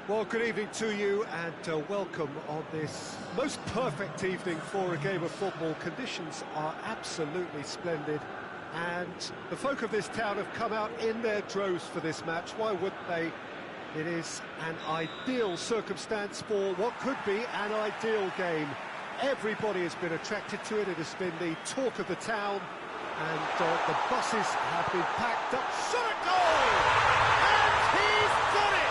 Well, good evening to you and welcome on this most perfect evening for a game of football. Conditions are absolutely splendid and the folk of this town have come out in their droves for this match. Why wouldn't they? It is an ideal circumstance for what could be an ideal game. Everybody has been attracted to it. It has been the talk of the town and the buses have been packed up. Shot at goal! And he's done it!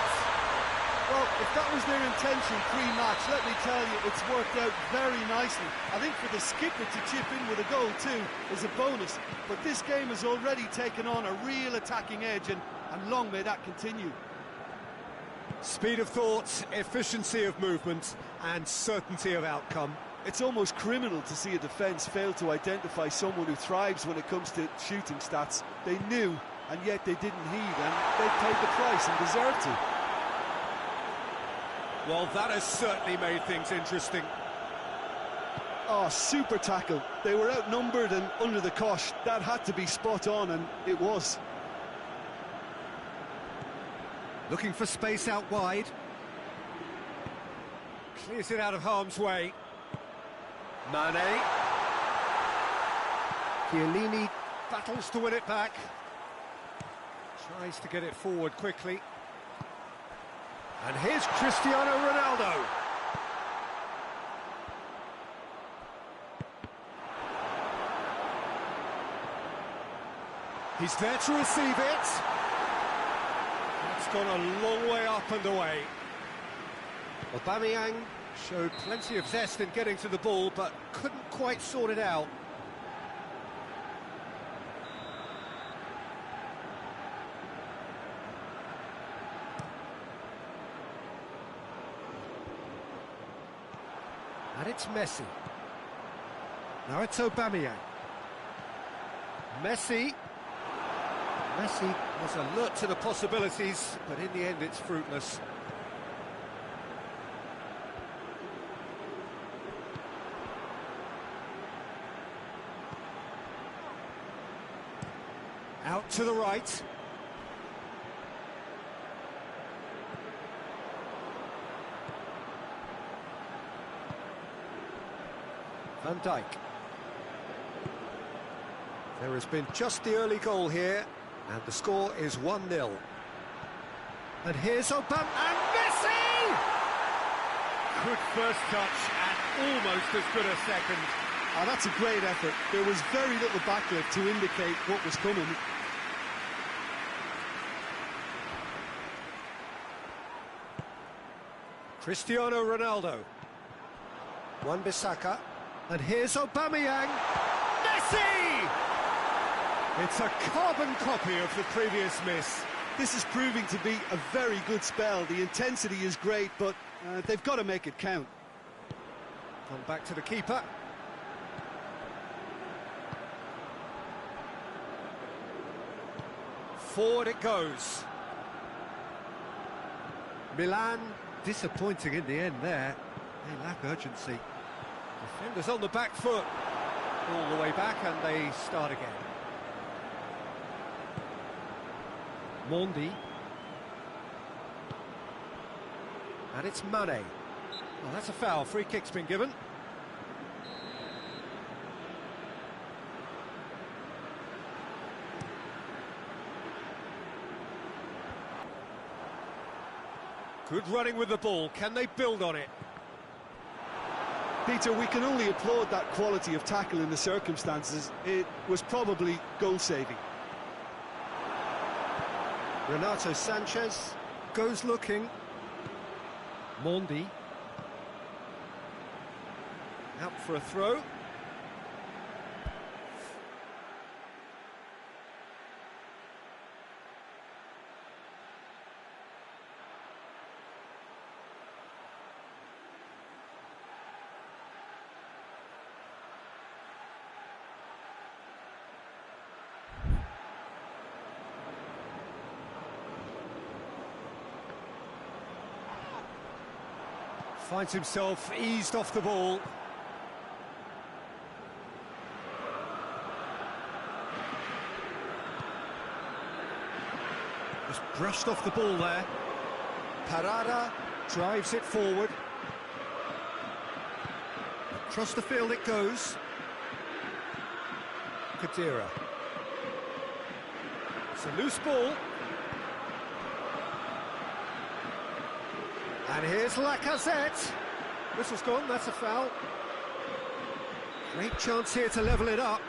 Well, if that was their intention pre-match, let me tell you, it's worked out very nicely. I think for the skipper to chip in with a goal too is a bonus, but this game has already taken on a real attacking edge, and long may that continue. Speed of thought, efficiency of movement, and certainty of outcome. It's almost criminal to see a defence fail to identify someone who thrives when it comes to shooting stats. They knew, and yet they didn't heed, and they paid the price and deserved to. Well, that has certainly made things interesting. Oh, super tackle. They were outnumbered and under the cosh. That had to be spot on, and it was. Looking for space out wide. Clears it out of harm's way. Mane. Chiellini battles to win it back. Tries to get it forward quickly. And here's Cristiano Ronaldo. He's there to receive it. It's gone a long way up and away. Aubameyang showed plenty of zest in getting to the ball, but couldn't quite sort it out. And it's Messi. Now it's Aubameyang. Messi was alert to the possibilities, but in the end it's fruitless. Out to the right. Van Dijk. There has been just the early goal here, and the score is 1-0. And here's Aubameyang, and Messi! Good first touch, and almost as good a second. Oh, that's a great effort. There was very little backlift to indicate what was coming. Cristiano Ronaldo. Wan-Bissaka. And here's Aubameyang. Messi! It's a carbon copy of the previous miss. This is proving to be a very good spell. The intensity is great, but they've got to make it count. Gone back to the keeper. Forward it goes. Milan disappointing in the end there. They lack urgency. Defenders on the back foot. All the way back and they start again. Mondi. And it's Mane. Well, that's a foul. Free kick's been given. Good running with the ball. Can they build on it? Peter, we can only applaud that quality of tackle in the circumstances. It was probably goal-saving. Renato Sanchez goes looking. Mondi. Out for a throw. Finds himself eased off the ball. Just brushed off the ball there. Parada drives it forward. Across the field it goes. Kadira. It's a loose ball. And here's Lacazette. Whistle's gone, that's a foul. Great chance here to level it up.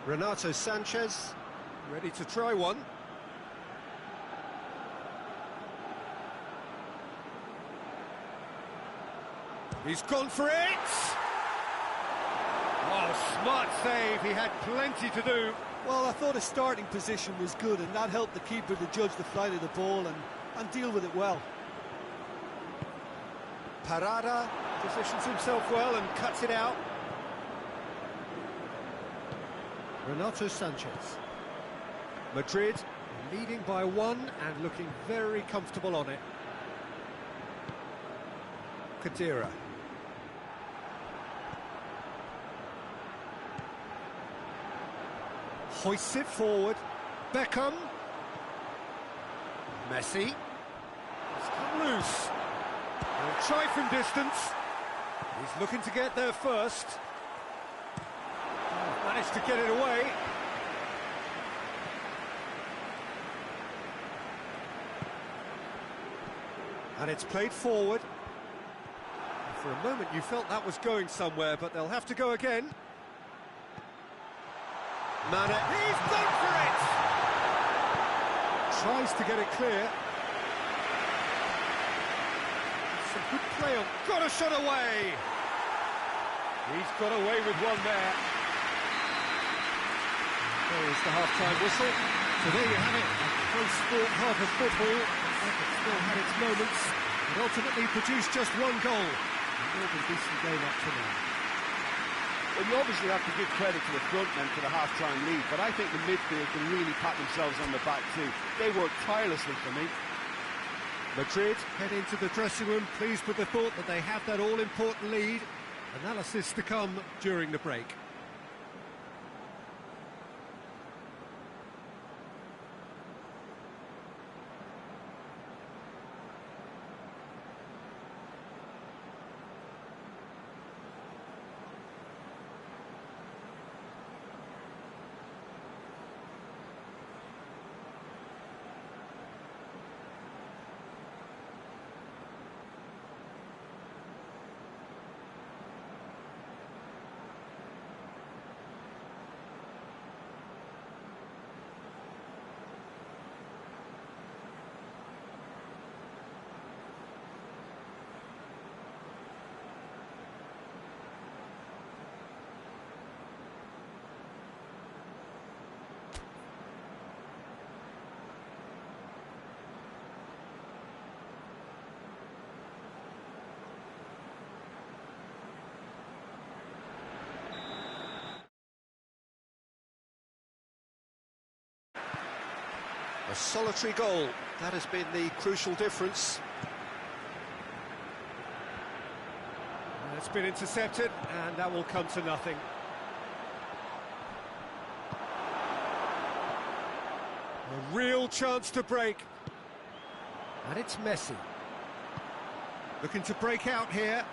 Renato Sanchez, ready to try one. He's gone for it! Oh, smart save, he had plenty to do. Well, I thought his starting position was good, and that helped the keeper to judge the flight of the ball and deal with it well. Parada positions himself well and cuts it out. Renato Sanchez. Madrid leading by 1 and looking very comfortable on it. Kadira. Hoists it forward. Beckham. Messi. It's come loose. He'll try from distance. He's looking to get there first. Managed to get it away. And it's played forward. And for a moment you felt that was going somewhere, but they'll have to go again. Mane, he's gone for it! Tries to get it clear. Some good play on, got a shot away! He's got away with one there. There is the half-time whistle. So there you have it, a close-fought half of football. It still had its moments, but ultimately produced just one goal. A more than decent game up to now. Well, you obviously have to give credit to the front men for the half-time lead, but I think the midfield can really pat themselves on the back too. They worked tirelessly for me. Madrid head into the dressing room pleased with the thought that they have that all-important lead. Analysis to come during the break. A solitary goal, that has been the crucial difference. And it's been intercepted, and that will come to nothing. A real chance to break. And it's Messi. Looking to break out here.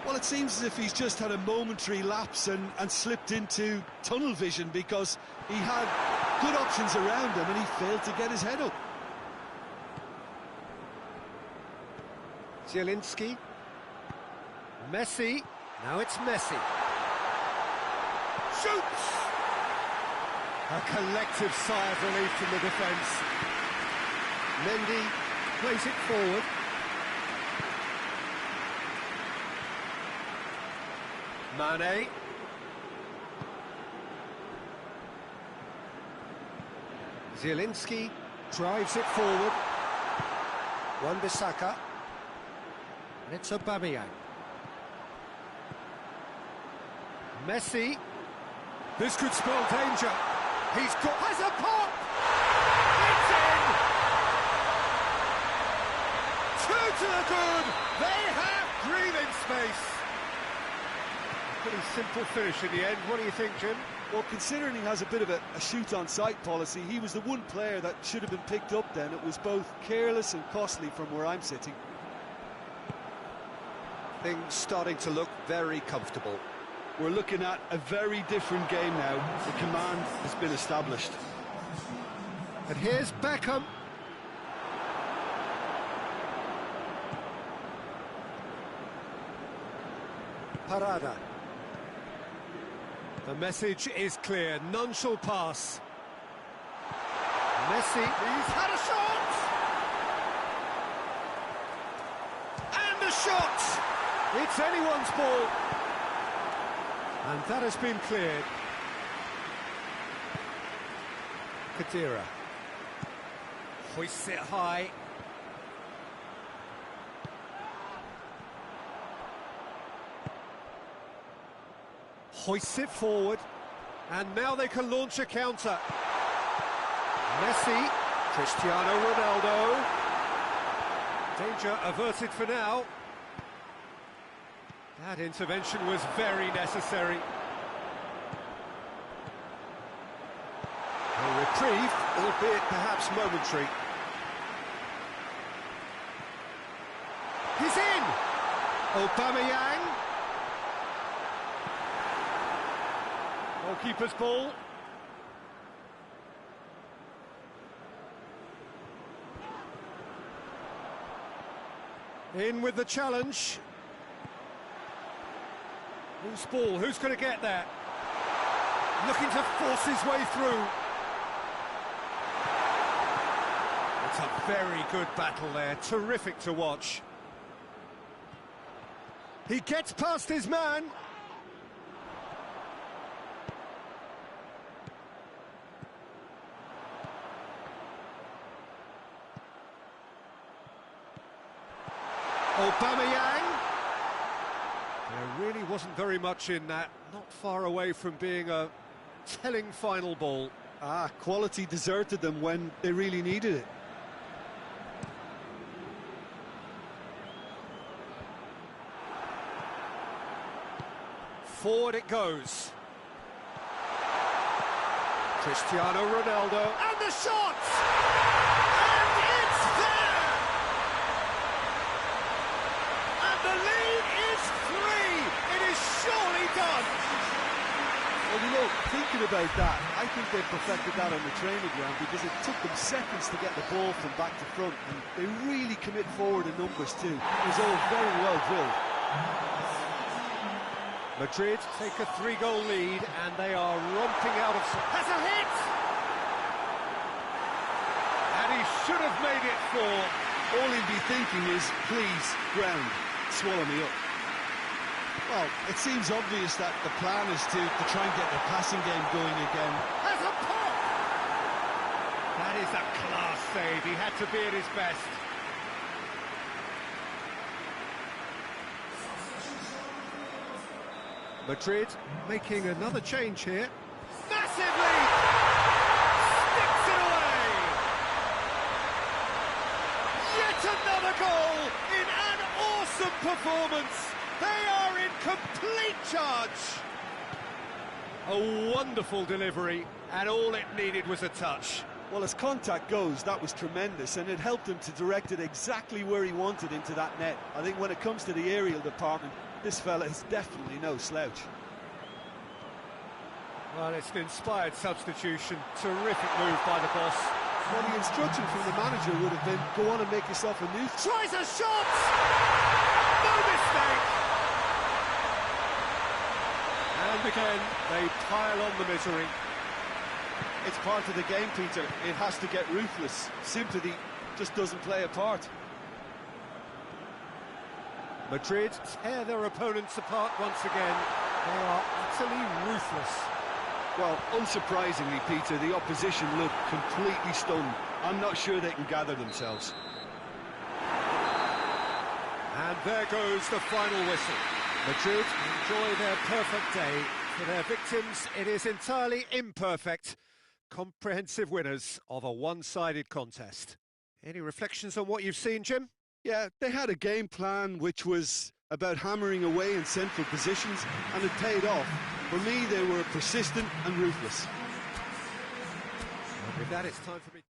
Well, it seems as if he's just had a momentary lapse and slipped into tunnel vision, because he had good options around him and he failed to get his head up. Zielinski. Messi. Now it's Messi. Shoots! A collective sigh of relief from the defence. Mendy plays it forward. Mane. Zielinski drives it forward. Wan-Bissaka. And it's Aubameyang. Messi. This could spell danger. Has a pop! It's in! 2 to the good! They have breathing space. Pretty simple finish in the end. What do you think, Jim? Well, considering he has a bit of a shoot-on-sight policy, he was the one player that should have been picked up then. It was both careless and costly from where I'm sitting. Things starting to look very comfortable. We're looking at a very different game now. The command has been established. And here's Beckham. Parada. The message is clear, none shall pass. Messi, he's had a shot! And a shot! It's anyone's ball. And that has been cleared. Kadira. Hoists it high. Hoists it forward, and now they can launch a counter. Messi, Cristiano Ronaldo. Danger averted for now. That intervention was very necessary. A reprieve, albeit perhaps momentary. He's in! Aubameyang. Goalkeeper's ball. In with the challenge. Whose ball? Who's going to get that? Looking to force his way through. It's a very good battle there. Terrific to watch. He gets past his man. Aubameyang. There really wasn't very much in that, not far away from being a telling final ball. Quality deserted them when they really needed it. Forward it goes. Cristiano Ronaldo, and the shot! And it's there! And the lead is 3! It is surely done! Well, you know, thinking about that, I think they perfected that on the training ground because it took them seconds to get the ball from back to front, and they really commit forward in numbers too. It was all very well drilled. Madrid take a 3-goal lead, and they are romping out of... Has a hit! And he should have made it 4. All he'd be thinking is, please, ground, swallow me up. Well, it seems obvious that the plan is to try and get the passing game going again. Has a pop! That is a class save. He had to be at his best. Madrid making another change here. Massively! Sticks it away! Yet another goal in an awesome performance. They are in complete charge. A wonderful delivery, and all it needed was a touch. Well, as contact goes, that was tremendous, and it helped him to direct it exactly where he wanted into that net. I think when it comes to the aerial department, this fella is definitely no slouch. Well, it's an inspired substitution. Terrific move by the boss. Well, the instruction from the manager would have been, go on and make yourself a new... Tries a shot! No mistake! And again, they pile on the misery. It's part of the game, Peter. It has to get ruthless. Sympathy just doesn't play a part. Madrid tear their opponents apart once again. They are utterly ruthless. Well, unsurprisingly, Peter, the opposition look completely stunned. I'm not sure they can gather themselves. And there goes the final whistle. Madrid enjoy their perfect day. For their victims, it is entirely imperfect. Comprehensive winners of a one-sided contest. Any reflections on what you've seen, Jim? Yeah, they had a game plan which was about hammering away in central positions, and it paid off. For me, they were persistent and ruthless. With that, it's time for me.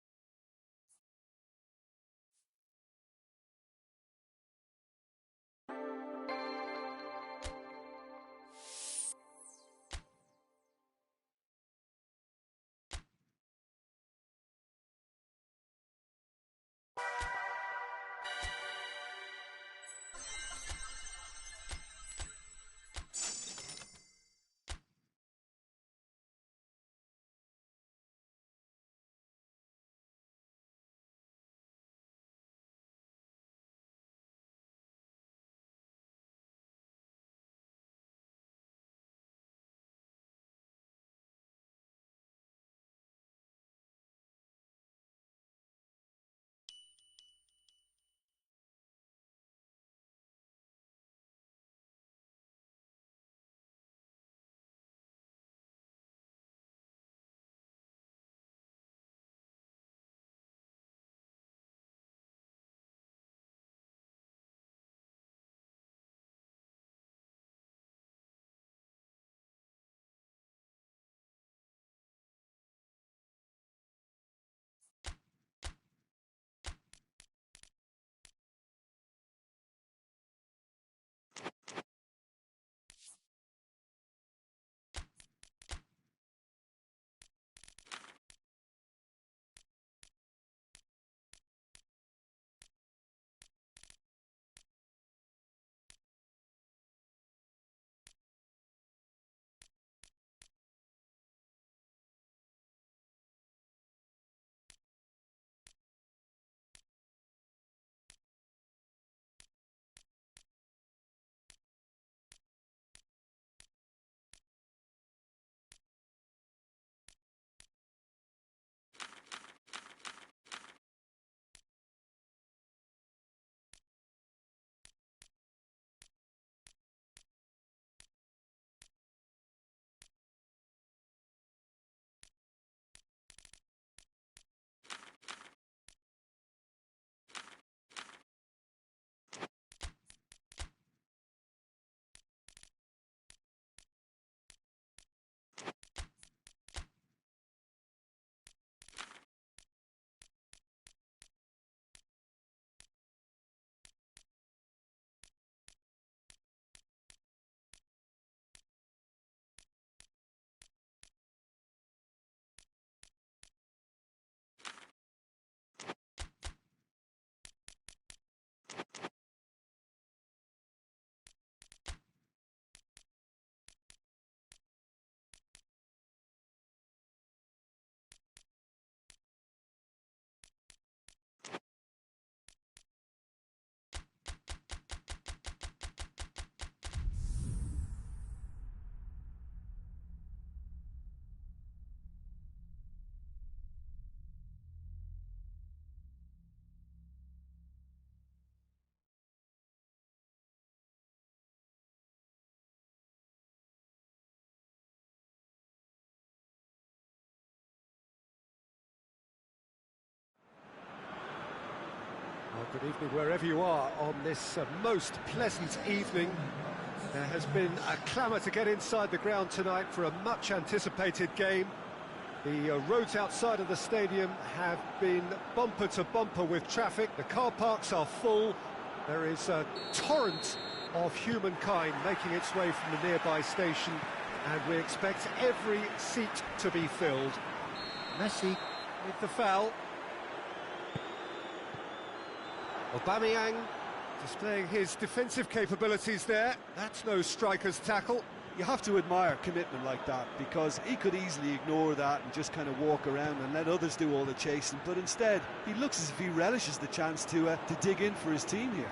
Well, good evening wherever you are on this most pleasant evening. There has been a clamour to get inside the ground tonight for a much anticipated game. The roads outside of the stadium have been bumper to bumper with traffic. The car parks are full. There is a torrent of humankind making its way from the nearby station, and we expect every seat to be filled. Messi with the foul. Aubameyang displaying his defensive capabilities there. That's no striker's tackle. You have to admire commitment like that, because he could easily ignore that and just kind of walk around and let others do all the chasing, but instead he looks as if he relishes the chance to dig in for his team here.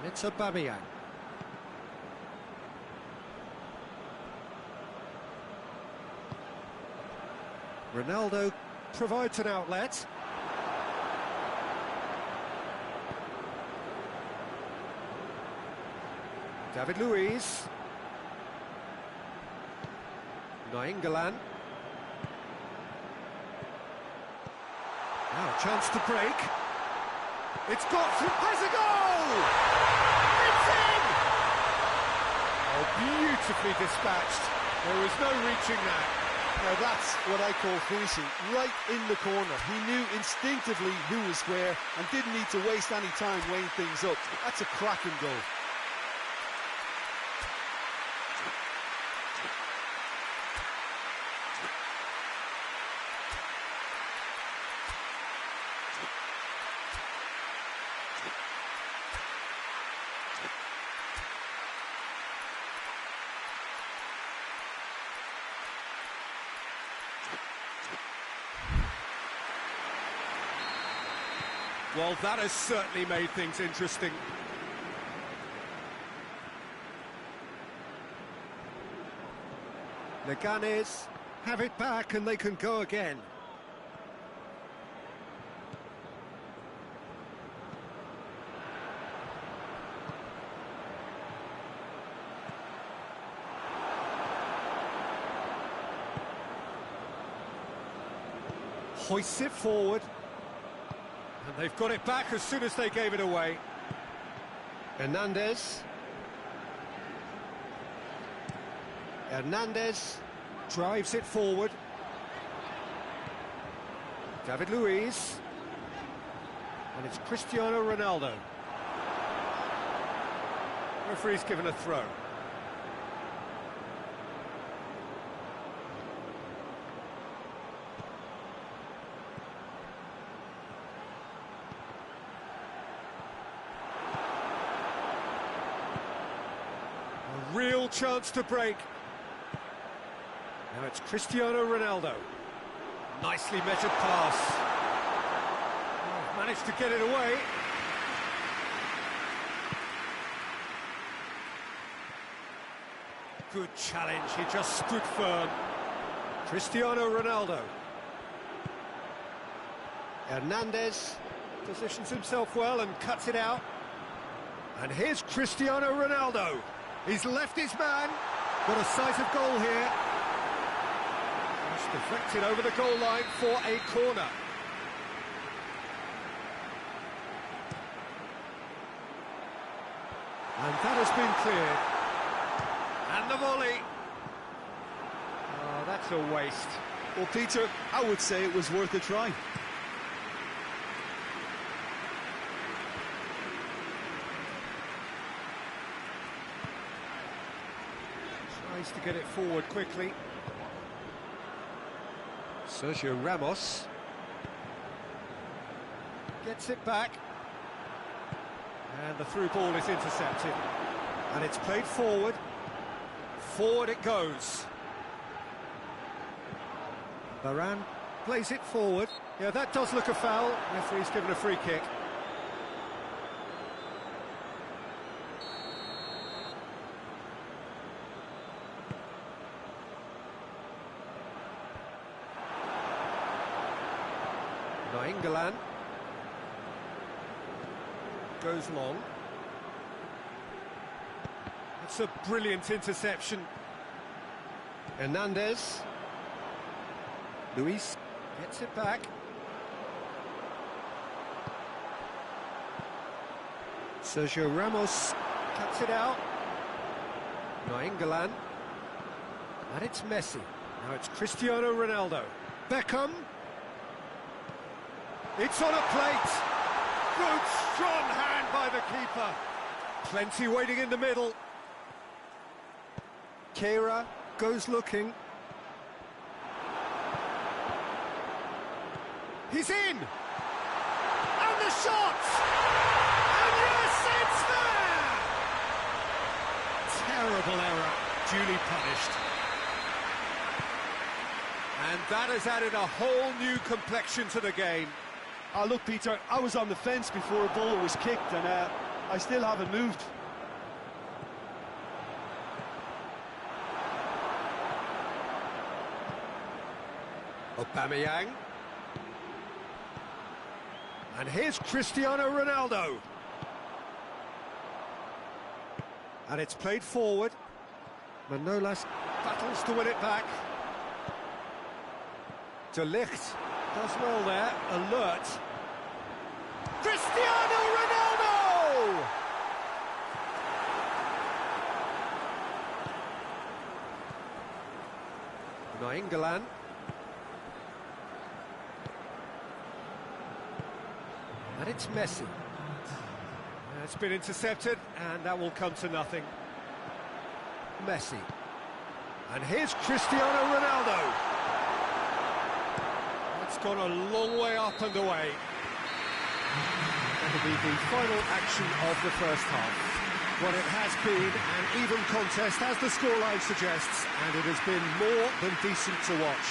It's Aubameyang. Ronaldo provides an outlet. David Luiz. Nainggolan. Now a chance to break. It's got through, has a goal! It's in! Oh, beautifully dispatched. There was no reaching that. Now that's what I call finishing, right in the corner. He knew instinctively who was where and didn't need to waste any time weighing things up. That's a cracking goal. Well, that has certainly made things interesting. Leganes have it back and they can go again. Hoists it forward. And they've got it back as soon as they gave it away. Hernandez. Hernandez drives it forward. David Luiz. And it's Cristiano Ronaldo. Referee's given a throw. Real chance to break. Now it's Cristiano Ronaldo. Nicely measured pass. Oh, managed to get it away. Good challenge, he just stood firm. Cristiano Ronaldo. Hernandez positions himself well and cuts it out. And here's Cristiano Ronaldo. He's left his man. Got a sight of goal here. Just deflected over the goal line for a corner. And that has been cleared. And the volley. Oh, that's a waste. Well, Peter, I would say it was worth a try. Tries to get it forward quickly. Sergio Ramos gets it back. And the through ball is intercepted. And it's played forward. Forward it goes. Varane plays it forward. Yeah, that does look a foul. Referee's given a free kick. Nainggolan goes long. That's a brilliant interception. Hernandez. Luis gets it back. Sergio Ramos cuts it out. Nainggolan. And it's Messi. Now it's Cristiano Ronaldo. Beckham. It's on a plate. Good, strong hand by the keeper. Plenty waiting in the middle. Keira goes looking. He's in! And the shot! And yes, it's there! Terrible error, duly punished. And that has added a whole new complexion to the game. Look, Peter, I was on the fence before a ball was kicked, and I still haven't moved. Aubameyang. And here's Cristiano Ronaldo. And it's played forward. Manolas battles to win it back. De Ligt does well there, alert. Cristiano Ronaldo! Nainggolan. And it's Messi. It's been intercepted, and that will come to nothing. Messi. And here's Cristiano Ronaldo. That's gone a long way up and away. That'll be the final action of the first half. Well, it has been an even contest, as the scoreline suggests, and it has been more than decent to watch.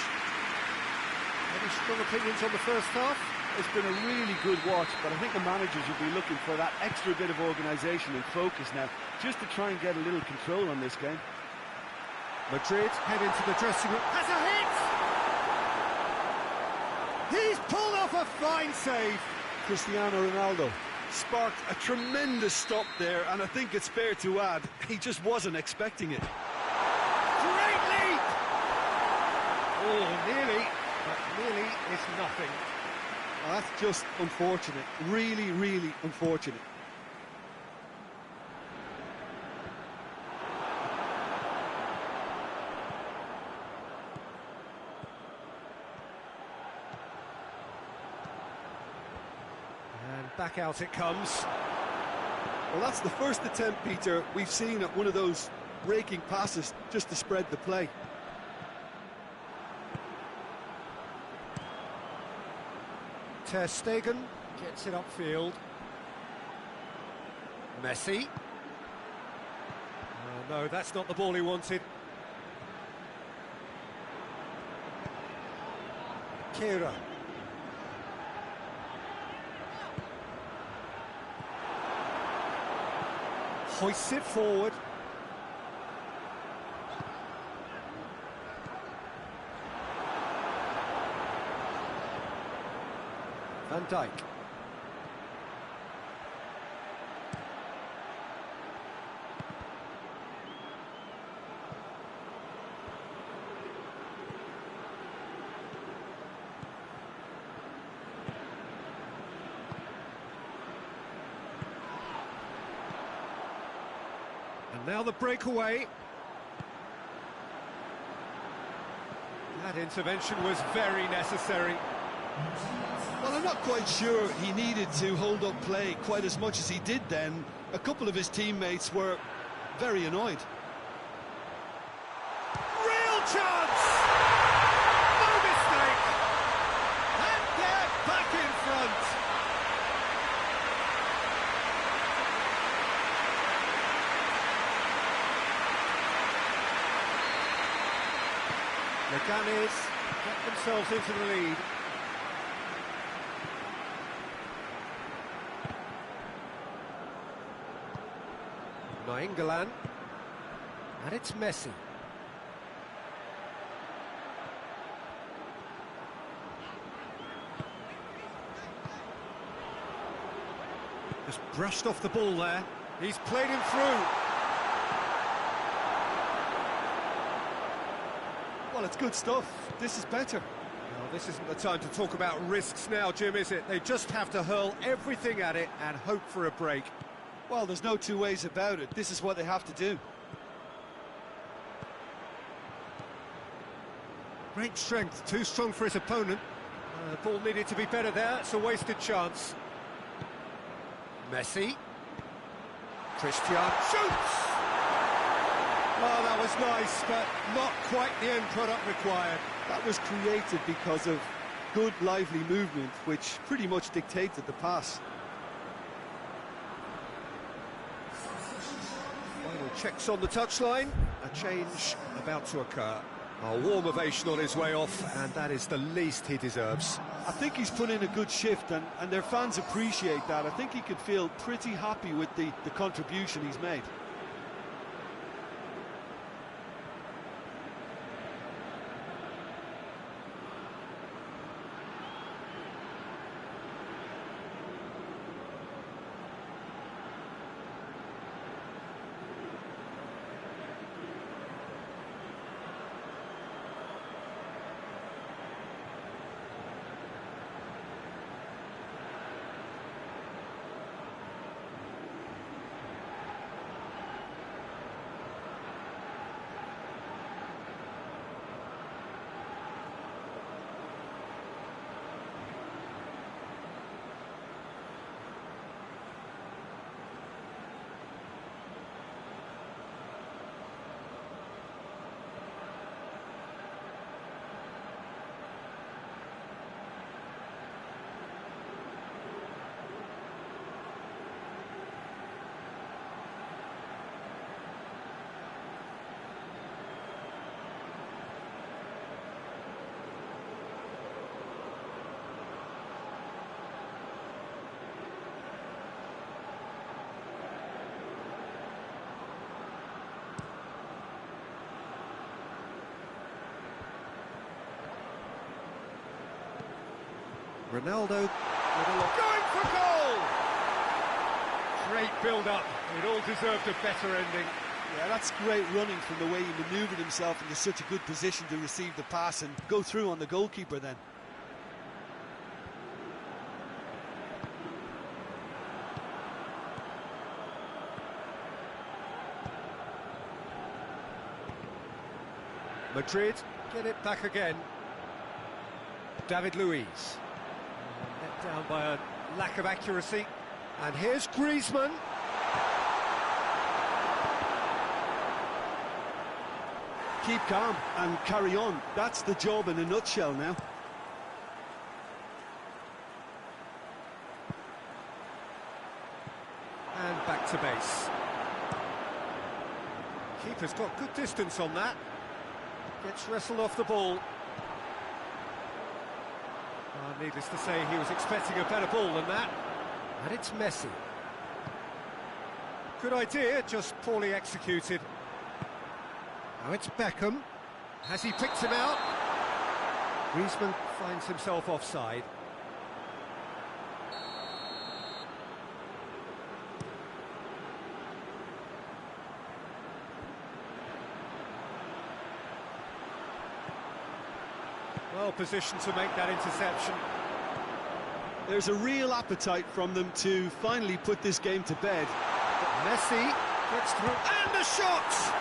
Any strong opinions on the first half? It's been a really good watch, but I think the managers will be looking for that extra bit of organisation and focus now, just to try and get a little control on this game. Madrid head into the dressing room. Has a hit! He's pulled off a fine save. Cristiano Ronaldo sparked a tremendous stop there, and I think it's fair to add, he just wasn't expecting it. Great leap! Oh, nearly, but nearly is nothing. Oh, that's just unfortunate, really, really unfortunate. Back out it comes. Well, that's the first attempt, Peter, we've seen at one of those raking passes just to spread the play. Ter Stegen gets it upfield. Messi. Oh, no, that's not the ball he wanted. Kehrer. Hoists it forward. Van Dijk. Now the breakaway. That intervention was very necessary. Well, I'm not quite sure he needed to hold up play quite as much as he did then. A couple of his teammates were very annoyed. Real chance! No mistake! And they're back in front! The Gunners get themselves into the lead. Nainggolan. And it's Messi. Just brushed off the ball there. He's played him through. Well, it's good stuff. This is better. Well, this isn't the time to talk about risks now, Jim, is it? They just have to hurl everything at it and hope for a break. Well, there's no two ways about it. This is what they have to do. Great strength, too strong for his opponent. The ball needed to be better there. It's a wasted chance. Messi. Cristiano shoots! Oh, that was nice, but not quite the end product required. That was created because of good, lively movement, which pretty much dictated the pass. Final checks on the touchline. A change about to occur. A warm ovation on his way off, and that is the least he deserves. I think he's put in a good shift, and their fans appreciate that. I think he could feel pretty happy with the contribution he's made. Ronaldo with a look. Going for goal! Great build-up. It all deserved a better ending. Yeah, that's great running from the way he manoeuvred himself into such a good position to receive the pass and go through on the goalkeeper then. Madrid get it back again. David Luiz. Let down by a lack of accuracy. And here's Griezmann. Keep calm and carry on. That's the job in a nutshell now. And back to base. Keeper's got good distance on that. Gets wrestled off the ball. Needless to say, he was expecting a better ball than that. And it's Messi. Good idea, just poorly executed. Now it's Beckham. Has he picked him out? Griezmann finds himself offside. Well positioned to make that interception. There's a real appetite from them to finally put this game to bed. But Messi gets through, and the shot!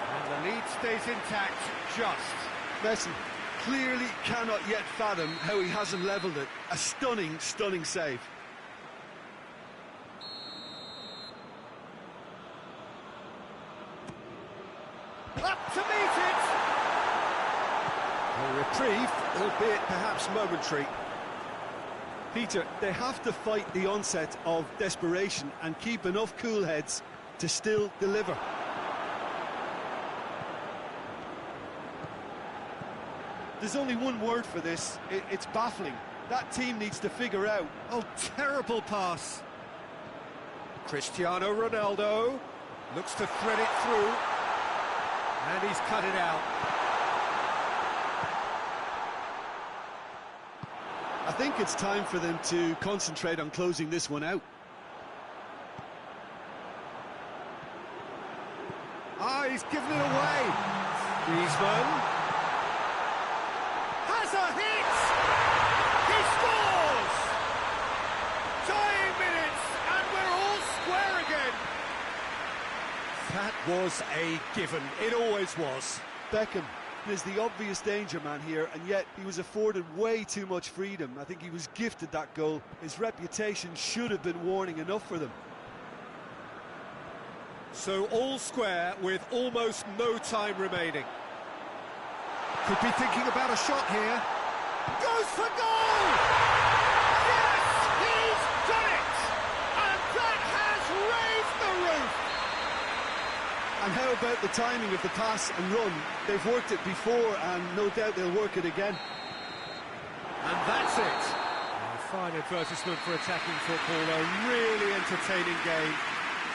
And the lead stays intact, just. Messi clearly cannot yet fathom how he hasn't levelled it. A stunning, stunning save. Up to meet it! A reprieve, albeit perhaps momentary. Peter, they have to fight the onset of desperation and keep enough cool heads to still deliver. There's only one word for this, it's baffling. That team needs to figure out. Oh, terrible pass. Cristiano Ronaldo looks to thread it through, and he's cut it out. I think it's time for them to concentrate on closing this one out. Ah, he's given it away. Griezmann has a hit. He scores. Tying minutes, and we're all square again. That was a given. It always was. Beckham is the obvious danger man here, and yet he was afforded way too much freedom. I think he was gifted that goal. His reputation should have been warning enough for them. So all square with almost no time remaining. Could be thinking about a shot here. Goes for goal! Yes, he's done it! And that has raised the roof! And how about the timing of the pass and run? They've worked it before, and no doubt they'll work it again. And that's it. A fine advertisement for attacking football, a really entertaining game.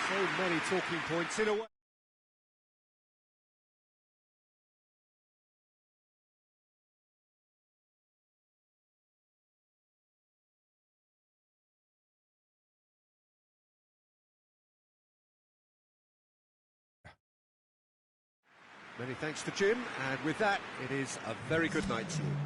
So many talking points in a way. Many thanks to Jim, and with that, it is a very good night to you.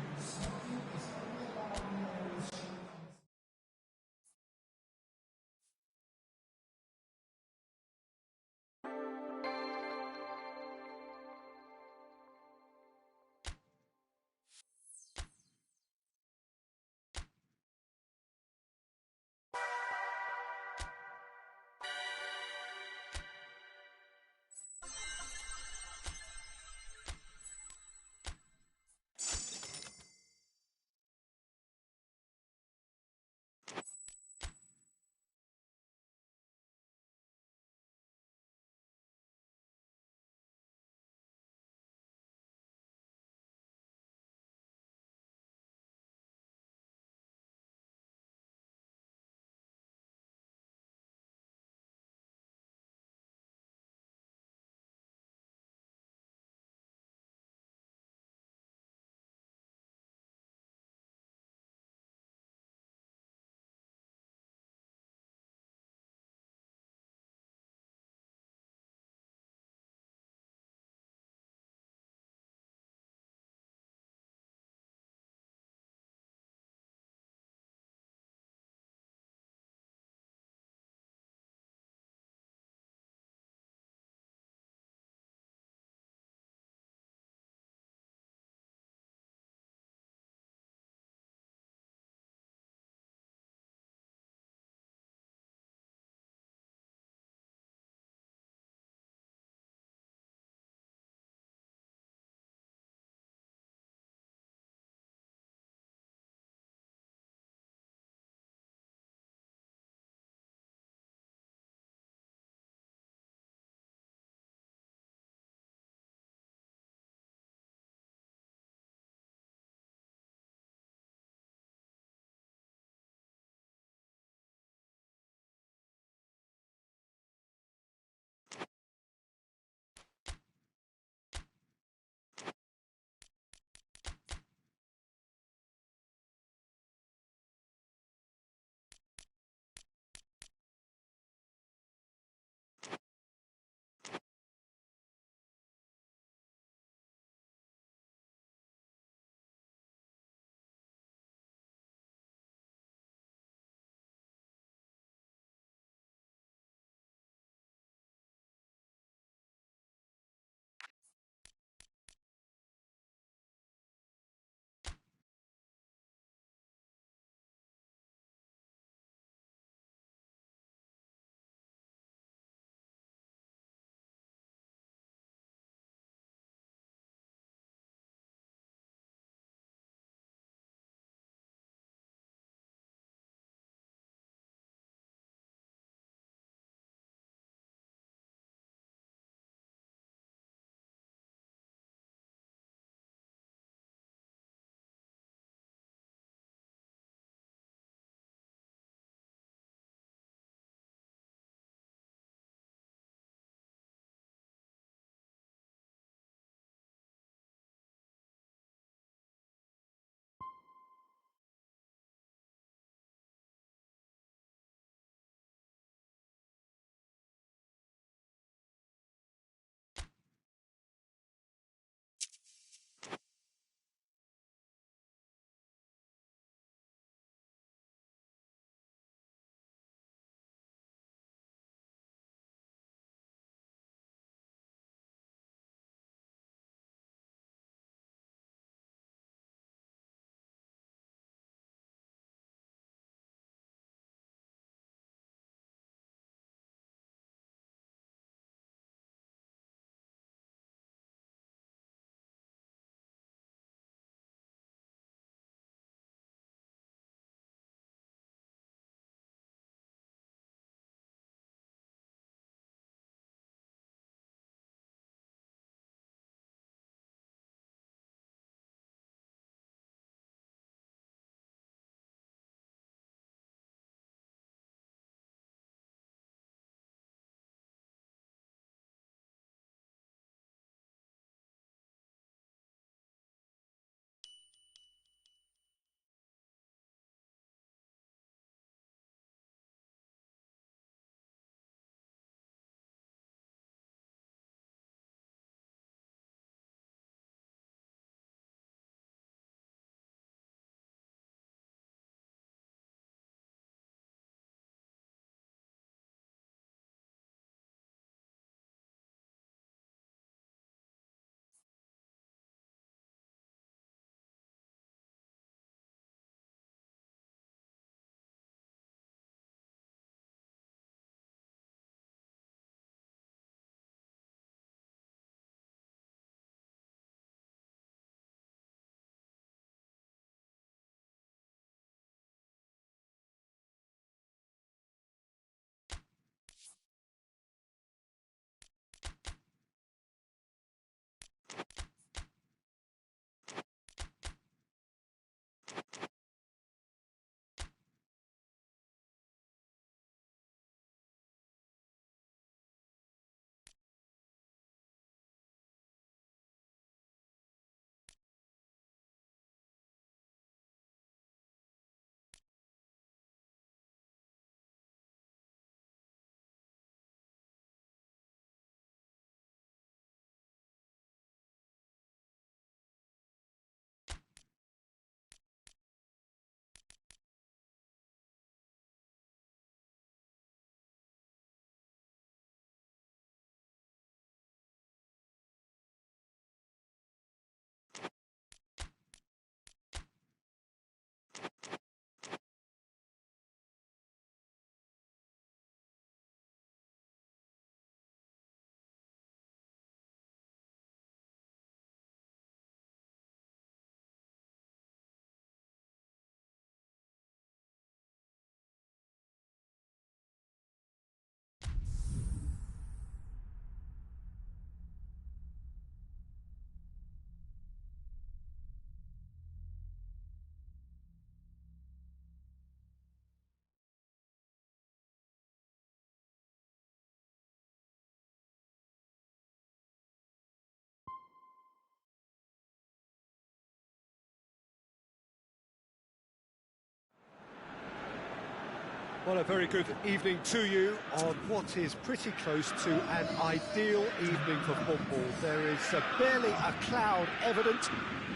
Well, a very good evening to you on what is pretty close to an ideal evening for football. There is barely a cloud evident.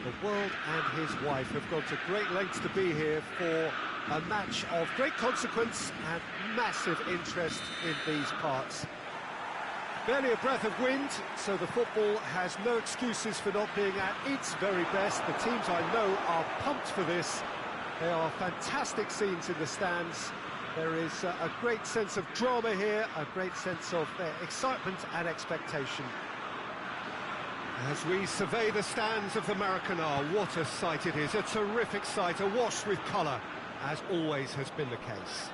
The world and his wife have gone to great lengths to be here for a match of great consequence and massive interest in these parts. Barely a breath of wind, so the football has no excuses for not being at its very best. The teams I know are pumped for this. There are fantastic scenes in the stands. There is a great sense of drama here, a great sense of excitement and expectation. As we survey the stands of the Maracanã, what a sight it is, a terrific sight, awash with colour, as always has been the case.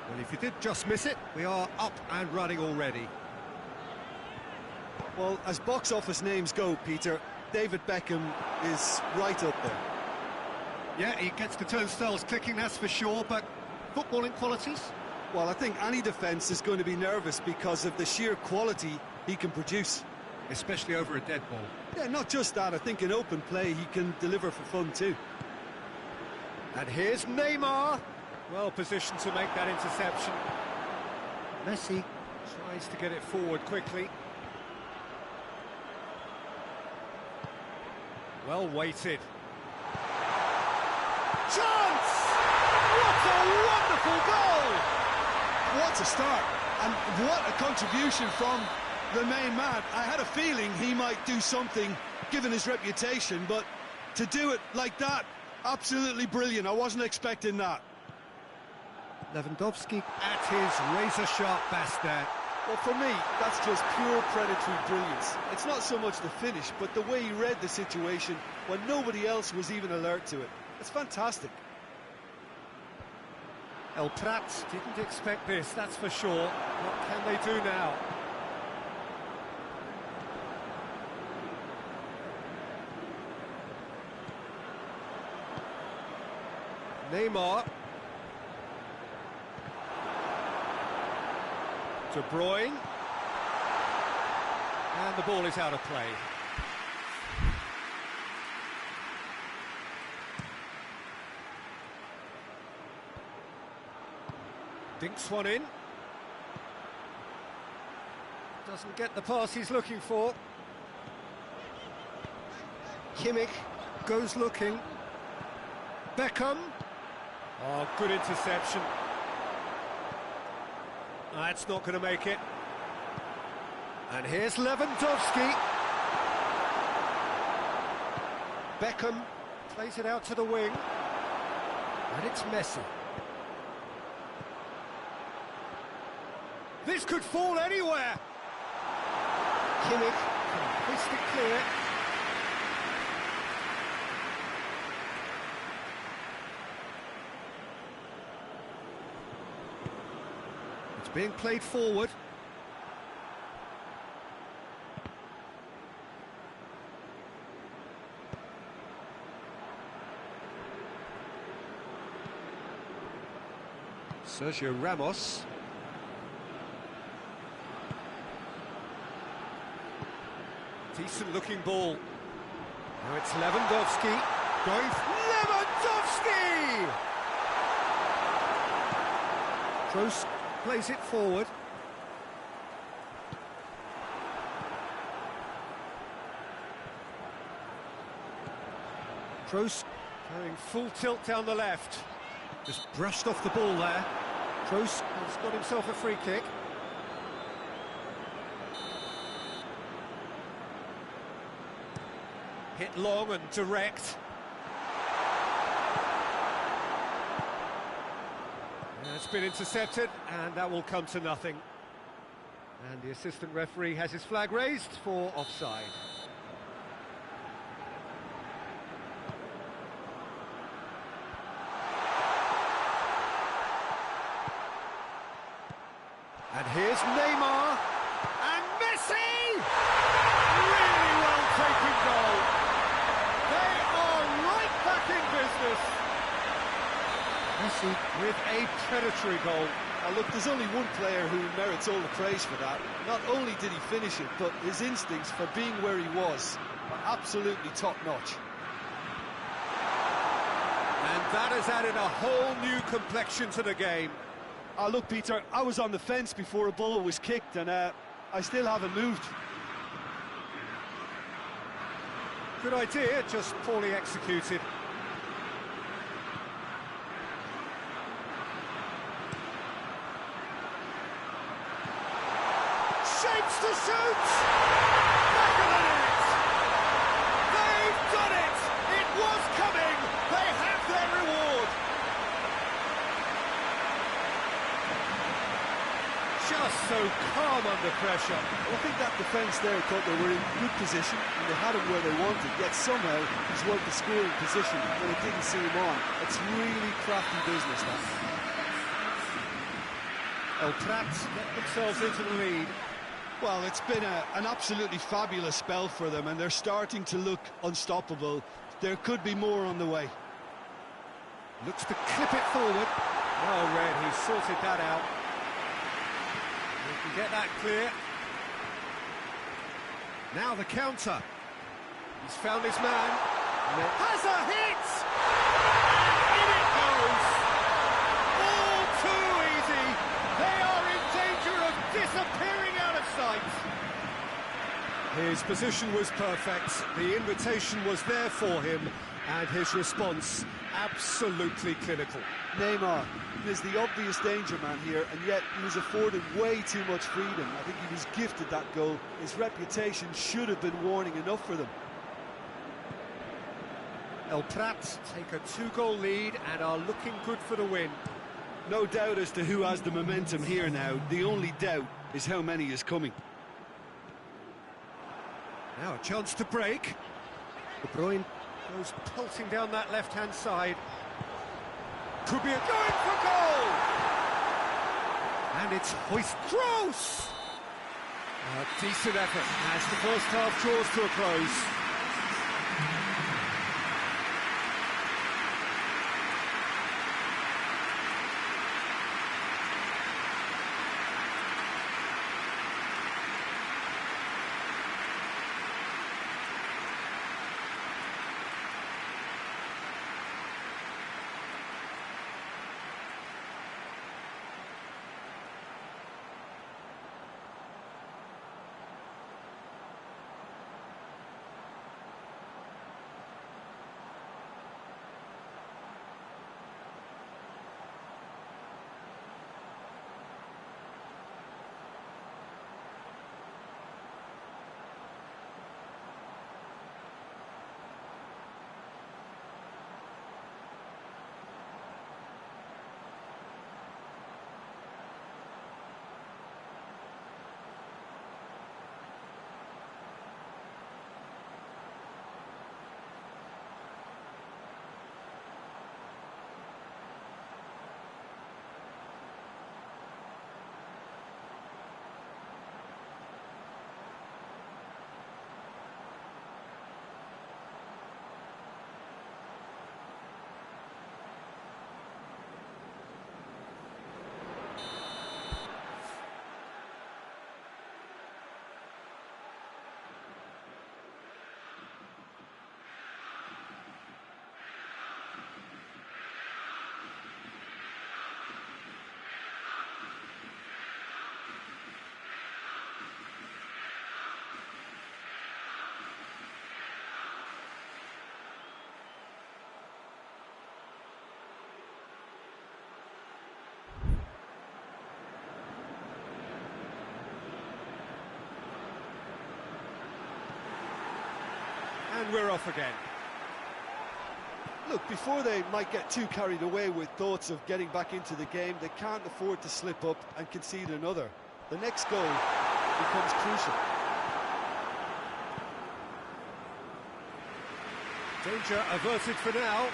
Well, if you did just miss it, we are up and running already. Well, as box office names go, Peter, David Beckham is right up there. Yeah, he gets the turnstiles clicking, that's for sure, but footballing qualities? Well, I think any defence is going to be nervous because of the sheer quality he can produce. Especially over a dead ball. Yeah, not just that, I think in open play he can deliver for fun too. And here's Neymar. Well positioned to make that interception. Messi tries to get it forward quickly. Well weighted. Chance! What a wonderful goal! What a start, and what a contribution from the main man. I had a feeling he might do something, given his reputation, but to do it like that, absolutely brilliant. I wasn't expecting that. Lewandowski at his razor-sharp best there. Well, for me, that's just pure predatory brilliance. It's not so much the finish, but the way he read the situation when nobody else was even alert to it. It's fantastic. El Prat didn't expect this, that's for sure. What can they do now? Neymar. De Bruyne. And the ball is out of play. Dinks one in. Doesn't get the pass he's looking for. Kimmich goes looking. Beckham. Oh, good interception. That's not going to make it. And here's Lewandowski. Beckham plays it out to the wing. And it's Messi. This could fall anywhere. Kimmich can twist it clear. It's being played forward. Sergio Ramos. Decent looking ball. Now it's Lewandowski. Going Lewandowski! Kroos plays it forward. Kroos going full tilt down the left. Just brushed off the ball there. Kroos has got himself a free kick. Hit long and direct. And it's been intercepted, and that will come to nothing. And the assistant referee has his flag raised for offside. And here's Neymar, and Messi! Really well taken goal. They are right back in business. Messi with a predatory goal. Now look, there's only one player who merits all the praise for that. Not only did he finish it, but his instincts for being where he was are absolutely top-notch. And that has added a whole new complexion to the game. Look, Peter, I was on the fence before a ball was kicked, and I still haven't moved. Good idea, just poorly executed. Shapes to shoot! Back of the net! They've done it! It was coming! They have their reward! Just so calm under pressure. I think that defence there thought they were in good position and they had him where they wanted, yet somehow he's worked the scoring position when it didn't see him on. It's really crafty business, that. El Prat get themselves into the lead. Well, it's been an absolutely fabulous spell for them, and they're starting to look unstoppable. There could be more on the way. Looks to clip it forward. Well read, he's sorted that out. He can get that clear. Now the counter. He's found his man. Has a hit! And in it goes! All too easy. They are in danger of disappearing out of sight. His position was perfect. The invitation was there for him, and his response absolutely clinical. Neymar is the obvious danger man here, and yet he was afforded way too much freedom. I think he was gifted that goal. His reputation should have been warning enough for them. El Prat take a 2-goal lead and are looking good for the win. No doubt as to who has the momentum here now. The only doubt is how many is coming. Now a chance to break. De Bruyne goes pulsing down that left-hand side. Could be a going for goal! And it's hoist Kroos! A decent effort as the first half draws to a close. And we're off again. Look, before they might get too carried away with thoughts of getting back into the game, they can't afford to slip up and concede another. The next goal becomes crucial. Danger averted for now.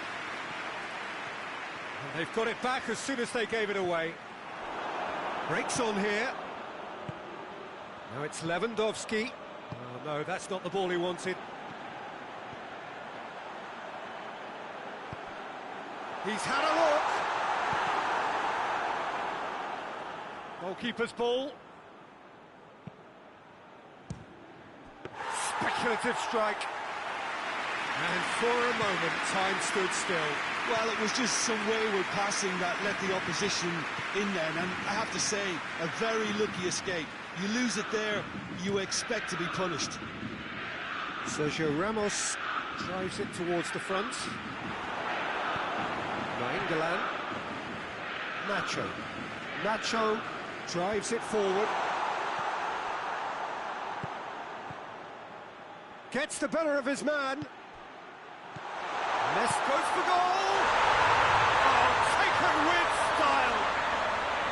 And they've got it back as soon as they gave it away. Breaks on here. Now it's Lewandowski. Oh no, that's not the ball he wanted. He's had a look. Goalkeeper's ball. Speculative strike. And for a moment, time stood still. Well, it was just some wayward passing that let the opposition in then, and I have to say, a very lucky escape. You lose it there, you expect to be punished. Sergio Ramos drives it towards the front. Nainggolan. Nacho drives it forward. Gets the better of his man. Messi goes for goal! Oh, taken with style!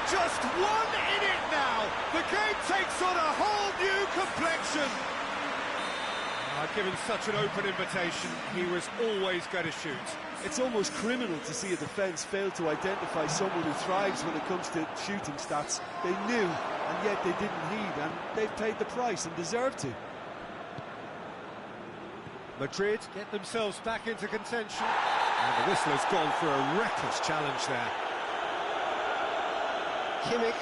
Just one in it now! The game takes on a whole new complexion! Given such an open invitation, he was always going to shoot. It's almost criminal to see a defence fail to identify someone who thrives when it comes to shooting stats. They knew, and yet they didn't heed, and they've paid the price and deserve to. Madrid get themselves back into contention. And the whistle has gone for a reckless challenge there. Kimmich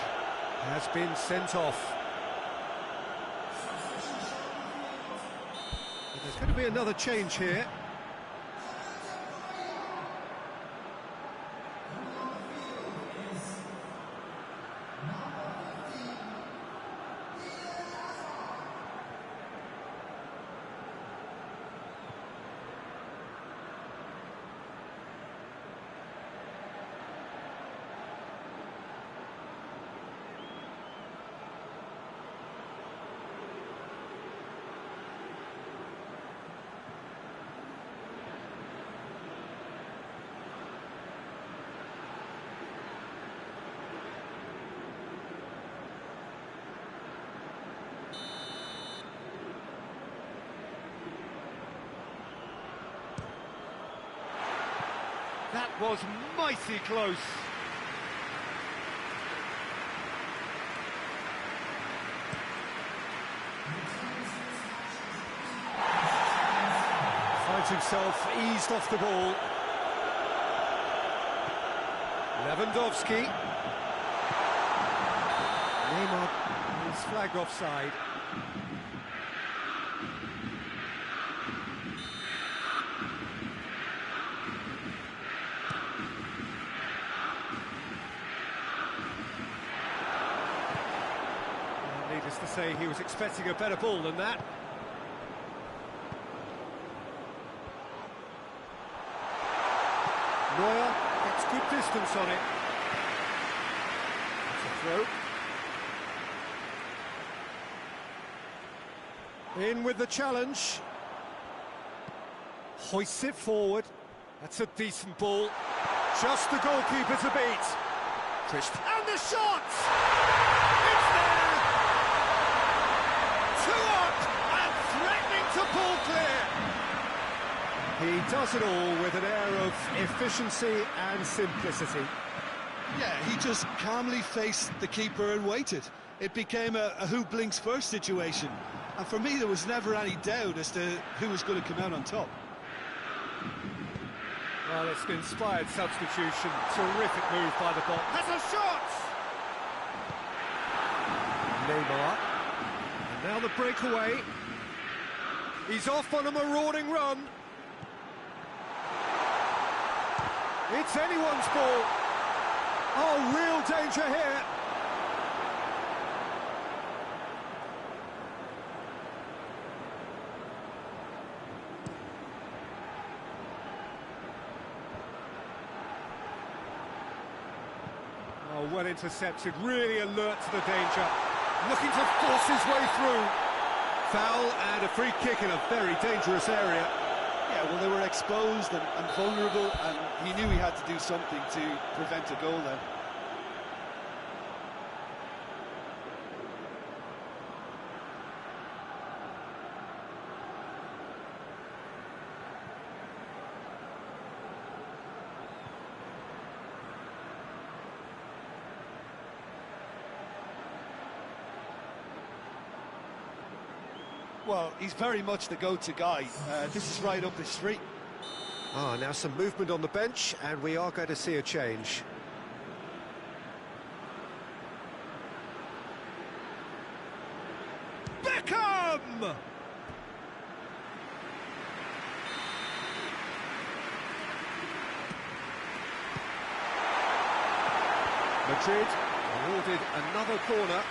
has been sent off. But there's going to be another change here. That was mighty close. Finds himself eased off the ball. Lewandowski. Neymar is flagged offside. Needless to say, he was expecting a better ball than that. Neuer gets good distance on it. It's a throw. In with the challenge. Hoists it forward. That's a decent ball. Just the goalkeeper to beat. And the shot! It's there! 2 up and threatening to pull clear. He does it all with an air of efficiency and simplicity. Yeah, he just calmly faced the keeper and waited. It became a who blinks first situation. And for me, there was never any doubt as to who was going to come out on top. Well, it's an inspired substitution. Terrific move by the ball. Has a shot! Neymar. And now the breakaway. He's off on a marauding run. It's anyone's ball. Oh, real danger here. Oh, well intercepted, really alert to the danger. Looking to force his way through. Foul and a free kick in a very dangerous area. Yeah, well, they were exposed and vulnerable, and he knew he had to do something to prevent a goal then. Well, he's very much the go-to guy. This is right up his street. Now some movement on the bench, and we are going to see a change. Beckham! Madrid awarded another corner.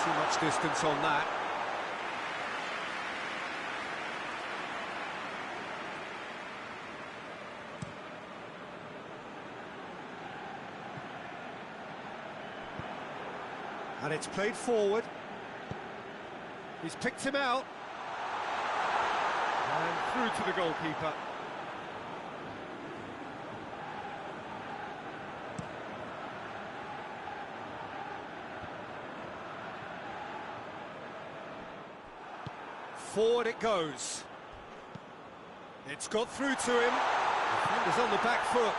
Too much distance on that. And it's played forward. He's picked him out. And through to the goalkeeper. Forward it goes. It's got through to him. Defender's on the back foot.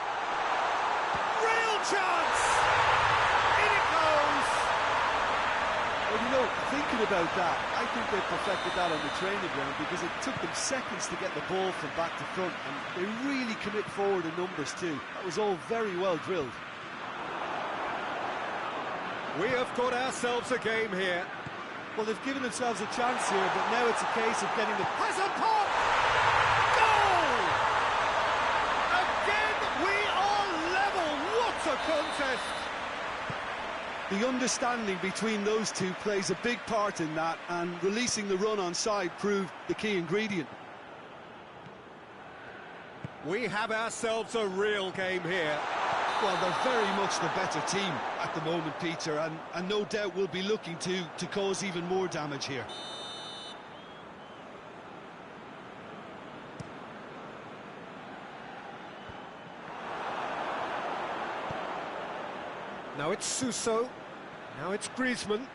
Real chance! In it goes! Well, you know, thinking about that, I think they perfected that on the training ground because it took them seconds to get the ball from back to front, and they really commit forward in numbers too. That was all very well drilled. We have got ourselves a game here. Well, they've given themselves a chance here, but now it's a case of getting the... Has a pop! Goal! Again, we are level. What a contest! The understanding between those two plays a big part in that, and releasing the run on side proved the key ingredient. We have ourselves a real game here. Well, they're very much the better team at the moment, Peter, and no doubt will be looking to cause even more damage here. Now it's Suso. Now it's Griezmann.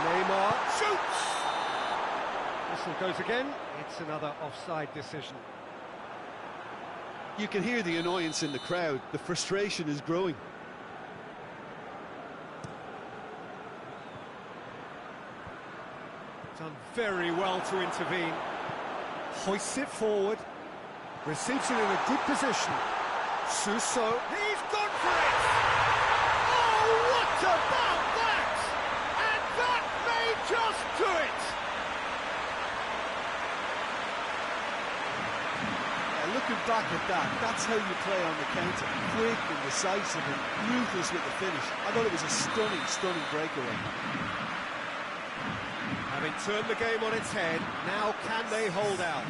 Neymar shoots! Whistle goes again. It's another offside decision. You can hear the annoyance in the crowd. The frustration is growing. Done very well to intervene. Hoists it forward. Receives it in a good position. Suso. He's gone for it! Oh, what about that? And that may just do it! Looking back at that, that's how you play on the counter. Quick and decisive and ruthless with the finish. I thought it was a stunning, stunning breakaway. Having turned the game on its head, now can they hold out?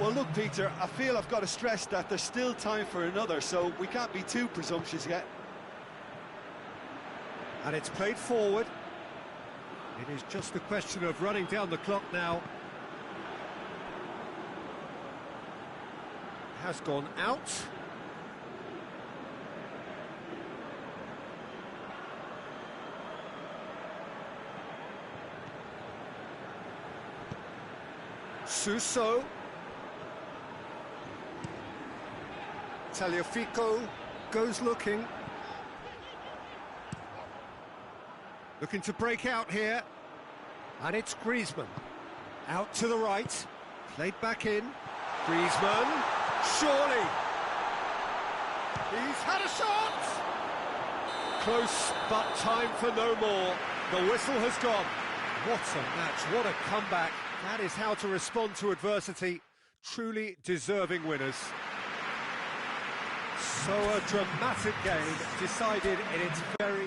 Well, look, Peter, I feel I've got to stress that there's still time for another, so we can't be too presumptuous yet. And it's played forward. It is just a question of running down the clock now. Has gone out. Suso. Tagliafico goes looking. Looking to break out here. And it's Griezmann. Out to the right. Played back in. Griezmann. Surely. He's had a shot! Close, but time for no more. The whistle has gone. What a match, what a comeback. That is how to respond to adversity. Truly deserving winners. So a dramatic game decided in its very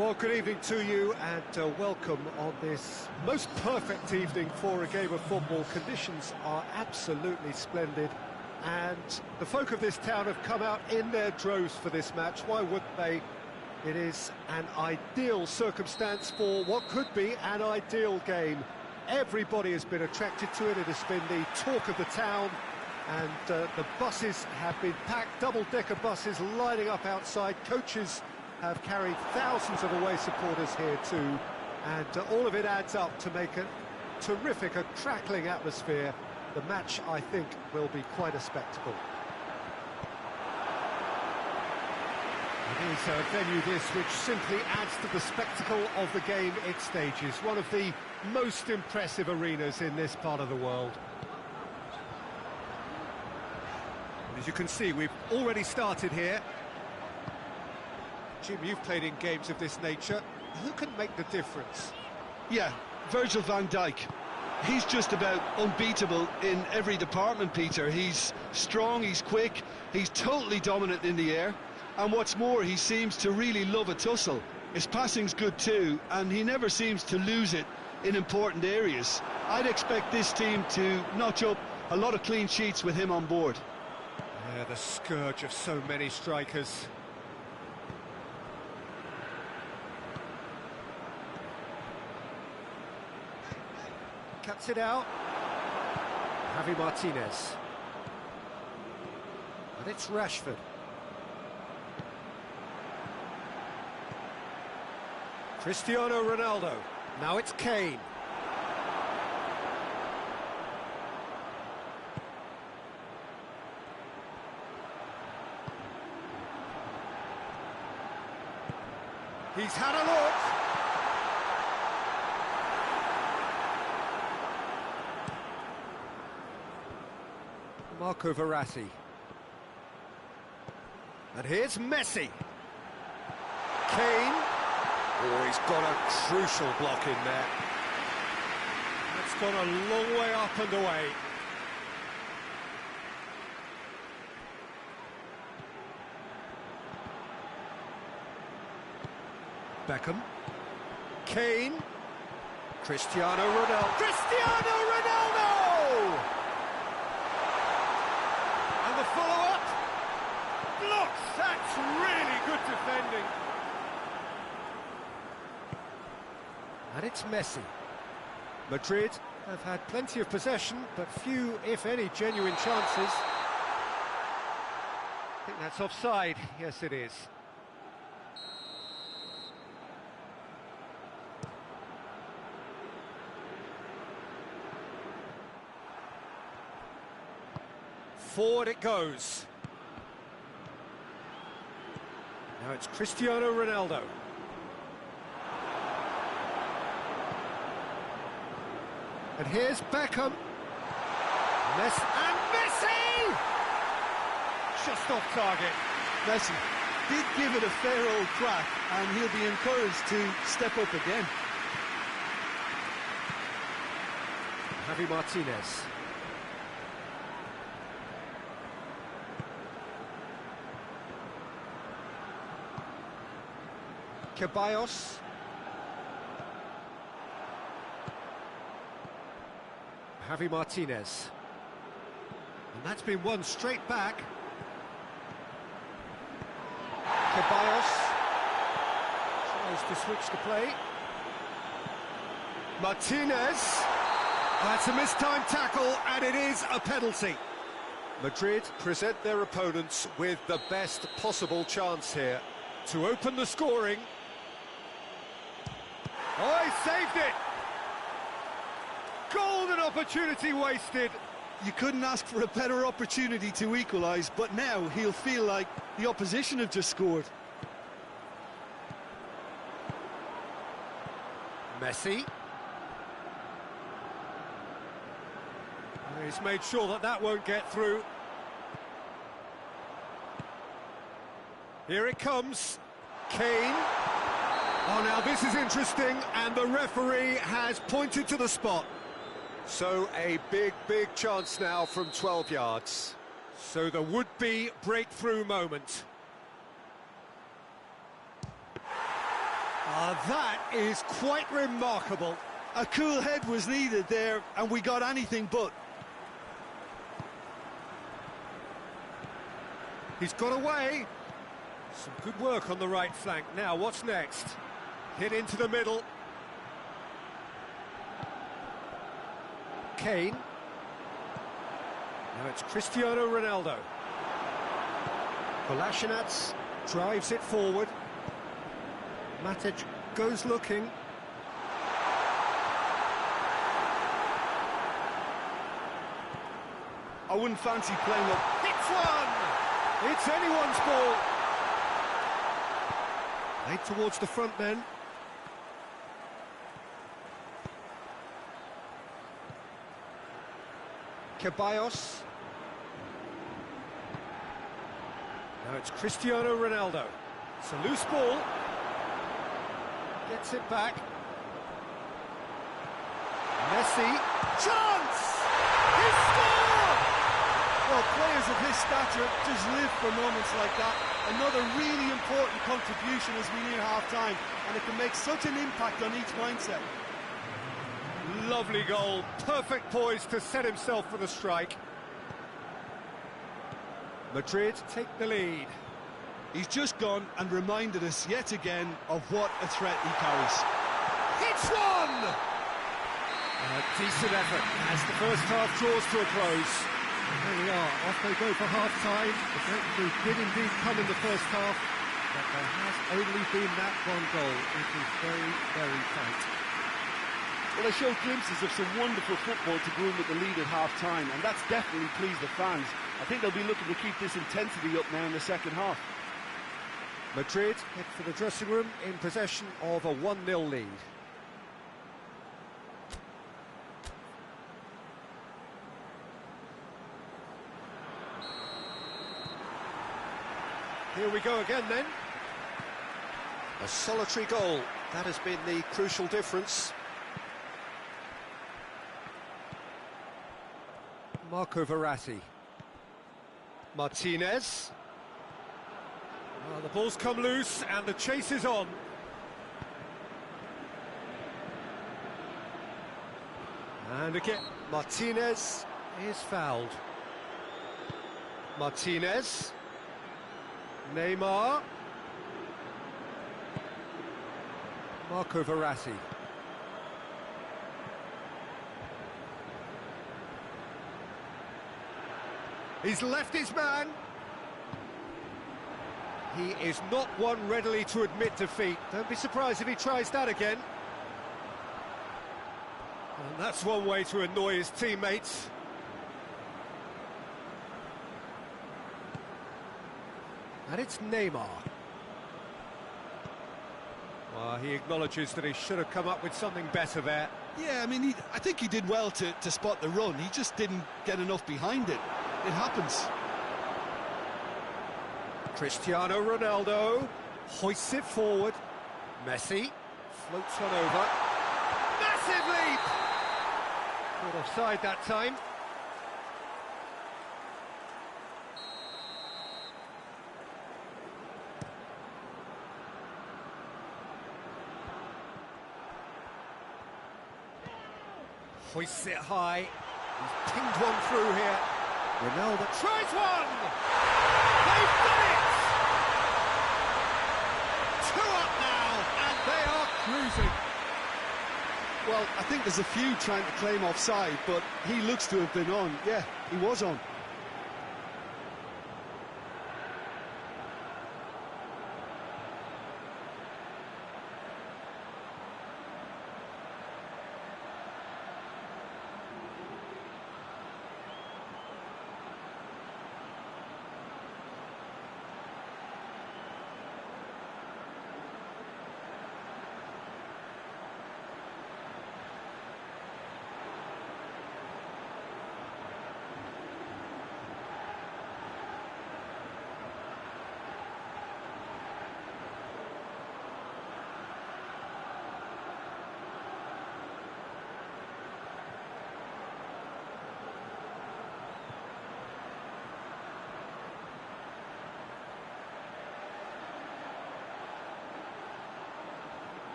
Well, good evening to you and welcome on this most perfect evening for a game of football. Conditions are absolutely splendid and the folk of this town have come out in their droves for this match. Why wouldn't they? It is an ideal circumstance for what could be an ideal game. Everybody has been attracted to it. It has been the talk of the town, and the buses have been packed, double-decker buses lining up outside. Coaches have carried thousands of away supporters here too, and all of it adds up to make a terrific, a crackling atmosphere. The match, I think, will be quite a spectacle. It is a venue this which simply adds to the spectacle of the game it stages. One of the most impressive arenas in this part of the world. As you can see, we've already started here. Jim, you've played in games of this nature. Who can make the difference? Yeah, Virgil van Dijk. He's just about unbeatable in every department, Peter. He's strong, he's quick, he's totally dominant in the air. And what's more, he seems to really love a tussle. His passing's good too, and he never seems to lose it in important areas. I'd expect this team to notch up a lot of clean sheets with him on board. Yeah, the scourge of so many strikers. Cuts it out. Javi Martinez. And it's Rashford. Cristiano Ronaldo. Now it's Kane. He's had a look. Marco Verratti. And here's Messi. Kane. Oh, he's got a crucial block in there. That's gone a long way up and away. Beckham. Kane. Cristiano Ronaldo. Cristiano Ronaldo! And the follow-up. Blocks! That's really good defending. And it's Messi. Madrid have had plenty of possession, but few, if any, genuine chances. I think that's offside. Yes, it is. Forward it goes. Now it's Cristiano Ronaldo. And here's Beckham. And Messi! Just off target. Messi did give it a fair old crack, and he'll be encouraged to step up again. Javi Martinez. Ceballos. Javi Martinez. And that's been won straight back. Ceballos tries to switch the play. Martinez. That's a mistimed tackle, and it is a penalty. Madrid present their opponents with the best possible chance here to open the scoring. Oh, he saved it! Golden opportunity wasted. You couldn't ask for a better opportunity to equalise, but now he'll feel like the opposition have just scored. Messi. He's made sure that that won't get through. Here it comes. Kane. Oh, now this is interesting, and the referee has pointed to the spot. So a big, big chance now from 12 yards. So the would-be breakthrough moment. That is quite remarkable. A cool head was needed there, and we got anything but. He's got away. Some good work on the right flank. Now, what's next? Hit into the middle. Kane. Now it's Cristiano Ronaldo. Kolasinac drives it forward. Matic goes looking. I wouldn't fancy playing up. Hits one! It's anyone's ball. Played towards the front then. Ceballos. Now it's Cristiano Ronaldo. It's a loose ball. Gets it back. Messi. Chance! He scored! Well, players of his stature just live for moments like that. Another really important contribution as we near half-time, and it can make such an impact on each mindset. Lovely goal, perfect poise to set himself for the strike. Madrid take the lead. He's just gone and reminded us yet again of what a threat he carries. Hits one! A decent effort as the first half draws to a close. There we are, off they go for half-time. The breakthrough did indeed come in the first half, but there has only been that one goal. It is very, very tight. Well, they showed glimpses of some wonderful football to go in with the lead at half-time, and that's definitely pleased the fans. I think they'll be looking to keep this intensity up now in the second half. Madrid head for the dressing room in possession of a 1-0 lead. Here we go again then. A solitary goal, that has been the crucial difference. Marco Verratti. Martinez. Well, the ball's come loose and the chase is on. And again, Martinez is fouled. Martinez. Neymar. Marco Verratti. He's left his man. He is not one readily to admit defeat. Don't be surprised if he tries that again. And that's one way to annoy his teammates. And it's Neymar. Well, he acknowledges that he should have come up with something better there. Yeah, I mean, I think he did well to spot the run. He just didn't get enough behind it. It happens. Cristiano Ronaldo hoists it forward. Messi floats one over. Massive leap! Caught offside that time. Hoists it high. He's pinged one through here. Ronaldo tries one! They've done it! 2 up now, and they are cruising. Well, I think there's a few trying to claim offside, but he looks to have been on. Yeah, he was on.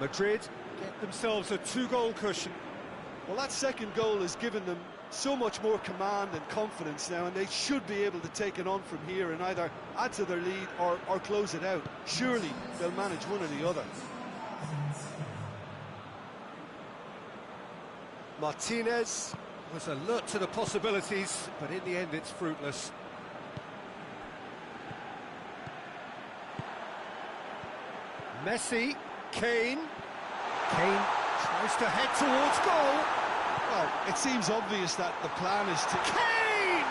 Madrid get themselves a 2-goal cushion. Well, that second goal has given them so much more command and confidence now, and they should be able to take it on from here and either add to their lead or close it out. Surely they'll manage one or the other. Martinez was alert to the possibilities, but in the end it's fruitless. Messi, Kane tries to head towards goal. Well, it seems obvious that the plan is to... Kane!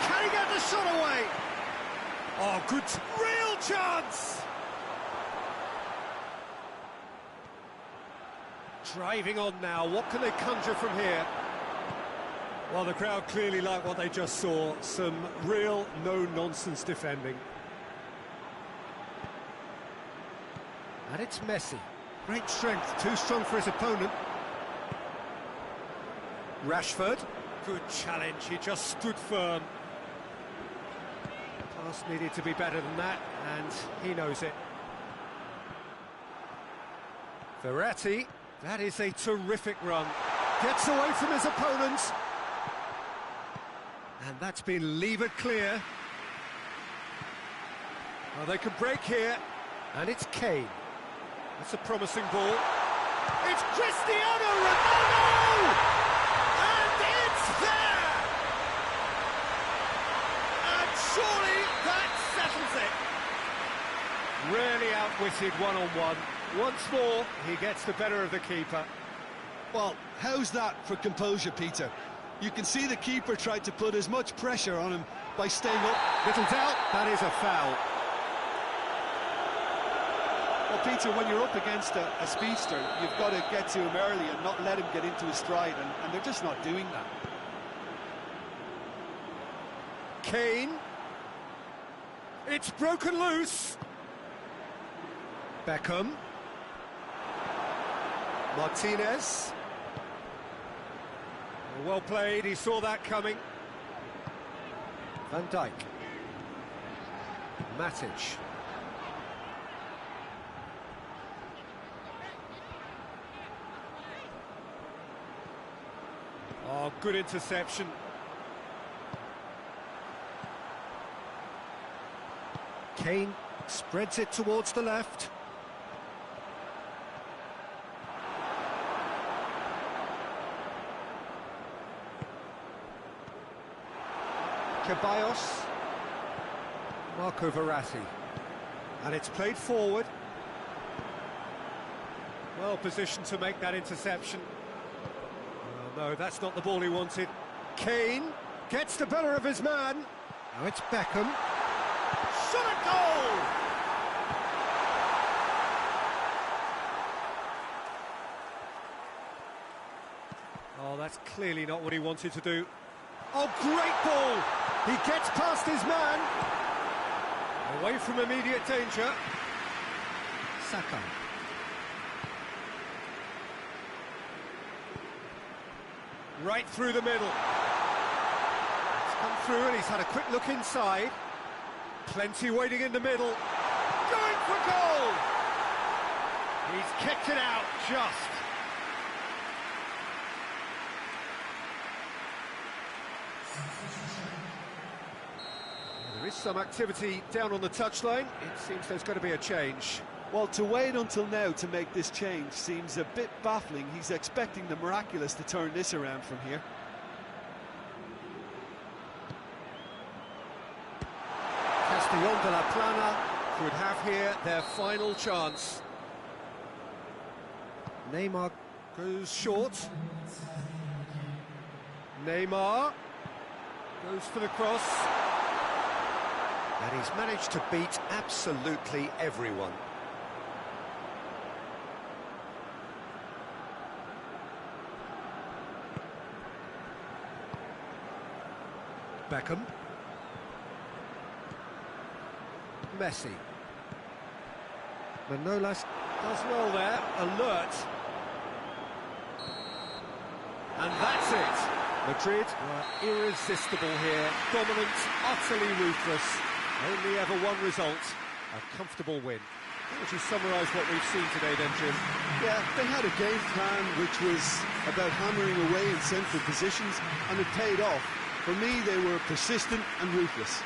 Can he get the shot away? Oh, good, real chance! Driving on now, what can they conjure from here? Well, the crowd clearly like what they just saw. Some real no-nonsense defending. And it's Messi. Great strength, too strong for his opponent. Rashford, good challenge, he just stood firm. Pass needed to be better than that, and he knows it. Verratti, that is a terrific run. Gets away from his opponent. And that's been levered clear. Well, they can break here. And it's Kane. That's a promising ball. It's Cristiano Ronaldo! And it's there! And surely that settles it. Really outwitted one-on-one. Once more, he gets the better of the keeper. Well, how's that for composure, Peter? You can see the keeper tried to put as much pressure on him by staying up. Little doubt, that is a foul. Well, Peter, when you're up against a speedster, you've got to get to him early and not let him get into his stride, and they're just not doing that. Kane. It's broken loose. Beckham. Martinez. Well played, he saw that coming. Van Dijk. Matic. Oh, good interception. Kane spreads it towards the left. Ceballos, Marco Verratti, and it's played forward. Well positioned to make that interception. Oh, no, that's not the ball he wanted. Kane gets the better of his man. Now it's Beckham. Shot at goal! Oh, that's clearly not what he wanted to do. Oh, great ball! He gets past his man. Away from immediate danger. Saka. Right through the middle. He's come through and he's had a quick look inside. Plenty waiting in the middle. Going for goal! He's kicked it out just. There is some activity down on the touchline. It seems there's going to be a change. Well, to wait until now to make this change seems a bit baffling. He's expecting the miraculous to turn this around from here. Castellón de la Plana could have here their final chance. Neymar goes short. Neymar goes for the cross. And he's managed to beat absolutely everyone. Beckham. Messi. Manolas does well there, alert. And that's it. Madrid were irresistible here, dominant, utterly ruthless. Only ever one result, a comfortable win. How would you summarise what we've seen today then, Jim? Yeah, they had a game plan which was about hammering away in central positions, and it paid off. For me, they were persistent and ruthless.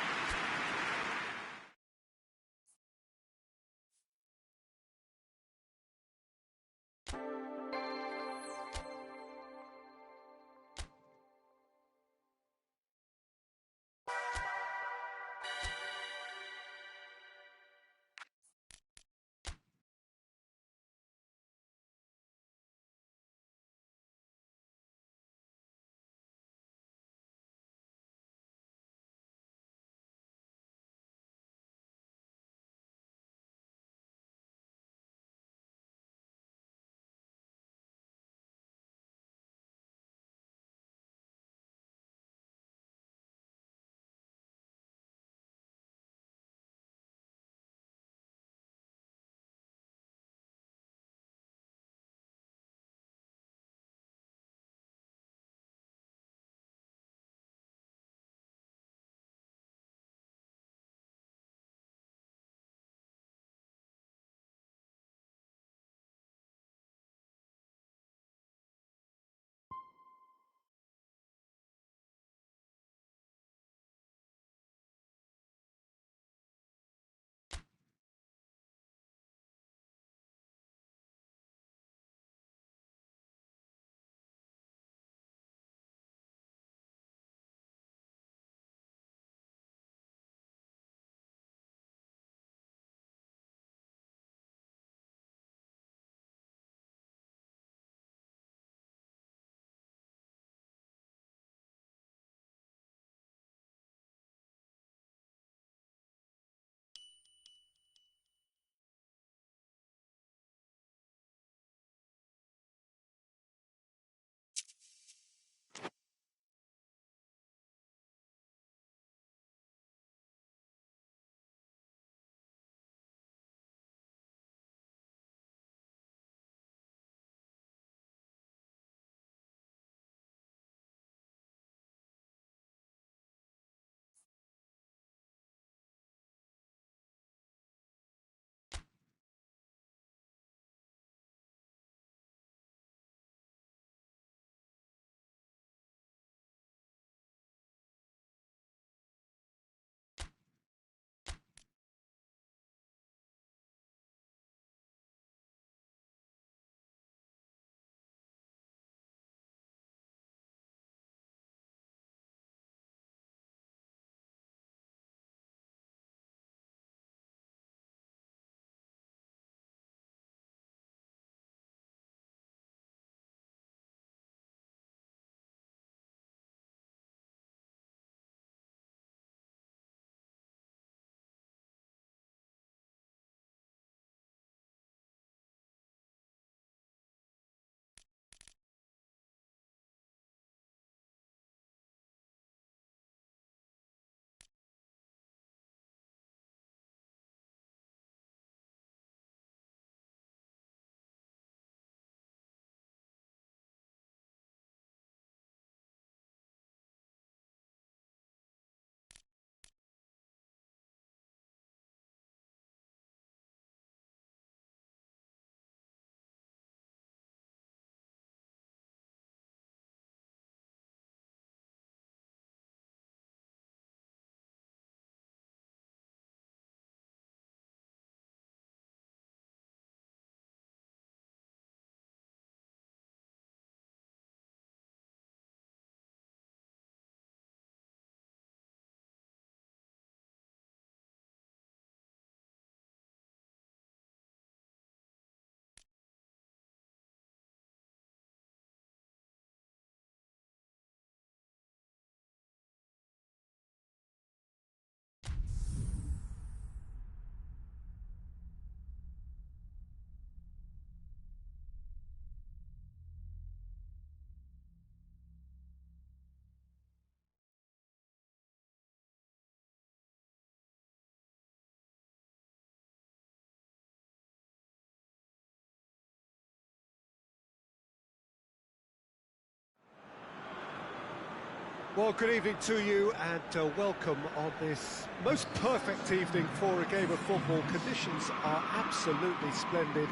Well, good evening to you and welcome on this most perfect evening for a game of football. Conditions are absolutely splendid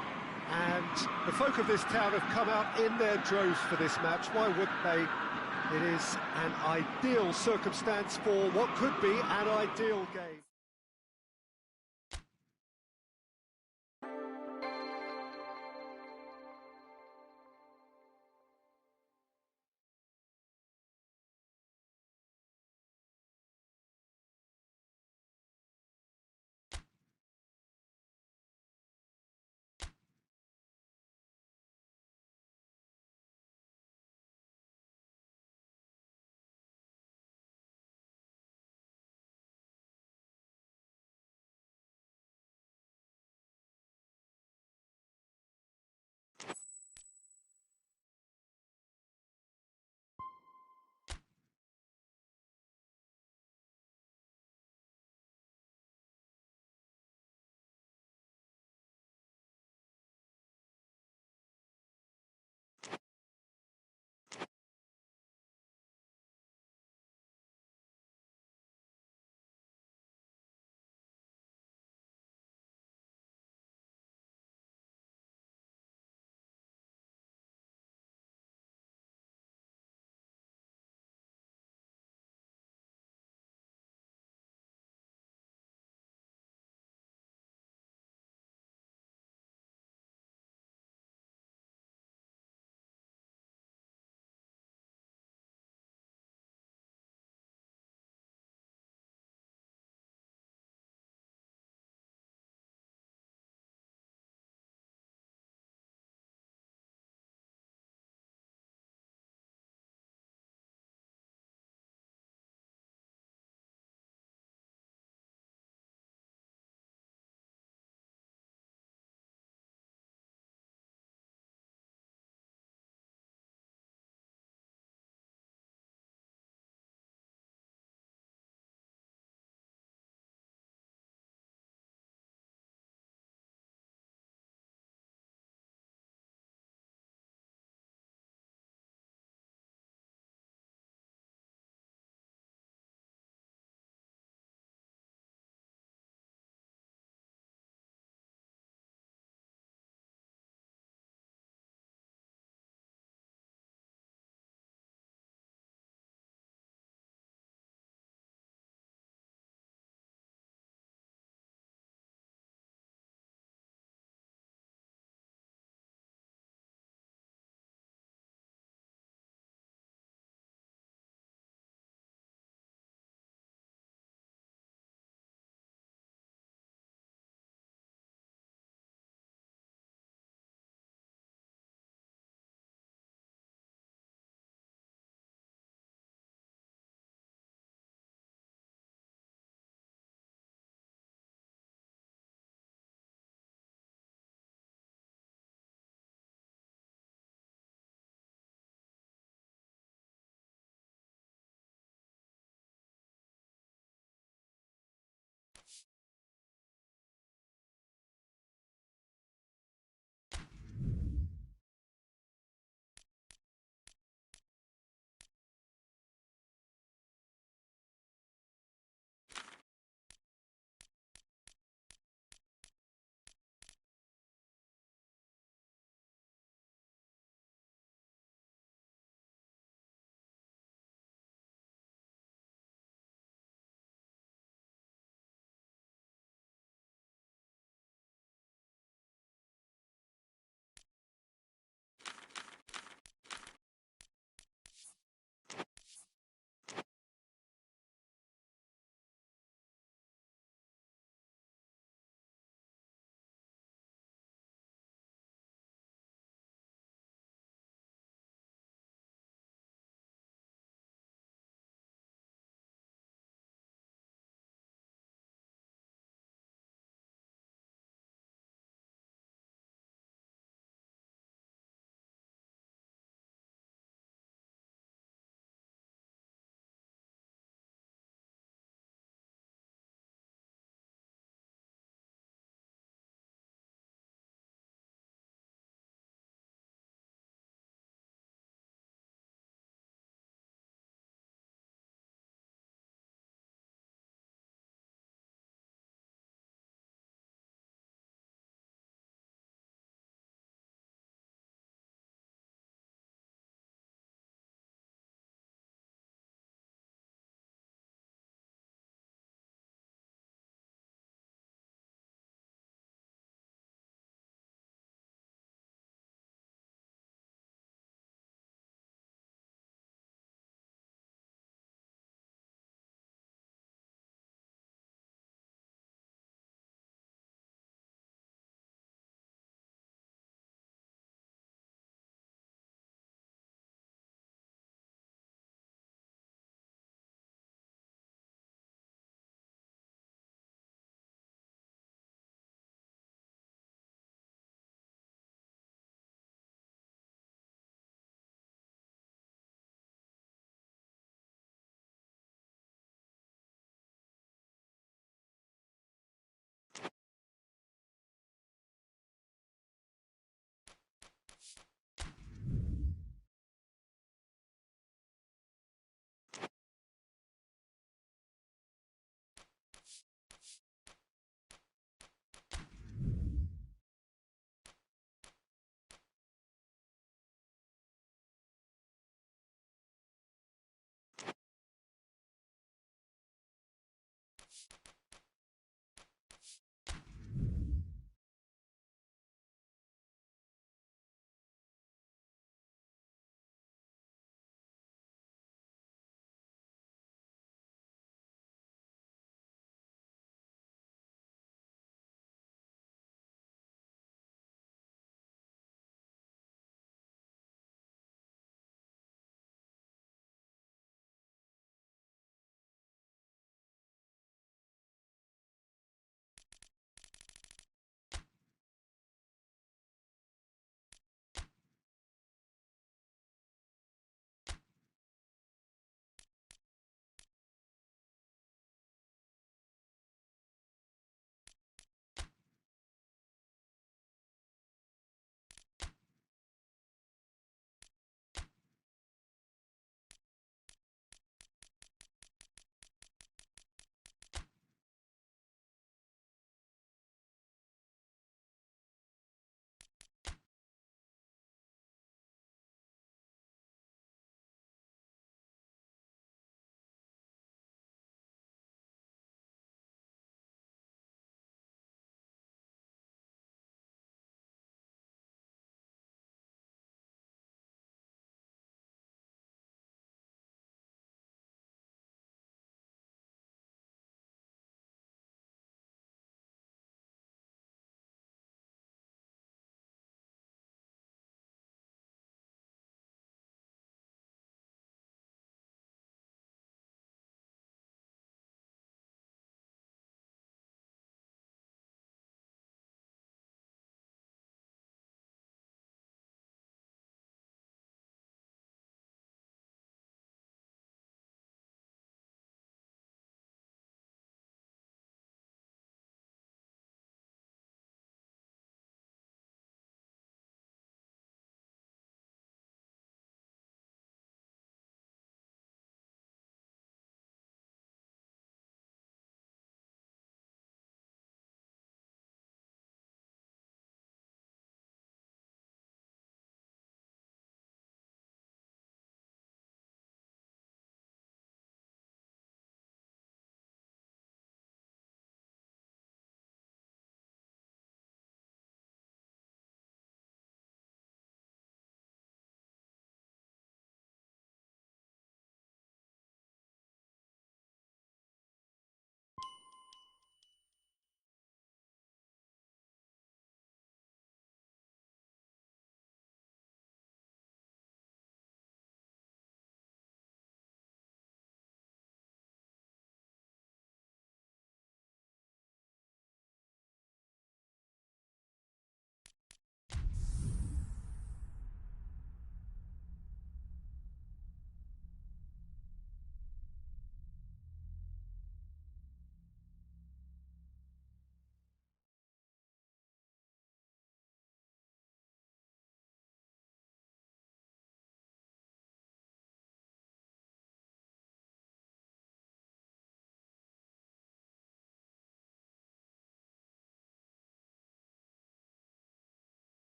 and the folk of this town have come out in their droves for this match. Why wouldn't they? It is an ideal circumstance for what could be an ideal game.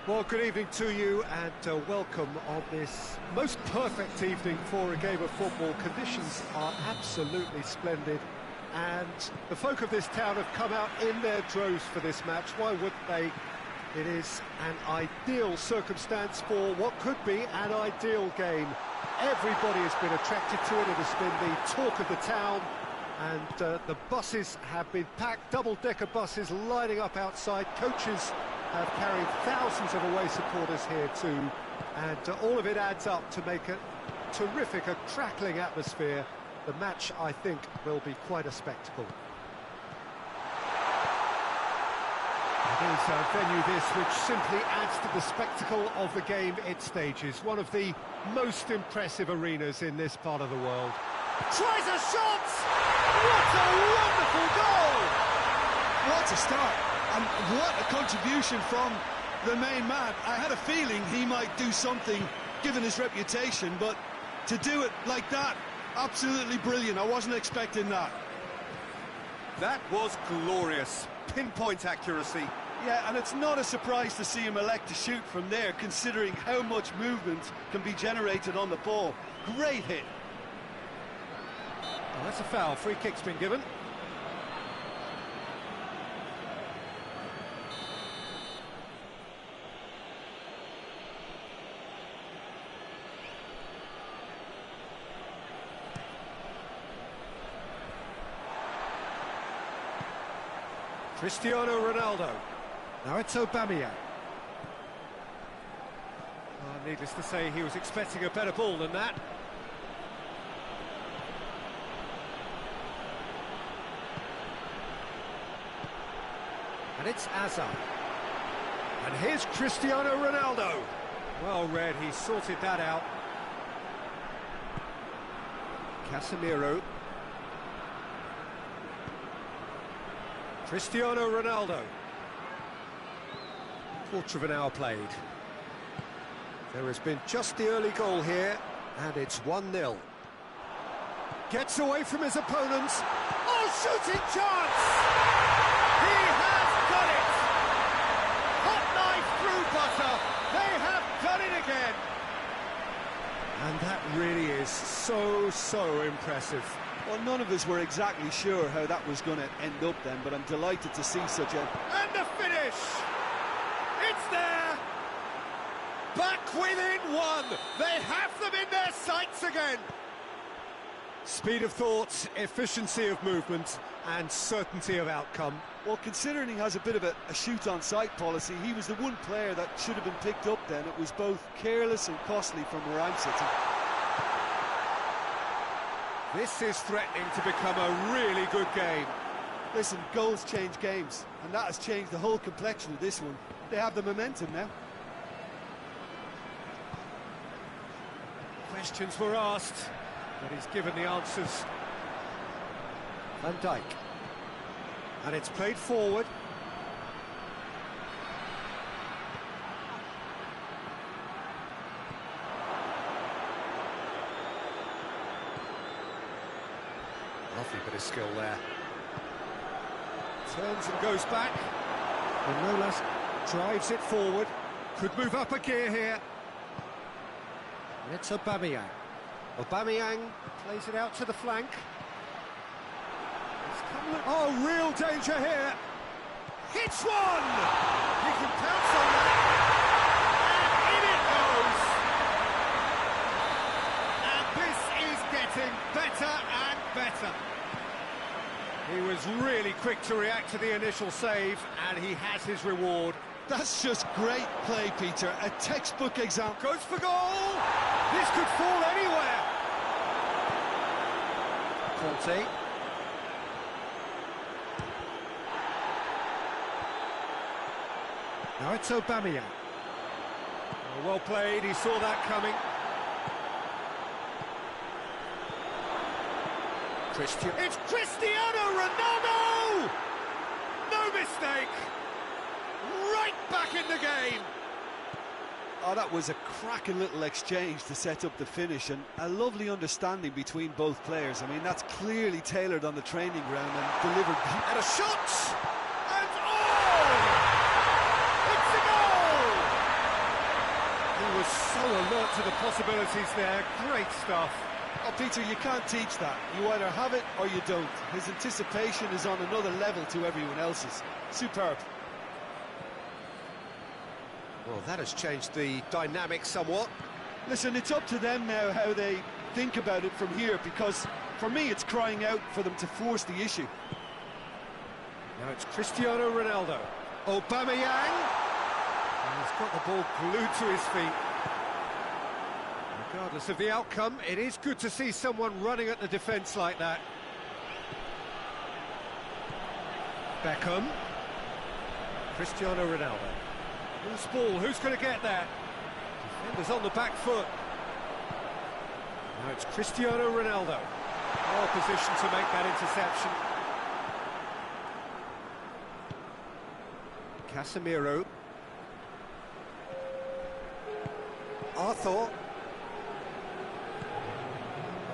Well, good evening to you and welcome on this most perfect evening for a game of football. Conditions are absolutely splendid and the folk of this town have come out in their droves for this match. Why wouldn't they? It is an ideal circumstance for what could be an ideal game. Everybody has been attracted to it. It has been the talk of the town, and the buses have been packed, double-decker buses lining up outside. Coaches have carried thousands of away supporters here too, and all of it adds up to make a terrific, a crackling atmosphere. The match, I think, will be quite a spectacle. It is a venue this which simply adds to the spectacle of the game it stages. One of the most impressive arenas in this part of the world. Tries a shot! What a wonderful goal! What a start, and what a contribution from the main man. I had a feeling he might do something, given his reputation, but to do it like that, absolutely brilliant. I wasn't expecting that. That was glorious. Pinpoint accuracy. Yeah, and it's not a surprise to see him elect to shoot from there, considering how much movement can be generated on the ball. Great hit. Well, that's a foul. Free kick's been given. Cristiano Ronaldo. Now it's Aubameyang. Needless to say, he was expecting a better ball than that. And it's Hazard. And here's Cristiano Ronaldo. Well read, he sorted that out. Casemiro. Cristiano Ronaldo. Quarter of an hour played. There has been just the early goal here, and it's 1-0. Gets away from his opponents. Oh, shooting chance! He has done it! Hot knife through butter. They have done it again. And that really is so impressive. Well, none of us were exactly sure how that was going to end up then, but I'm delighted to see such a... And the finish! It's there! Back within one! They have them in their sights again! Speed of thought, efficiency of movement, and certainty of outcome. Well, considering he has a bit of a shoot-on-sight policy, he was the one player that should have been picked up then. It was both careless and costly from where I'm sitting. This is threatening to become a really good game. Listen, goals change games, and that has changed the whole complexion of this one. They have the momentum now. Questions were asked, but he's given the answers. Van Dijk. And it's played forward. Lovely bit of skill there. Turns and goes back. And no less drives it forward. Could move up a gear here. And it's Aubameyang. Aubameyang plays it out to the flank. Oh, real danger here. Hits one! He can pounce on that. And in it goes. And this is getting better and better. He was really quick to react to the initial save, and he has his reward. That's just great play, Peter. A textbook example. Goes for goal! This could fall anywhere. Conte. Now it's Aubameyang. Well played, he saw that coming. It's Cristiano Ronaldo! No mistake! Right back in the game! Oh, that was a cracking little exchange to set up the finish, and a lovely understanding between both players. I mean, that's clearly tailored on the training ground and delivered. And a shot! And oh! It's a goal! so alert to the possibilities there. Great stuff. Oh, Peter, you can't teach that. You either have it or you don't. His anticipation is on another level to everyone else's. Superb. Well, that has changed the dynamic somewhat. Listen, it's up to them now how they think about it from here, because for me it's crying out for them to force the issue. Now it's Cristiano Ronaldo. Aubameyang. And he's got the ball glued to his feet. Regardless of the outcome, it is good to see someone running at the defence like that. Beckham. Cristiano Ronaldo. Loose ball, who's going to get that? Defenders on the back foot. Now it's Cristiano Ronaldo. Well positioned to make that interception. Casemiro. Arthur.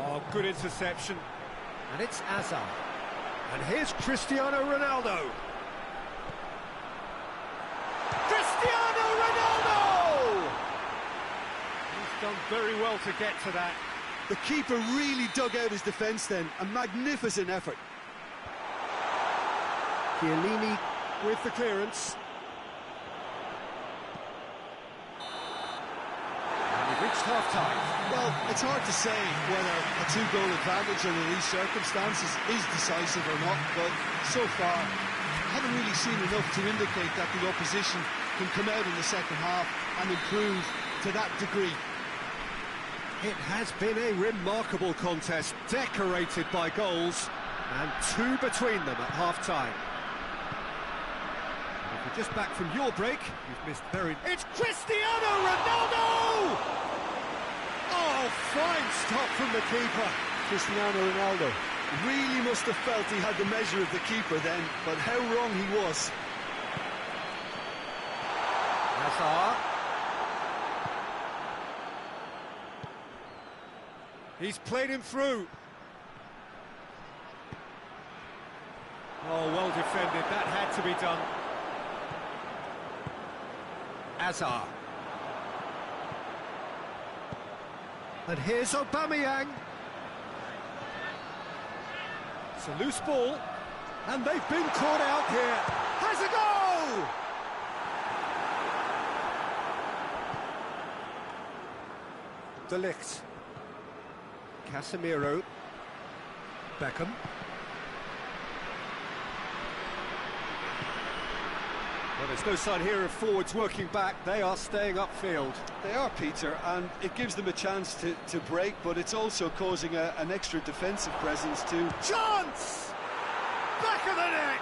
Oh, good interception. And it's Hazard. And here's Cristiano Ronaldo. Cristiano Ronaldo! He's done very well to get to that. The keeper really dug out his defence then. A magnificent effort. Chiellini with the clearance. And we've reached half-time. Well, it's hard to say whether a two-goal advantage under these circumstances is decisive or not, but so far, I haven't really seen enough to indicate that the opposition can come out in the second half and improve to that degree. It has been a remarkable contest, decorated by goals, and two between them at half-time. If you're just back from your break, you've missed very... It's Cristiano Ronaldo! Oh, fine stop from the keeper. Cristiano Ronaldo really must have felt he had the measure of the keeper then, but how wrong he was. Hazard. He's played him through. Oh, well defended. That had to be done. Hazard. And here's Aubameyang. It's a loose ball. And they've been caught out here. Has a goal! De Ligt. Casemiro. Beckham. Well, there's no sign here of forwards working back. They are staying upfield. They are, Peter, and it gives them a chance to break, but it's also causing an extra defensive presence too. Chance! Back of the net!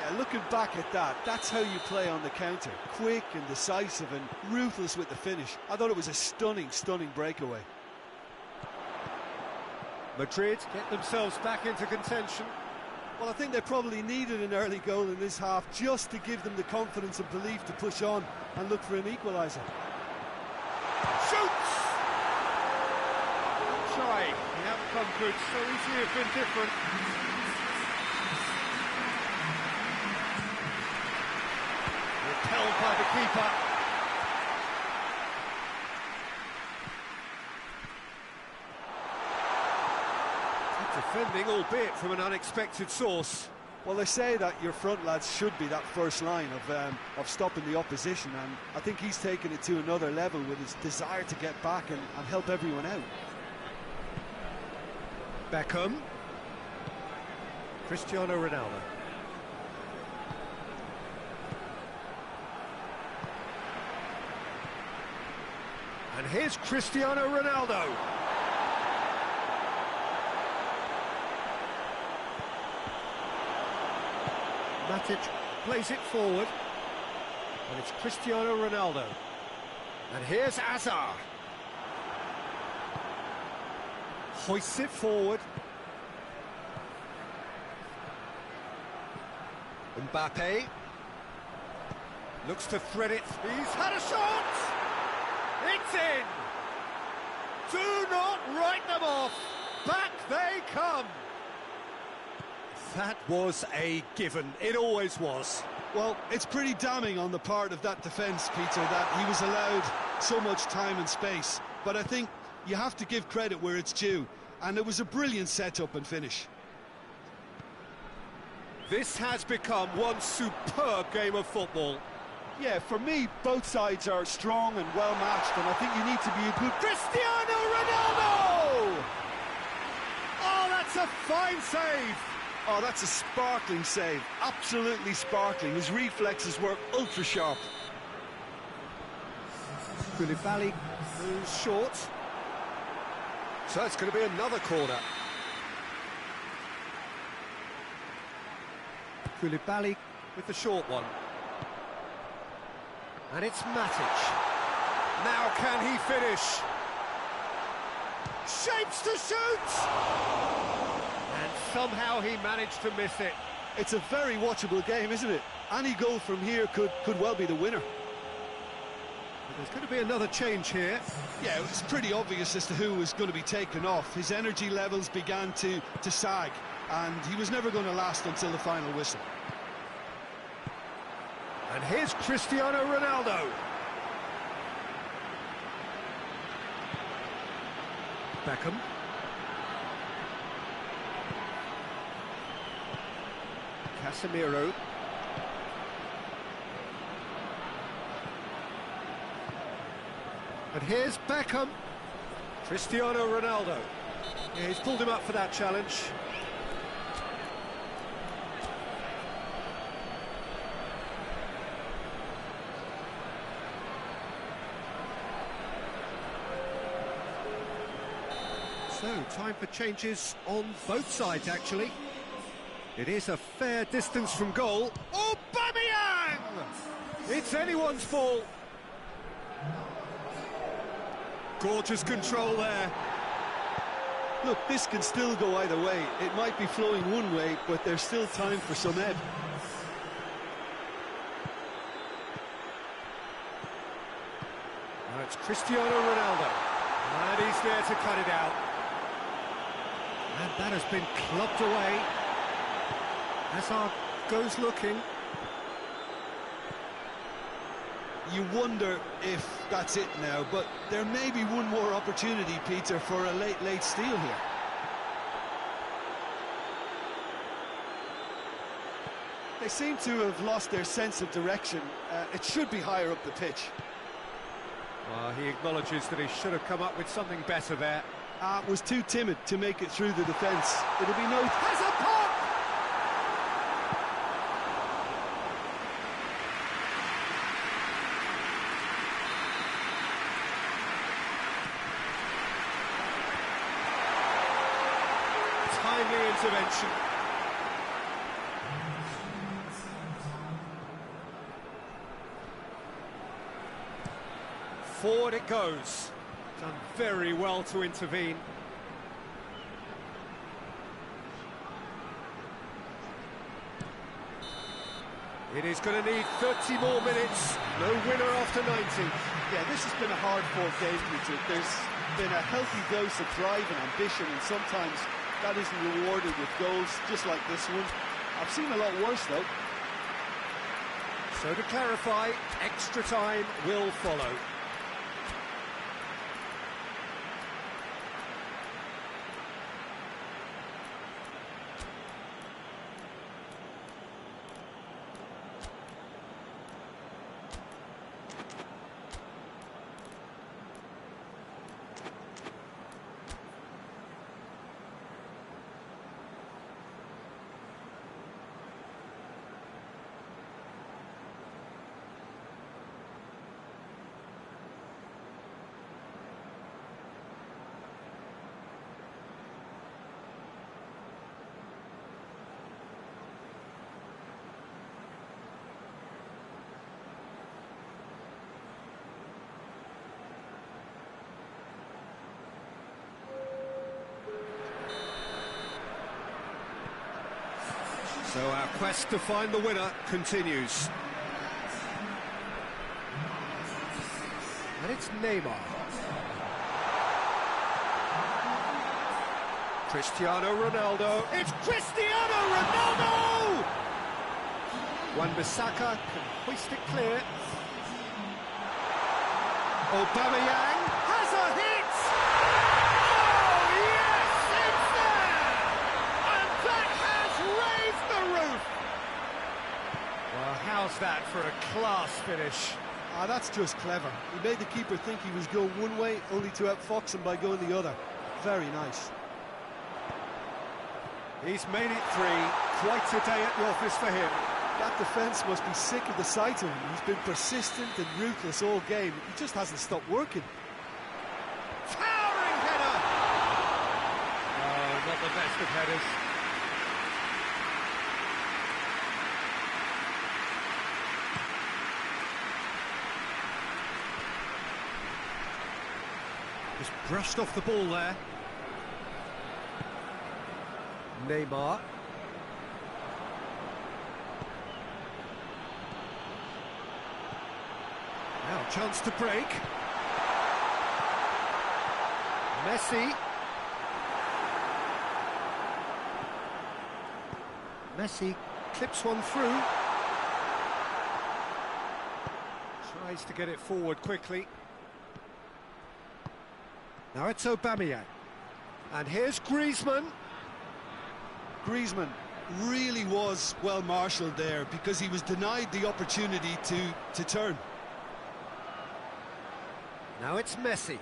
Yeah, looking back at that, that's how you play on the counter. Quick and decisive and ruthless with the finish. I thought it was a stunning, stunning breakaway. Madrid get themselves back into contention. Well, I think they probably needed an early goal in this half just to give them the confidence and belief to push on and look for an equaliser. Shoots! Try. The outcome could so easily have been different. Repelled by the keeper. Defending, albeit from an unexpected source. Well, they say that your front lads should be that first line of stopping the opposition, and I think he's taken it to another level with his desire to get back and help everyone out. Beckham. Cristiano Ronaldo. And here's Cristiano Ronaldo. Matic plays it forward, and it's Cristiano Ronaldo. And here's Hazard. Hoists it forward. Mbappe looks to thread it. He's had a shot! It's in! Do not write them off! Back they come! That was a given. It always was. Well, it's pretty damning on the part of that defence, Peter, that he was allowed so much time and space. But I think you have to give credit where it's due, and it was a brilliant setup and finish. This has become one superb game of football. Yeah, for me, both sides are strong and well-matched, and I think you need to be a good... Cristiano Ronaldo! Oh, that's a fine save! Oh, that's a sparkling save. Absolutely sparkling. His reflexes were ultra-sharp. Koulibaly moves short. So it's going to be another corner. Koulibaly with the short one. And it's Matic. Now can he finish? Shapes to shoot! And somehow he managed to miss it. It's a very watchable game, isn't it? Any goal from here could well be the winner. But there's going to be another change here. Yeah, it was pretty obvious as to who was going to be taken off. His energy levels began to sag, and he was never going to last until the final whistle. And here's Cristiano Ronaldo. Beckham. Casemiro. And here's Beckham. Cristiano Ronaldo. Yeah, he's pulled him up for that challenge. So, time for changes on both sides, actually. It is a fair distance from goal. Aubameyang! It's anyone's ball. Gorgeous control there. Look, this can still go either way. It might be flowing one way, but there's still time for some ebb. Now it's Cristiano Ronaldo. And he's there to cut it out. And that has been clubbed away. Hazard goes looking. You wonder if that's it now, but there may be one more opportunity, Peter, for a late steal here. They seem to have lost their sense of direction. It should be higher up the pitch. Well, he acknowledges that he should have come up with something better there. Was too timid to make it through the defence. It'll be no... Has a pop! Timely intervention. Forward it goes. Done very well to intervene. It is going to need 30 more minutes. No winner after 90. Yeah, this has been a hard-fought game, Peter. There's been a healthy dose of drive and ambition, and sometimes that isn't rewarded with goals, just like this one. I've seen a lot worse, though. So to clarify, extra time will follow. So our quest to find the winner continues. And it's Neymar. Cristiano Ronaldo. It's Cristiano Ronaldo! Wan-Bissaka can hoist it clear. Aubameyang has a hit! Oh, yes, it's there! And that has raised the roof! Well, how's that for a class finish? Ah, that's just clever. He made the keeper think he was going one way, only to outfox him by going the other. Very nice. He's made it three. Quite a day at the office for him. That defence must be sick of the sight of him. He's been persistent and ruthless all game. He just hasn't stopped working. Towering header! Oh, not the best of headers. Just brushed off the ball there. Neymar. Now, chance to break. Messi. Messi clips one through. Tries to get it forward quickly. Now it's Aubameyang. And here's Griezmann. Griezmann really was well marshalled there because he was denied the opportunity to turn. Now it's Messi.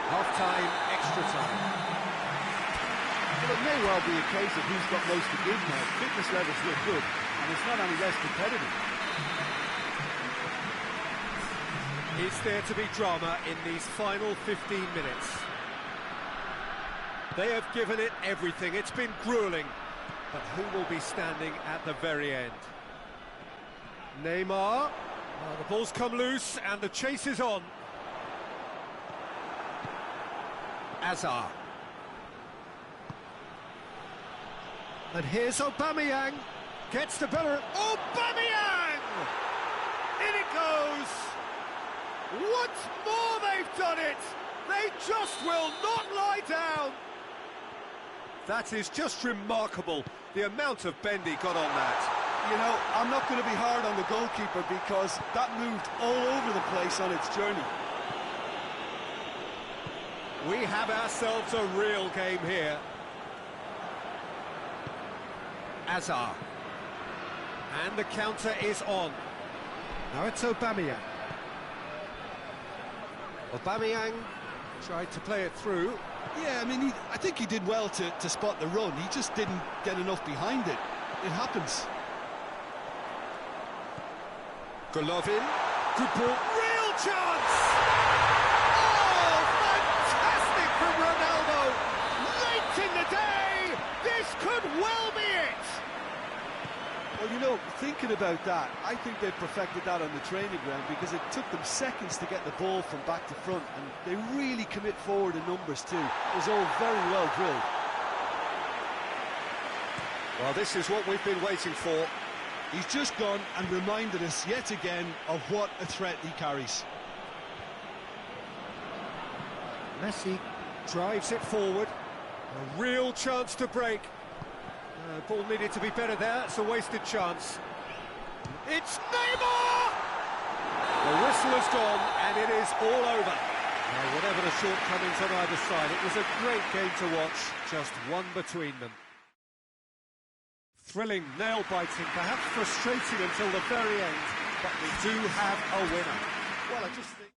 Half-time, extra time. Well, it may well be a case of who's got most to give now. Fitness levels look good, and it's not any less competitive. Is there to be drama in these final 15 minutes? They have given it everything. It's been gruelling. But who will be standing at the very end? Neymar. The ball's come loose and the chase is on. Hazard. And here's Aubameyang. Gets the better. Aubameyang! In it goes! Once more they've done it! They just will not lie down! That is just remarkable, the amount of bend he got on that. You know, I'm not going to be hard on the goalkeeper because that moved all over the place on its journey. We have ourselves a real game here. Hazard. And the counter is on. Now it's Aubameyang. Aubameyang tried to play it through. Yeah, I mean, I think he did well to spot the run. He just didn't get enough behind it. It happens. Golovin. Good ball. Real chance! Oh, fantastic from Ronaldo! Late in the day, this could well be it! Well, you know, thinking about that, I think they perfected that on the training ground because it took them seconds to get the ball from back to front, and they really commit forward in numbers too. It was all very well drilled. Well, this is what we've been waiting for. He's just gone and reminded us yet again of what a threat he carries. Messi drives it forward. A real chance to break. Ball needed to be better there. It's a wasted chance. It's Neymar! The whistle has gone and it is all over. Now, whatever the shortcomings on either side, it was a great game to watch. Just one between them. Thrilling, nail-biting, perhaps frustrating until the very end, but we do have a winner. Well, I just think...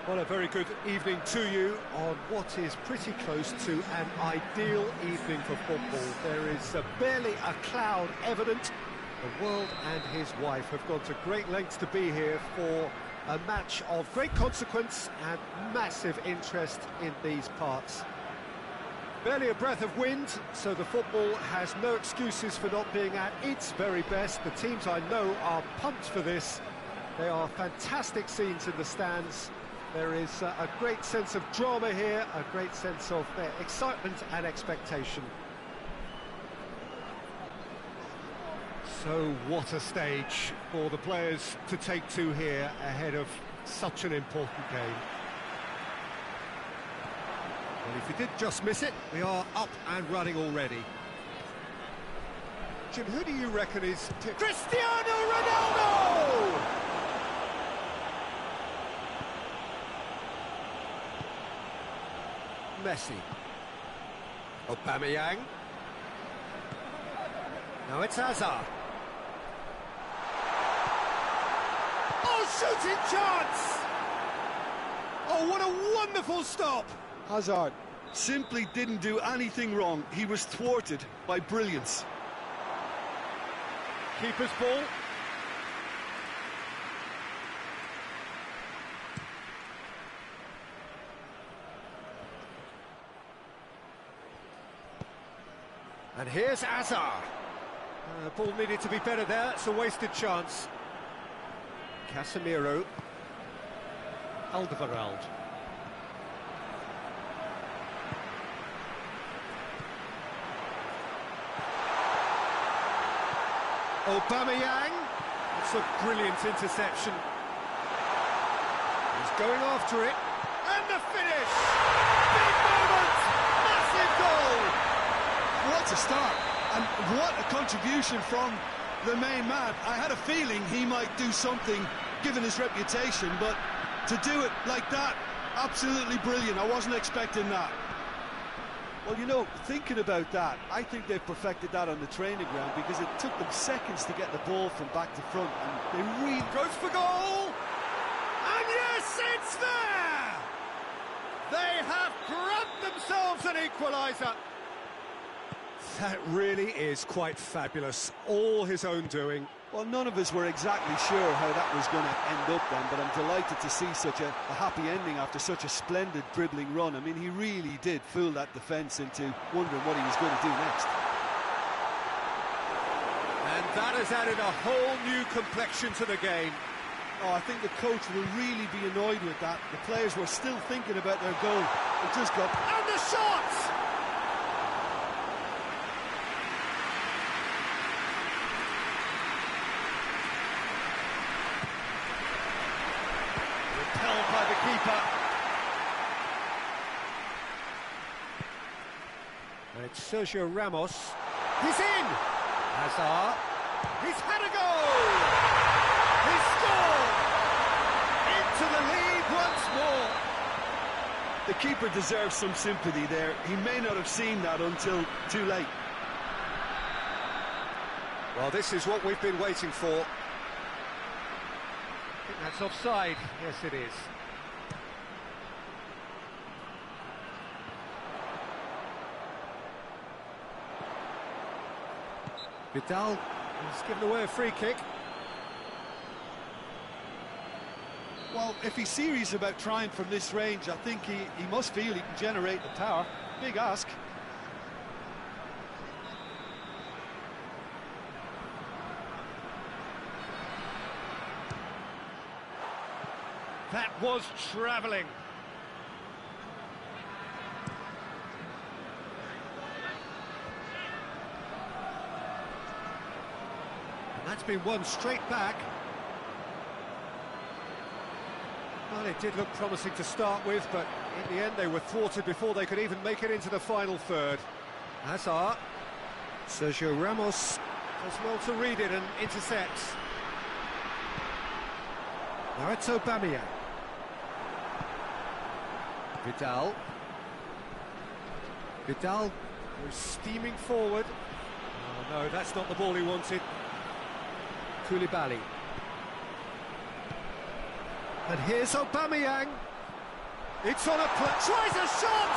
Well, a very good evening to you on what is pretty close to an ideal evening for football. There is barely a cloud evident. The world and his wife have gone to great lengths to be here for a match of great consequence and massive interest in these parts. Barely a breath of wind, so the football has no excuses for not being at its very best. The teams I know are pumped for this. They are fantastic scenes in the stands. There is a great sense of drama here, a great sense of excitement and expectation. So what a stage for the players to take to here ahead of such an important game. Well, if you did just miss it, we are up and running already. Jim, who do you reckon is... Cristiano Ronaldo! Messi. Aubameyang. Now it's Hazard. Oh, shooting chance! Oh, what a wonderful stop! Hazard simply didn't do anything wrong. He was thwarted by brilliance. Keeper's ball. And here's Hazard. Ball needed to be better there. It's a wasted chance. Casemiro. Alderweireld. Aubameyang. It's a brilliant interception. He's going after it. And the finish! Big moment! Massive goal! What a start, and what a contribution from the main man. I had a feeling he might do something, given his reputation, but to do it like that, absolutely brilliant. I wasn't expecting that. Well, you know, thinking about that, I think they've perfected that on the training ground because it took them seconds to get the ball from back to front, and they really... Goes for goal! And yes, it's there! They have grabbed themselves an equaliser. That really is quite fabulous. All his own doing. Well, none of us were exactly sure how that was going to end up then, but I'm delighted to see such a happy ending after such a splendid dribbling run. I mean, he really did fool that defence into wondering what he was going to do next. And that has added a whole new complexion to the game. Oh, I think the coach will really be annoyed with that. The players were still thinking about their goal. It just got... And the shot! Repelled by the keeper. And it's Sergio Ramos. He's in! Hazard. He's had a goal! He's scored! Into the lead once more. The keeper deserves some sympathy there. He may not have seen that until too late. Well, this is what we've been waiting for. I think that's offside. Yes, it is. Vidal has given away a free kick. Well, if he's serious about trying from this range, I think he must feel he can generate the power. Big ask. That was travelling. And that's been won straight back. Well, it did look promising to start with, but in the end they were thwarted before they could even make it into the final third. Hazard. Sergio Ramos does well to read it and intercepts. Now it's Aubameyang. Vidal. Vidal was steaming forward. Oh no, that's not the ball he wanted. Koulibaly. And here's Aubameyang. It's on a play. Tries a shot!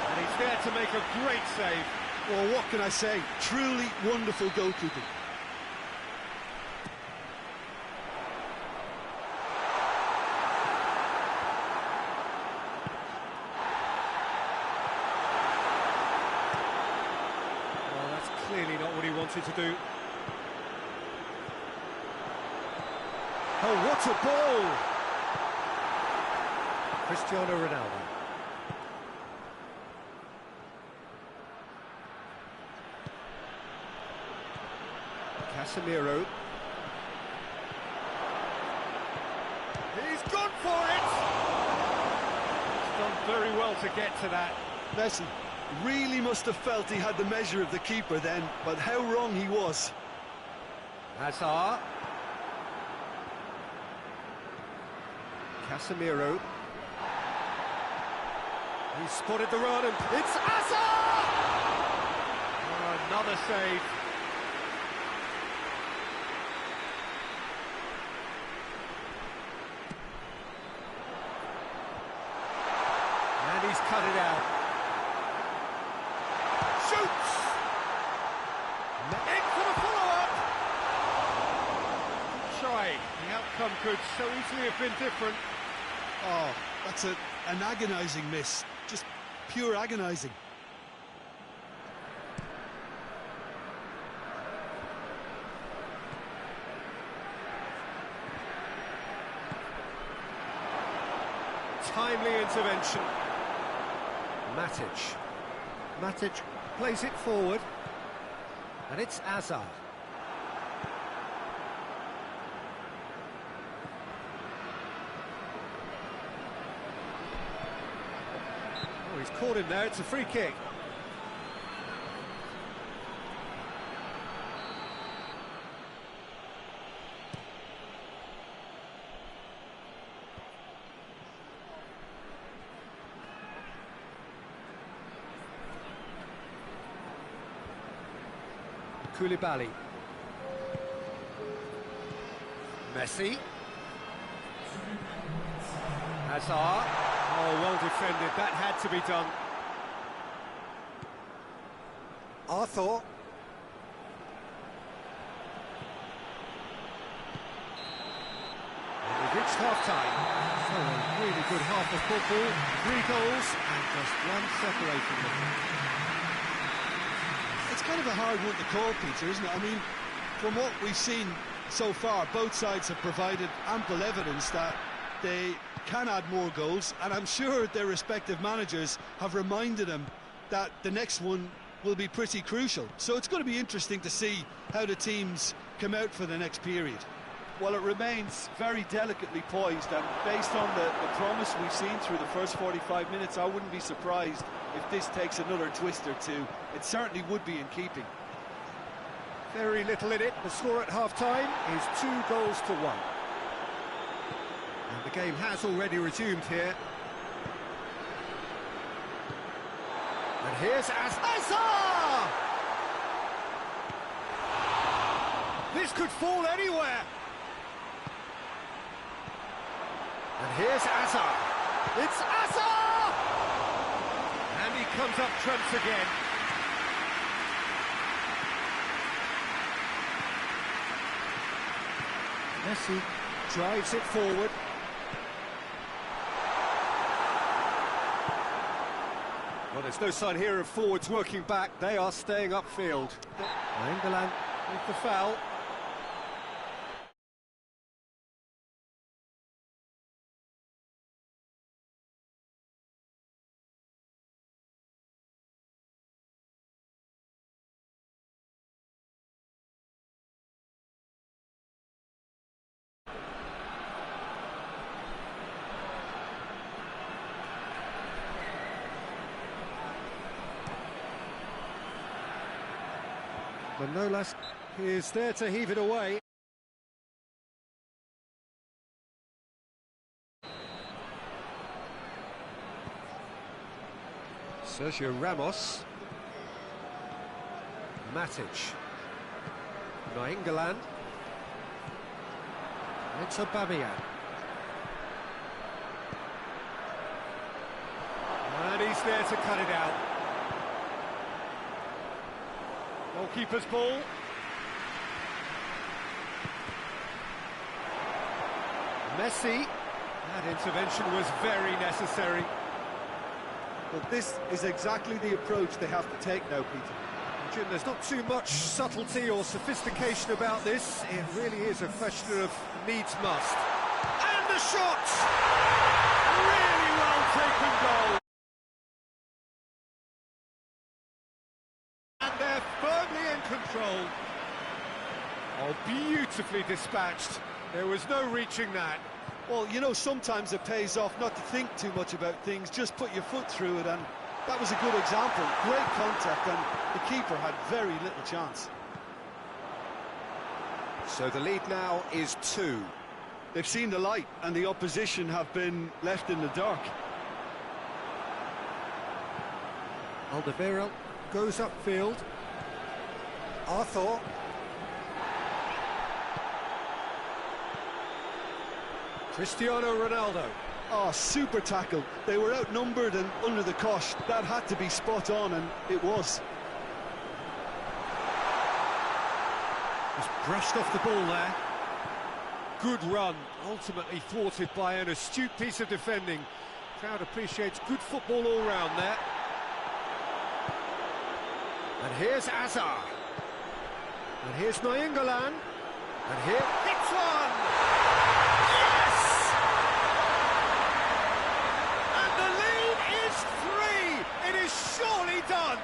And he's there to make a great save. Well, what can I say? Truly wonderful goalkeeping. Well, that's clearly not what he wanted to do. Oh, what a ball! Cristiano Ronaldo. Casemiro. He's gone for it! He's done very well to get to that. Messi really must have felt he had the measure of the keeper then, but how wrong he was. Hazard. Casemiro. He's spotted the run and it's Hazard! Oh, another save. And he's cut it out. Shoots! In for the follow-up! Try. The outcome could so easily have been different. Oh, that's an agonising miss. Just pure agonising. Timely intervention. Matic plays it forward. And it's Hazard. Oh, he's caught him there, it's a free kick. Koulibaly. Messi. Hazard. Oh, well defended. That had to be done. Arthur. And we've reached half-time. So a really good half of football. 3 goals and just one separating them. It's kind of a hard one to call, Peter, isn't it? I mean, from what we've seen so far, both sides have provided ample evidence that they can add more goals, and I'm sure their respective managers have reminded them that the next one will be pretty crucial. So it's going to be interesting to see how the teams come out for the next period. Well, it remains very delicately poised, and based on the promise we've seen through the first 45 minutes, I wouldn't be surprised if this takes another twist or two. It certainly would be in keeping. Very little in it. The score at half-time is 2-1. And the game has already resumed here. And here's Hazard! This could fall anywhere. And here's Hazard. It's Hazard! And he comes up trumps again. Messi drives it forward. Well, there's no sign here of forwards working back. They are staying upfield. England with the foul. Manolas is there to heave it away. Sergio Ramos. Matic. Nainggolan. It's Aubameyang. was there to cut it out. Goalkeeper's ball. Messi. That intervention was very necessary. But this is exactly the approach they have to take now, Peter. Jim, there's not too much subtlety or sophistication about this. It really is a question of needs must. And the shot! Really well taken goal. And they're firmly in control. Oh, beautifully dispatched. There was no reaching that. Well, you know, sometimes it pays off not to think too much about things, just put your foot through it, and that was a good example. Great contact, and the keeper had very little chance. So the lead now is 2. They've seen the light, and the opposition have been left in the dark. Alderweireld goes upfield. Arthur. Cristiano Ronaldo. Oh, super tackle. They were outnumbered and under the cosh. That had to be spot on, and it was. Just brushed off the ball there. Good run, ultimately thwarted by an astute piece of defending. Crowd appreciates good football all round there. And here's Azar. And here's Nainggolan. And here, hits one! Yes! And the lead is 3! It is surely done!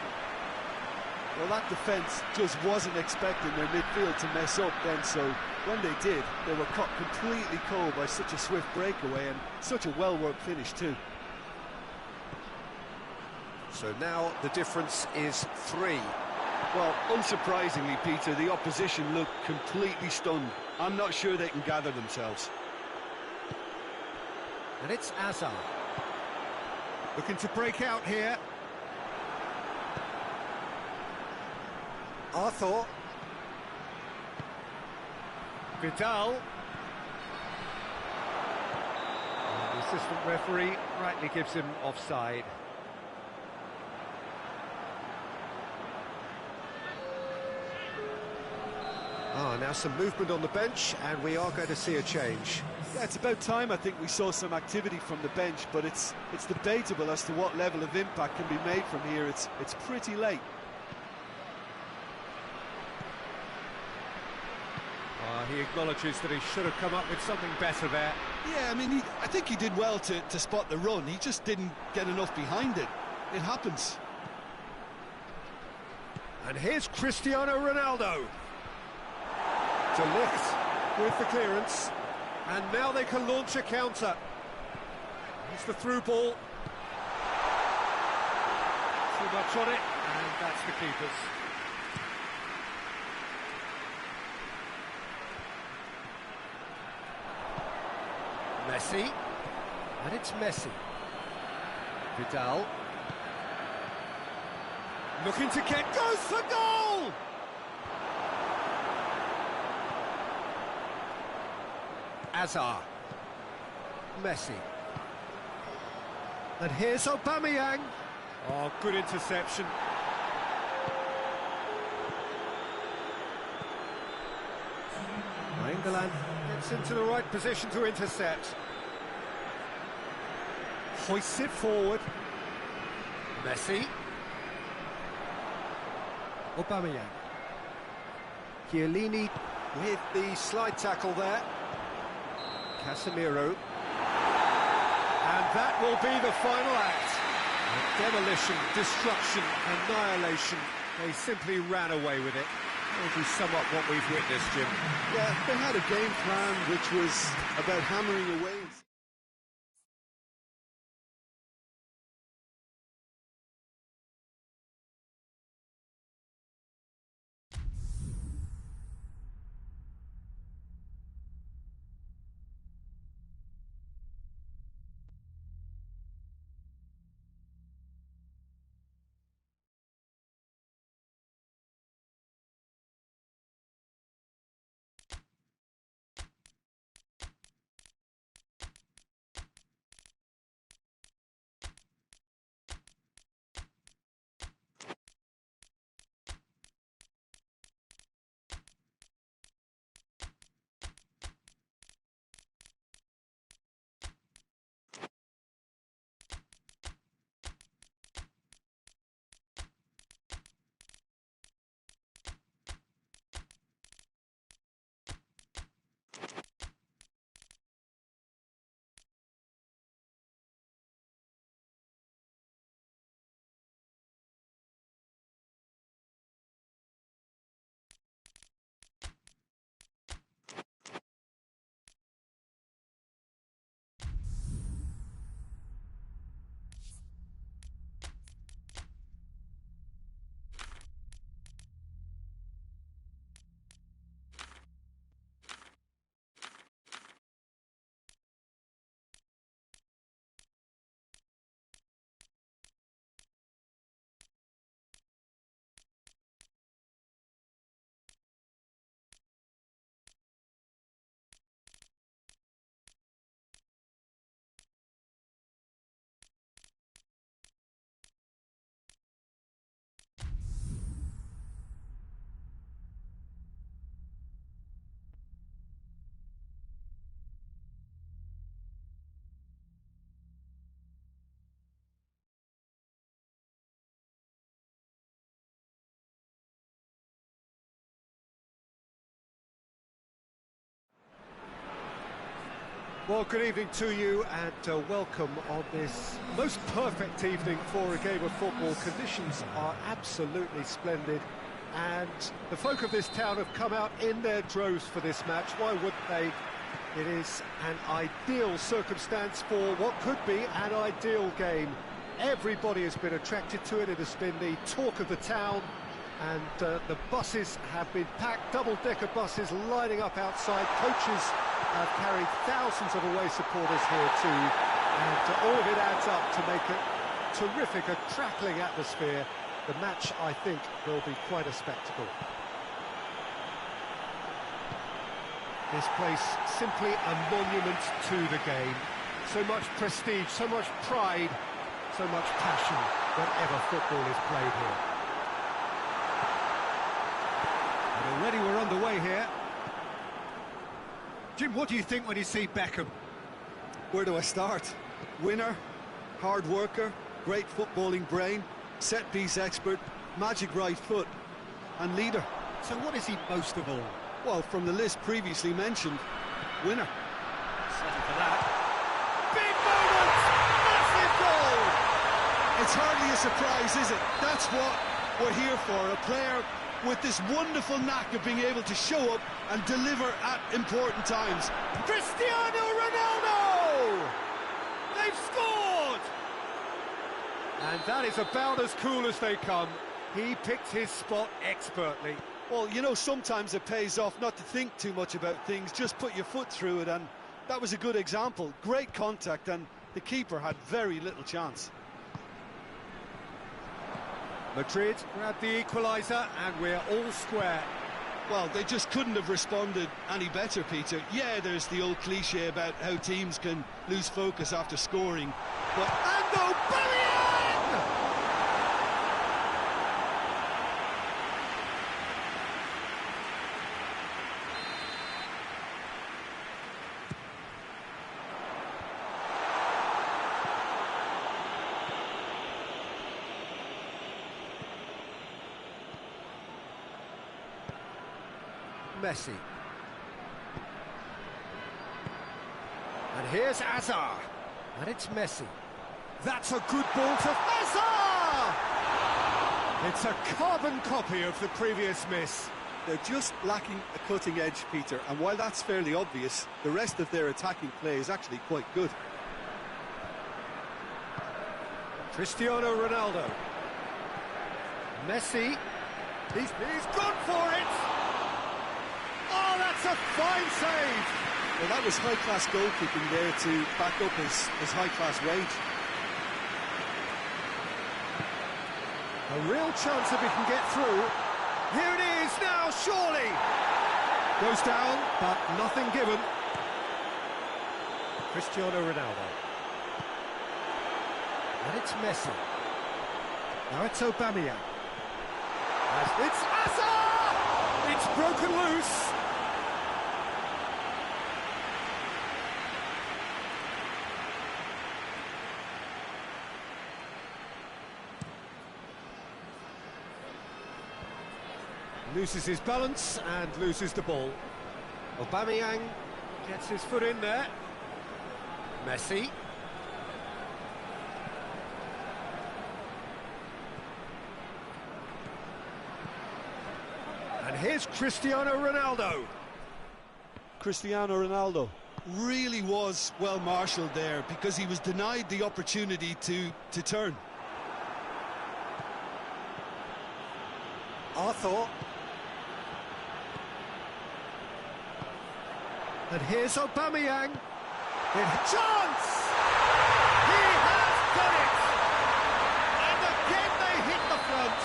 Well, that defence just wasn't expecting their midfield to mess up then, so when they did, they were caught completely cold by such a swift breakaway and such a well-worked finish too. So now the difference is 3. Well, unsurprisingly, Peter, the opposition look completely stunned. I'm not sure they can gather themselves. And it's Azar. Looking to break out here. Arthur. Vidal. And the assistant referee rightly gives him offside. Now some movement on the bench, and we are going to see a change. Yeah, it's about time I think we saw some activity from the bench, but it's debatable as to what level of impact can be made from here. It's pretty late. He acknowledges that he should have come up with something better there. Yeah, I mean, I think he did well to spot the run. He just didn't get enough behind it. It happens. And here's Cristiano Ronaldo. To lift with the clearance, and now they can launch a counter. It's the through ball. Too much on it, and that's the keeper's. Messi, and it's Messi. Vidal. Looking to get, goes for goal! Azar. Messi. And here's Aubameyang. Oh, good interception. Nainggolan gets into the right position to intercept. Hoists it forward. Messi. Aubameyang. Chiellini with the slide tackle there. Casemiro. And that will be the final act. Demolition, destruction, annihilation. They simply ran away with it. How would you sum up what we've witnessed, Jim? Yeah, they had a game plan which was about hammering away. Well, good evening to you and welcome on this most perfect evening for a game of football. Conditions are absolutely splendid and the folk of this town have come out in their droves for this match. Why wouldn't they? It is an ideal circumstance for what could be an ideal game. Everybody has been attracted to it. It has been the talk of the town, and the buses have been packed, double-decker buses lining up outside. Coaches have carried thousands of away supporters here too, and all of it adds up to make a terrific, a crackling atmosphere. The match, I think, will be quite a spectacle. This place simply a monument to the game. So much prestige, so much pride, so much passion whenever football is played here. And already we're underway here. Jim, what do you think when you see Beckham? Where do I start? Winner, hard worker, great footballing brain, set-piece expert, magic right foot, and leader. So what is he most of all? Well, from the list previously mentioned, winner. Settle for that. Big moment! Massive goal! It's hardly a surprise, is it? That's what we're here for, a player with this wonderful knack of being able to show up and deliver at important times. Cristiano Ronaldo! They've scored! And that is about as cool as they come. He picked his spot expertly. Well, you know, sometimes it pays off not to think too much about things, just put your foot through it, and that was a good example. Great contact, and the keeper had very little chance. Madrid grabbed the equaliser, and we're all square. Well, they just couldn't have responded any better, Peter. Yeah, there's the old cliche about how teams can lose focus after scoring, but... And Aubameyang! Messi. And here's Hazard. And it's Messi. That's a good ball to Hazard! It's a carbon copy of the previous miss. They're just lacking a cutting edge, Peter, and while that's fairly obvious, the rest of their attacking play is actually quite good. Cristiano Ronaldo. Messi. He's gone for it! Oh, that's a fine save! Well, that was high-class goal-kicking there to back up his high-class range. A real chance if he can get through. Here it is now, surely! Goes down, but nothing given. Cristiano Ronaldo. And it's Messi. Now it's Aubameyang. It's Hazard! It's broken loose. Loses his balance and loses the ball. Aubameyang gets his foot in there. Messi. And here's Cristiano Ronaldo. Cristiano Ronaldo really was well marshalled there because he was denied the opportunity to turn. Arthur. And here's Aubameyang. Chance! He has done it! And again they hit the front.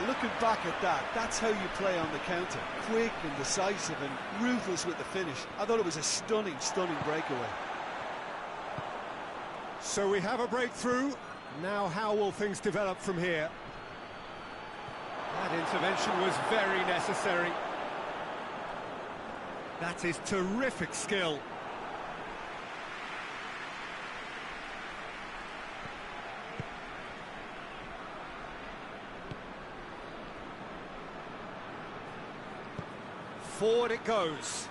Looking back at that, that's how you play on the counter. Quick and decisive and ruthless with the finish. I thought it was a stunning, stunning breakaway. So we have a breakthrough. Now how will things develop from here? That intervention was very necessary. That is terrific skill. Forward it goes.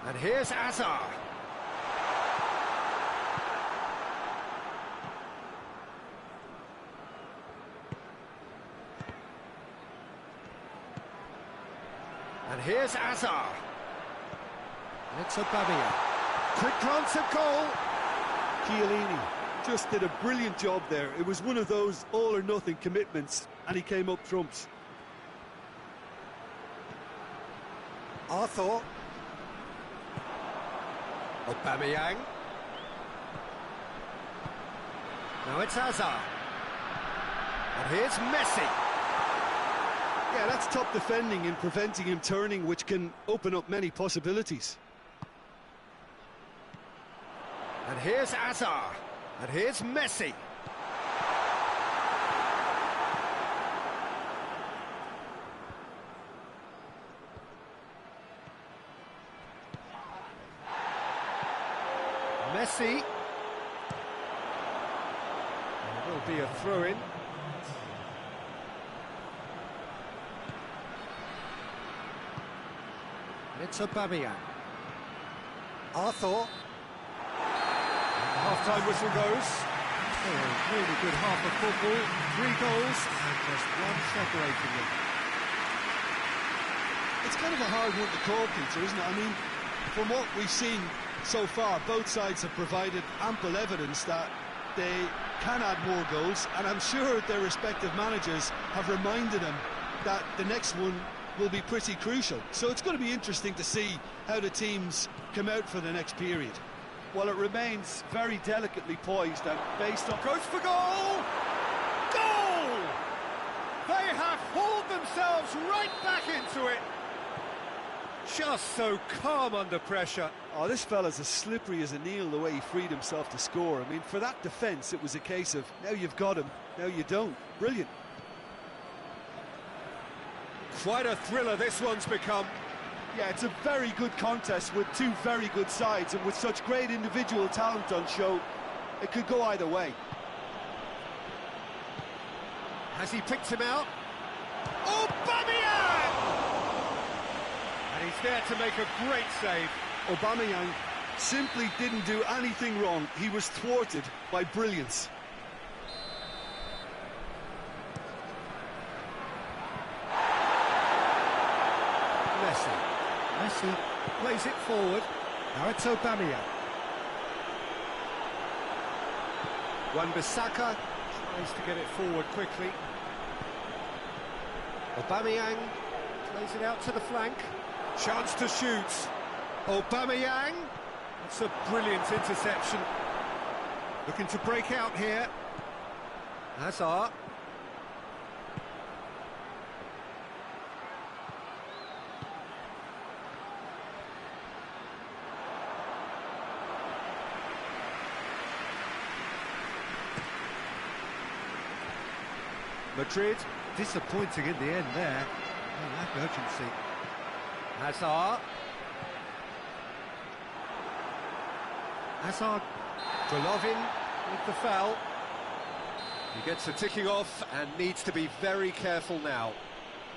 And here's Azar. And here's Azar. It's Aubameyang. Quick glance at goal. Chiellini just did a brilliant job there. It was one of those all-or-nothing commitments, and he came up trumps. Arthur. Aubameyang. Now it's Hazard. And here's Messi. Yeah, that's top defending and preventing him turning, which can open up many possibilities. And here's Hazard. And here's Messi. Messi. There will be a throw-in. It's Aubameyang. Arthur. Half-time whistle goes. Oh, a really good half of football. 3 goals and just one separating them. It's kind of a hard one to call, Peter, isn't it? I mean, from what we've seen so far, both sides have provided ample evidence that they can add more goals, and I'm sure their respective managers have reminded them that the next one will be pretty crucial. So it's going to be interesting to see how the teams come out for the next period. Well, it remains very delicately poised and based on... Goes for goal! Goal! They have hauled themselves right back into it. Just so calm under pressure. Oh, this fella's as slippery as a Neil, the way he freed himself to score. I mean, for that defence, it was a case of, now you've got him, now you don't. Brilliant. Quite a thriller this one's become. Yeah, it's a very good contest with two very good sides, and with such great individual talent on show, it could go either way. Has he picked him out? Aubameyang! And he's there to make a great save. Aubameyang simply didn't do anything wrong. He was thwarted by brilliance. Messi plays it forward. Now it's Aubameyang. Wan-Bissaka tries to get it forward quickly. Aubameyang plays it out to the flank. Chance to shoot. Aubameyang. That's a brilliant interception. Looking to break out here. Hazard. Madrid disappointing in the end there. Oh, lack of urgency. Hazard. Hazard. Golovin with the foul. He gets a ticking off and needs to be very careful now.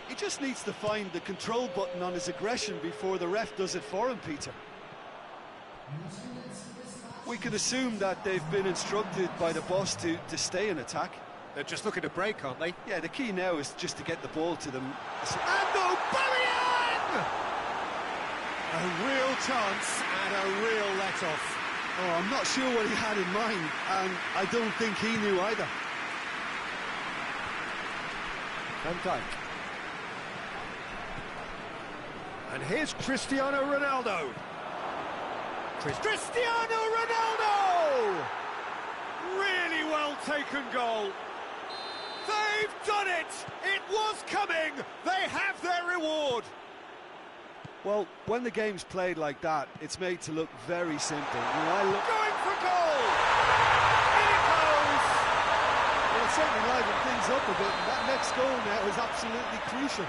He just needs to find the control button on his aggression before the ref does it for him, Peter. We can assume that they've been instructed by the boss to stay in attack. They're just looking to break, aren't they? Yeah, the key now is just to get the ball to them. And Aubameyang! A real chance and a real let-off. Oh, I'm not sure what he had in mind, and I don't think he knew either. Van Dijk. And here's Cristiano Ronaldo. Cristiano Ronaldo! Really well taken goal. They've done it! It was coming! They have their reward! Well, when the game's played like that, it's made to look very simple. You know, Going for goal! In it goes! Well, it's certainly livened things up a bit, and that next goal now is absolutely crucial.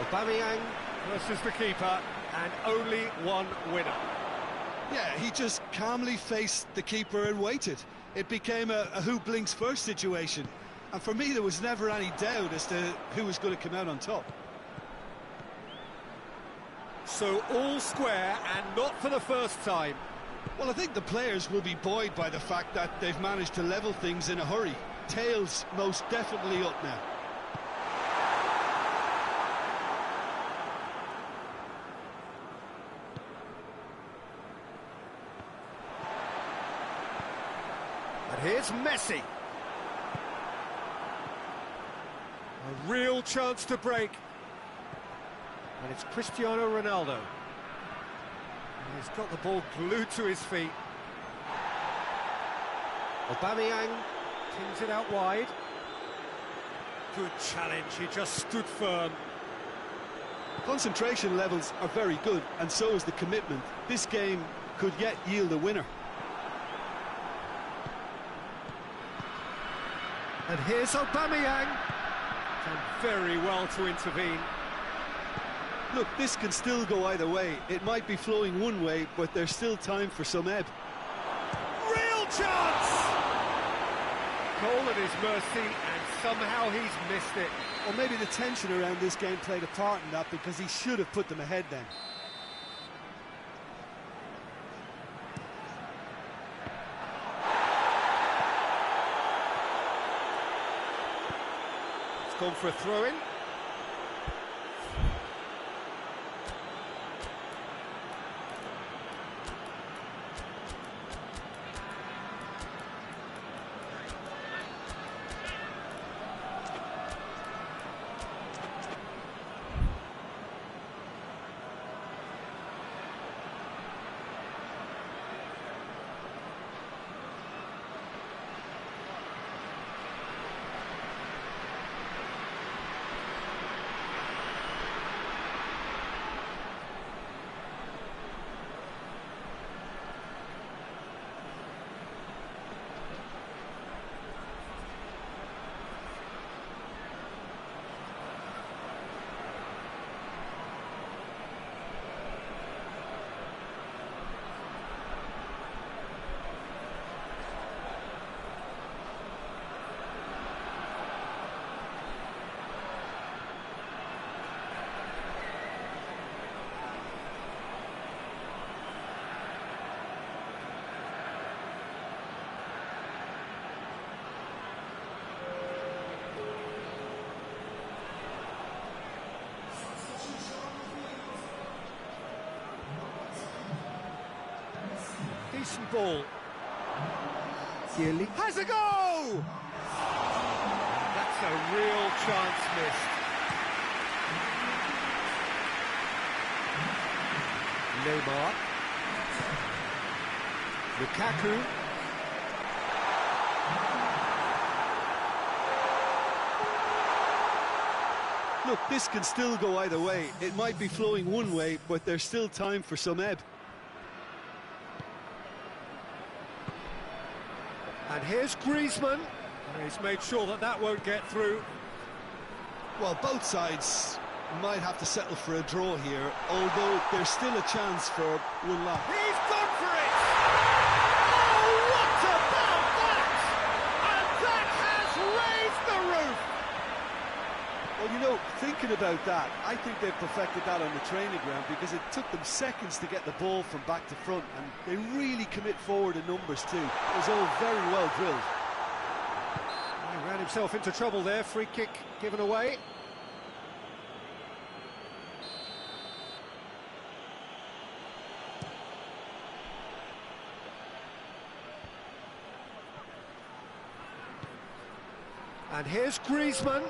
Aubameyang versus the keeper, and only one winner. Yeah, he just calmly faced the keeper and waited. It became a who blinks first situation. And for me, there was never any doubt as to who was going to come out on top. So all square, and not for the first time. Well, I think the players will be buoyed by the fact that they've managed to level things in a hurry. Tails most definitely up now. And here's Messi. A real chance to break. And it's Cristiano Ronaldo. And he's got the ball glued to his feet. Aubameyang tings it out wide. Good challenge, he just stood firm. Concentration levels are very good, and so is the commitment. This game could yet yield a winner. And here's Aubameyang. Done very well to intervene. Look, this can still go either way. It might be flowing one way, but there's still time for some ebb. Real chance! Goal at his mercy, and somehow he's missed it. Or maybe the tension around this game played a part in that, because he should have put them ahead then. It's gone for a throw-in. Decent ball. Gilly Has a go! That's a real chance missed. Neymar. Lukaku. Look, this can still go either way. It might be flowing one way, but there's still time for some ebb. And here's Griezmann. He's made sure that that won't get through. Well, both sides might have to settle for a draw here, although there's still a chance for one lap. He's gone for it! Oh, what about that? And that has raised the roof! Well, you know, thinking about that, I think they've perfected that on the training ground, because it took them seconds to get the ball from back to front, and they really commit forward in numbers too. It was all very well drilled. He ran himself into trouble there, free kick given away. And here's Griezmann.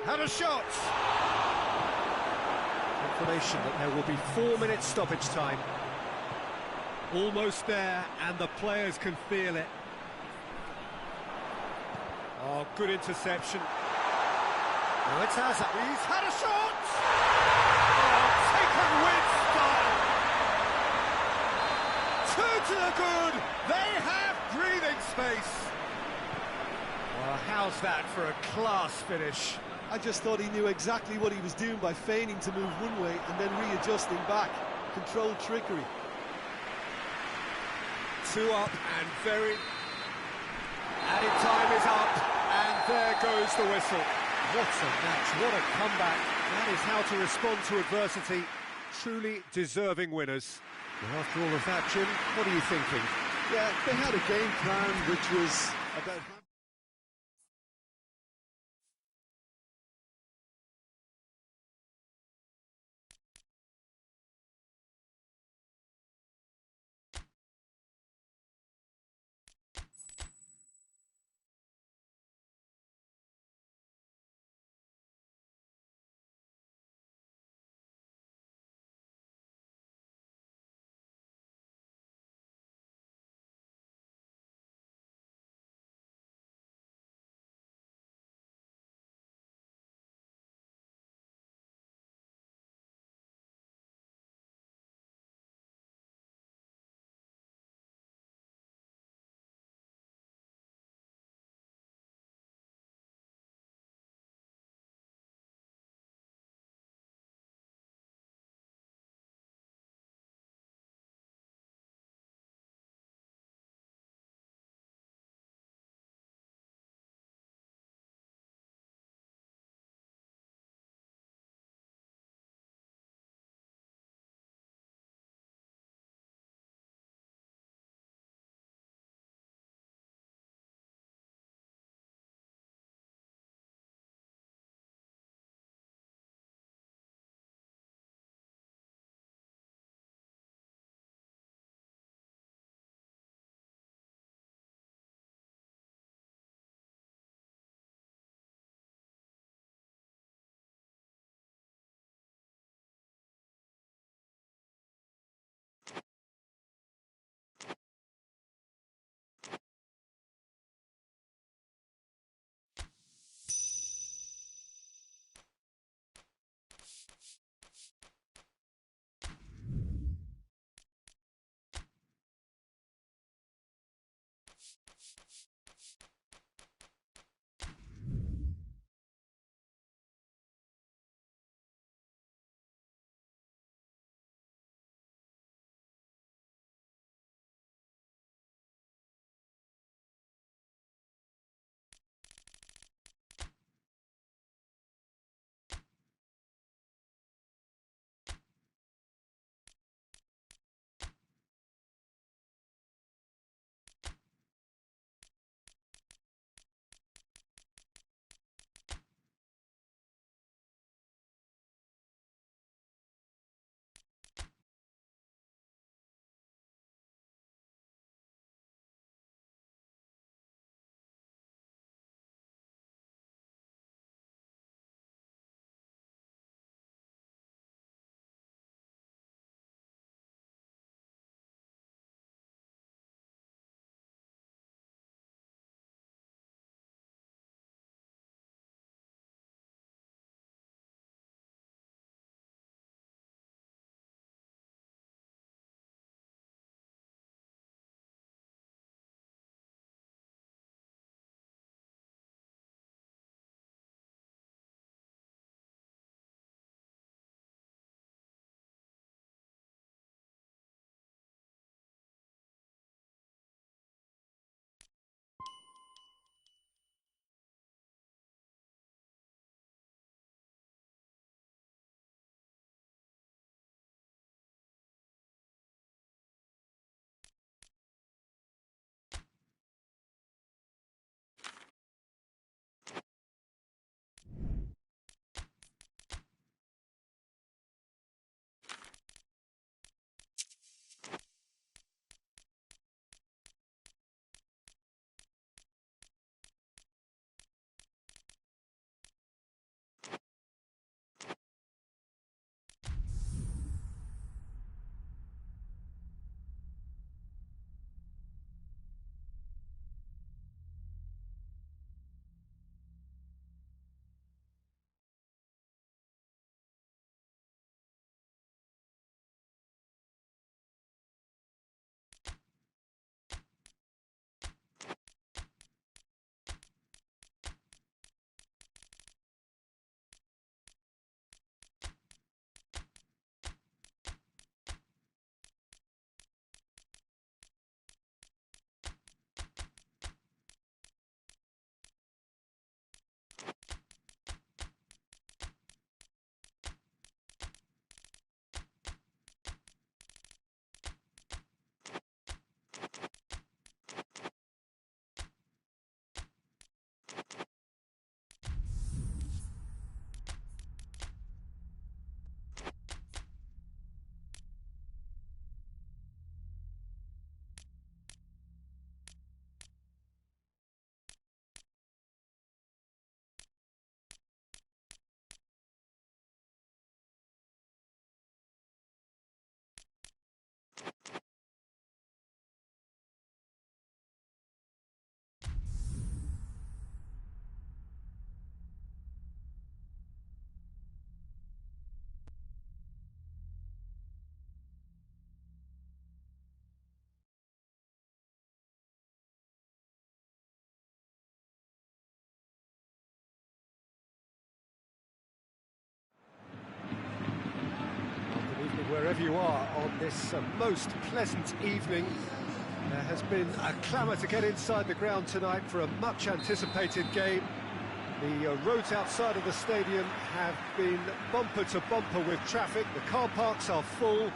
Had a shot! Information that there will be 4 minutes stoppage time. Almost there, and the players can feel it. Oh, good interception. Now it's Hazard. He's had a shot! Oh, taken with style! Two to the good! They have breathing space! Well, how's that for a class finish? I just thought he knew exactly what he was doing by feigning to move one way and then readjusting back. Controlled trickery. Two up and very... Added time is up, and there goes the whistle. What a match, what a comeback. That is how to respond to adversity. truly deserving winners. Well, after all of that, Jim, what are you thinking? Yeah, they had a game plan which was about... wherever you are on this most pleasant evening. There has been a clamour to get inside the ground tonight for a much-anticipated game. The roads outside of the stadium have been bumper to bumper with traffic. The car parks are full.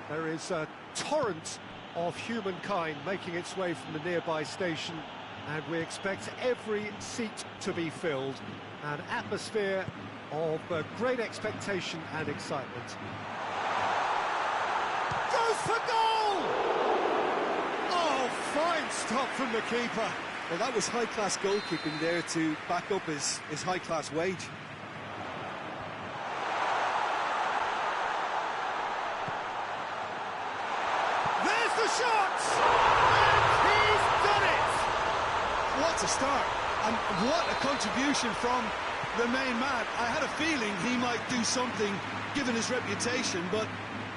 There is a torrent of humankind making its way from the nearby station, and we expect every seat to be filled. An atmosphere of great expectation and excitement. Goes for goal! Oh, fine stop from the keeper. Well, that was high-class goalkeeping there to back up his high-class wage. There's the shot! And he's done it! What a start, and what a contribution from the main man. I had a feeling he might do something, given his reputation, but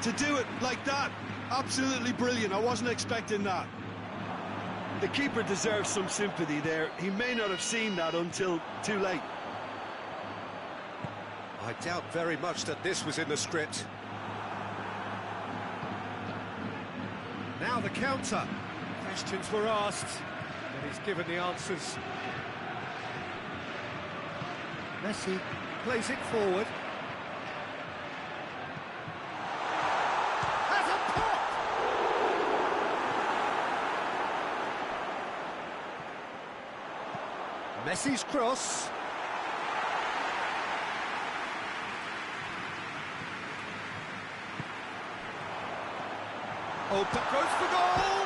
to do it like that, absolutely brilliant. I wasn't expecting that. The keeper deserves some sympathy there. He may not have seen that until too late. I doubt very much that this was in the script. Now the counter. Questions were asked, and he's given the answers. Messi plays it forward. Has a pop! Messi's cross. Oh, goes for goal!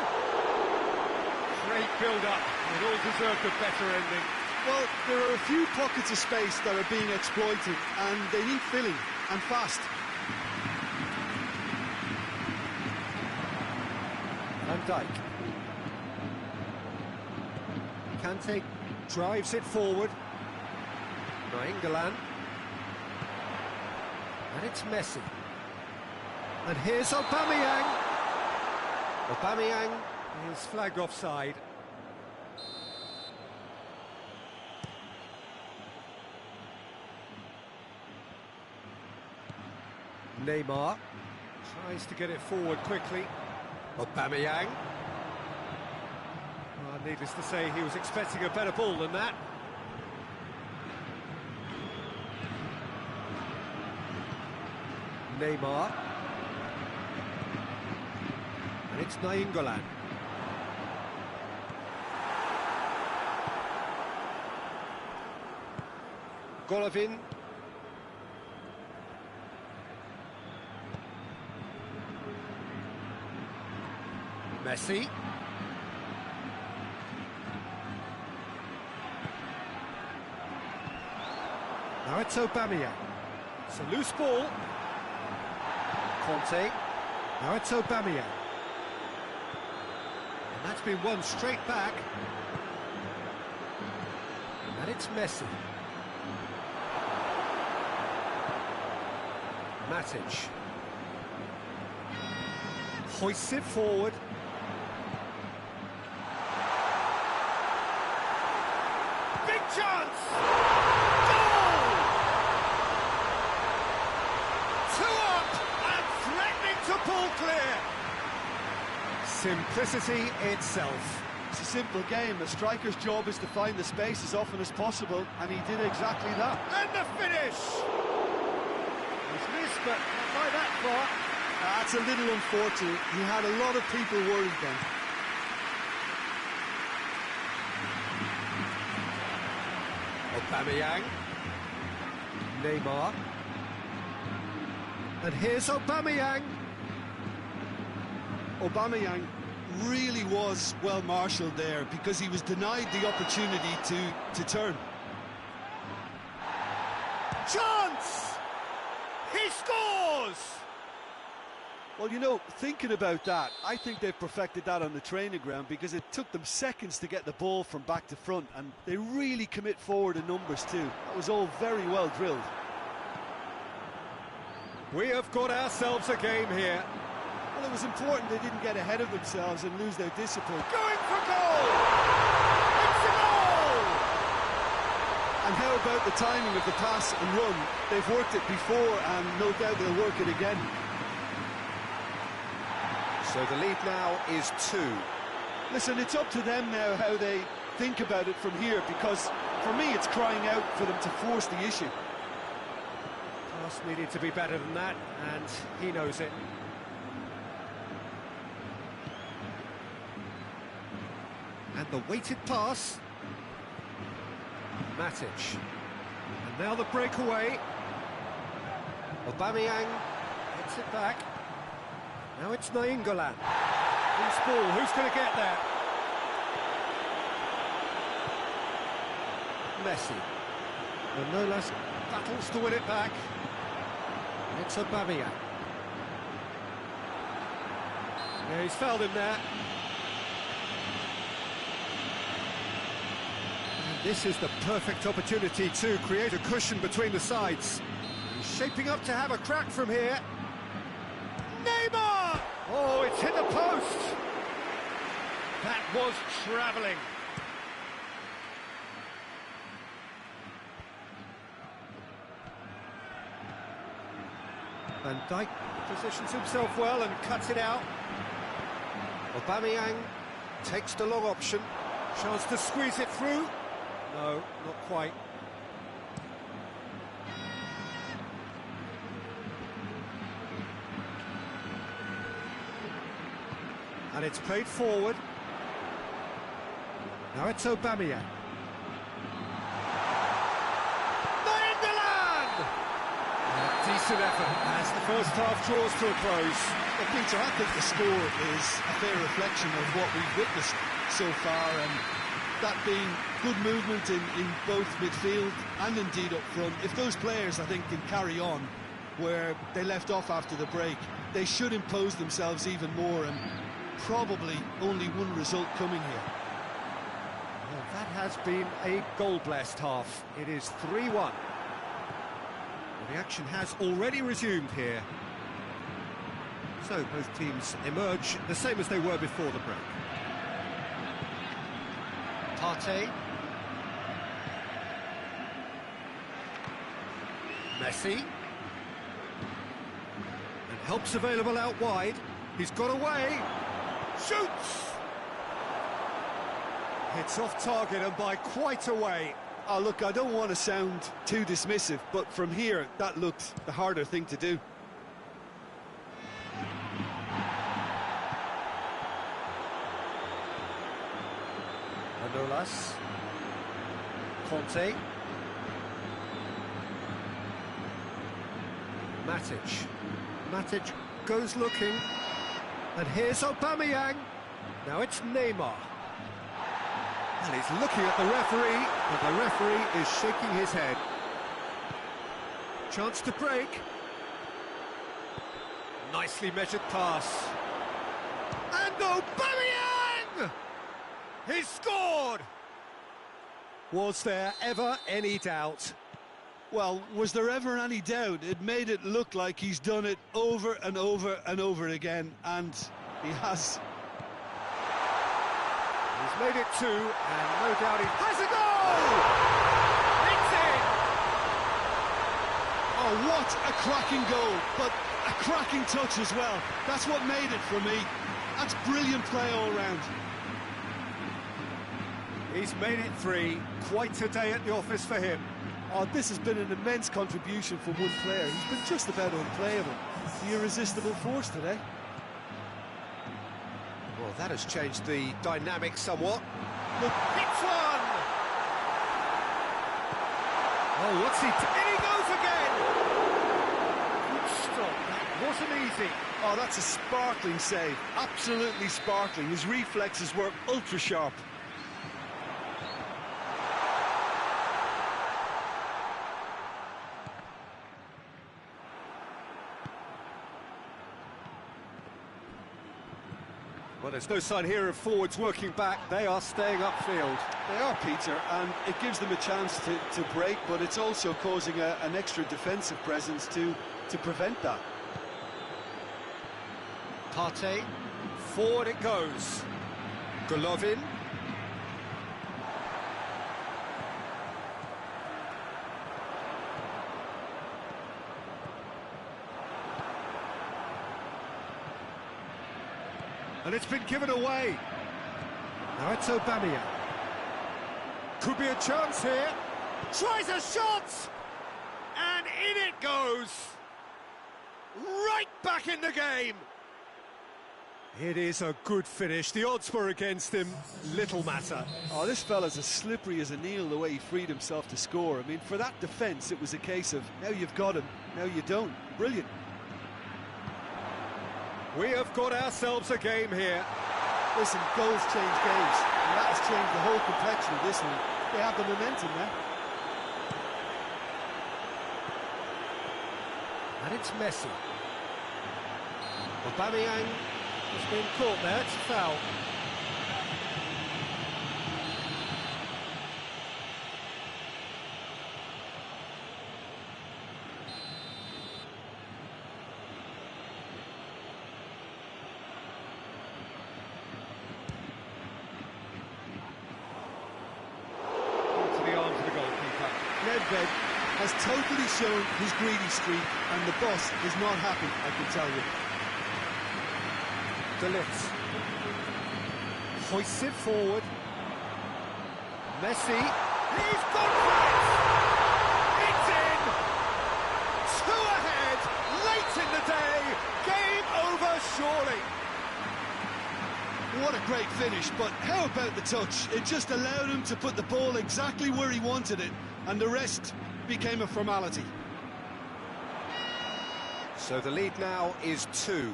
Great build-up. It all deserved a better ending. Well, there are a few pockets of space that are being exploited, and they need filling, and fast. Van Dijk. Kante drives it forward. Nainggolan. And it's Messi. And here's Aubameyang. Aubameyang is flagged offside. Neymar tries to get it forward quickly. Aubameyang. Well, needless to say, he was expecting a better ball than that. Neymar. And it's Nainggolan. Golovin. Messi. Now it's Aubameyang. It's a loose ball. Conte. Now it's Aubameyang. And that's been won straight back. And it's Messi. Matic. Hoists it forward. Big chance! Goal! 2 up and threatening to pull clear. Simplicity itself. It's a simple game. A striker's job is to find the space as often as possible, and he did exactly that. And the finish! He's missed, but not by that far. That's a little unfortunate. He had a lot of people worried then. Aubameyang. Neymar. And here's Aubameyang. Aubameyang really was well marshalled there because he was denied the opportunity to turn. Chance! He scores! Well, you know, thinking about that, I think they've perfected that on the training ground because it took them seconds to get the ball from back to front, and they really commit forward in numbers too. That was all very well drilled. We have got ourselves a game here. Well, it was important they didn't get ahead of themselves and lose their discipline. Going for goal! It's a goal! And how about the timing of the pass and run? They've worked it before, and no doubt they'll work it again. So the lead now is 2. Listen, it's up to them now how they think about it from here, because for me it's crying out for them to force the issue. Pass needed to be better than that, and he knows it. And the weighted pass. Matic. And now the breakaway. Aubameyang gets it back. Now it's Nainggolan. Loose ball, who's going to get there? Messi. Manolas battles to win it back. It's Aubameyang. Yeah, he's fouled him there. And this is the perfect opportunity to create a cushion between the sides. He's shaping up to have a crack from here. Neymar! Oh, it's hit the post. That was travelling. Van Dijk positions himself well and cuts it out. Aubameyang takes the long option. Chance to squeeze it through. No, not quite. And it's played forward. Now it's Aubameyang. Decent effort as the first half draws to a close. Well, Peter, I think the score is a fair reflection of what we've witnessed so far, and that being good movement in both midfield and indeed up front. If those players, I think, can carry on where they left off after the break, they should impose themselves even more, and probably only one result coming here. Well, that has been a goal-blessed half. It is 3-1. The action has already resumed here. So both teams emerge the same as they were before the break. Partey. Messi. And help's available out wide. He's got away. Shoots! It's off target and by quite a way. Oh, look, I don't want to sound too dismissive, but from here, that looked the harder thing to do. Manolas. Conte. Matic. Matic goes looking. And here's Aubameyang. Now it's Neymar. And he's looking at the referee, but the referee is shaking his head. Chance to break. Nicely measured pass. And Aubameyang! He's scored! Was there ever any doubt? Well, was there ever any doubt? It made it look like he's done it over and over and over again, and he has. He's made it 2, and no doubt he has a goal! It's in! Oh, what a cracking goal, but a cracking touch as well. That's what made it for me. That's brilliant play all round. He's made it 3. Quite a day at the office for him. Oh, this has been an immense contribution for one player. He's been just about unplayable. The irresistible force today. Well, that has changed the dynamic somewhat. Look, hits one! Oh, what's he... In he goes again! Good stop, that wasn't easy. Oh, that's a sparkling save. Absolutely sparkling. His reflexes were ultra-sharp. Well, there's no sign here of forwards working back. They are staying upfield. They are, Peter, and it gives them a chance to break, but it's also causing an extra defensive presence to prevent that. Partey, forward it goes. Golovin. And it's been given away. Now it's Aubameyang. Could be a chance here. Tries a shot! And in it goes! Right back in the game! It is a good finish. The odds were against him. Little matter. Oh, this fella's as slippery as an eel the way he freed himself to score. I mean, for that defence, it was a case of, now you've got him, now you don't. Brilliant. We have got ourselves a game here. Listen, goals change games, and that has changed the whole complexion of this one. They have the momentum now. And it's Messi. Aubameyang has been caught there, it's a foul. Into the arms of the goalkeeper. Nedved has totally shown his greedy streak, and the boss is not happy, I can tell you. De Ligt hoists it forward. Messi, he's gone for it! It's in! Two ahead, late in the day, game over surely. What a great finish, but how about the touch? It just allowed him to put the ball exactly where he wanted it, and the rest became a formality. So the lead now is 2.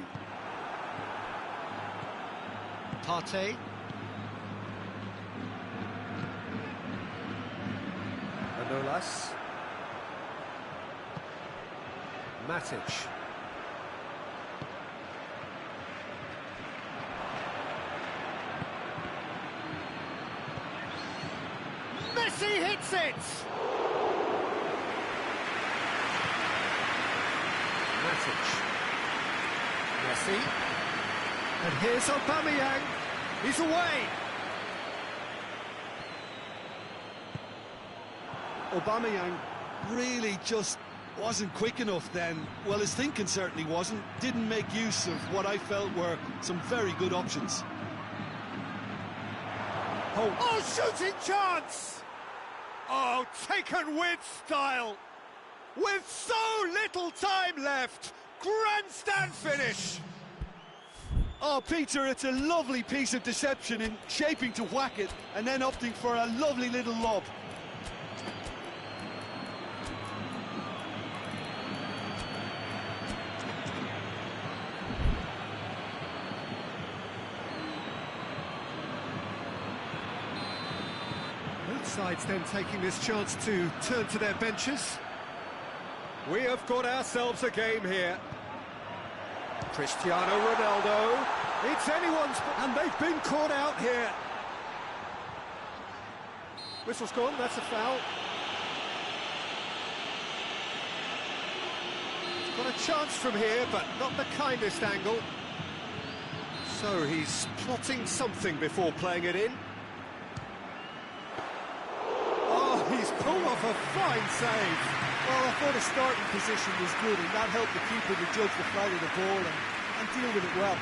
Partey. Manolas. Matic. Messi hits it! Matic. Messi. And here's Aubameyang. He's away. Aubameyang really just wasn't quick enough then. Well, his thinking certainly wasn't. Didn't make use of what I felt were some very good options. Oh, shooting chance! Oh, taken with style. With so little time left. Grandstand finish. Oh, Peter, it's a lovely piece of deception in shaping to whack it and then opting for a lovely little lob. Both sides then taking this chance to turn to their benches. We have got ourselves a game here. Cristiano Ronaldo, it's anyone's, and they've been caught out here. Whistle's gone, that's a foul. He's got a chance from here, but not the kindest angle. So he's plotting something before playing it in. Oh, he's pulled off a fine save. Well, I thought his starting position was good, and that helped the keeper to judge the flight of the ball and deal with it well.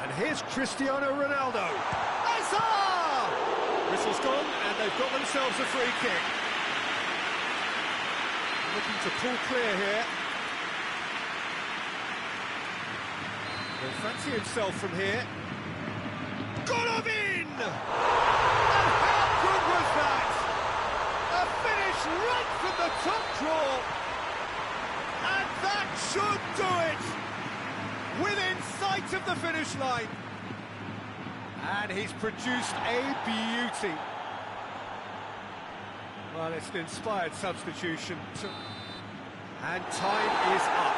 And here's Cristiano Ronaldo. Hazard! Whistle's gone, and they've got themselves a free kick. Looking to pull clear here. He'll fancy himself from here. Got him in! Good was that? A finish right from the top draw. And that should do it. Within sight of the finish line. And he's produced a beauty. Well, it's an inspired substitution. And time is up.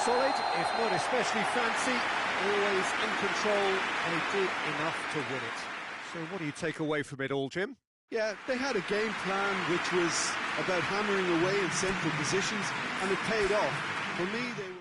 Solid, if not especially fancy. Always in control, and he did enough to win it. So what do you take away from it all, Jim? Yeah, they had a game plan which was about hammering away in central positions, and it paid off. For me, they were...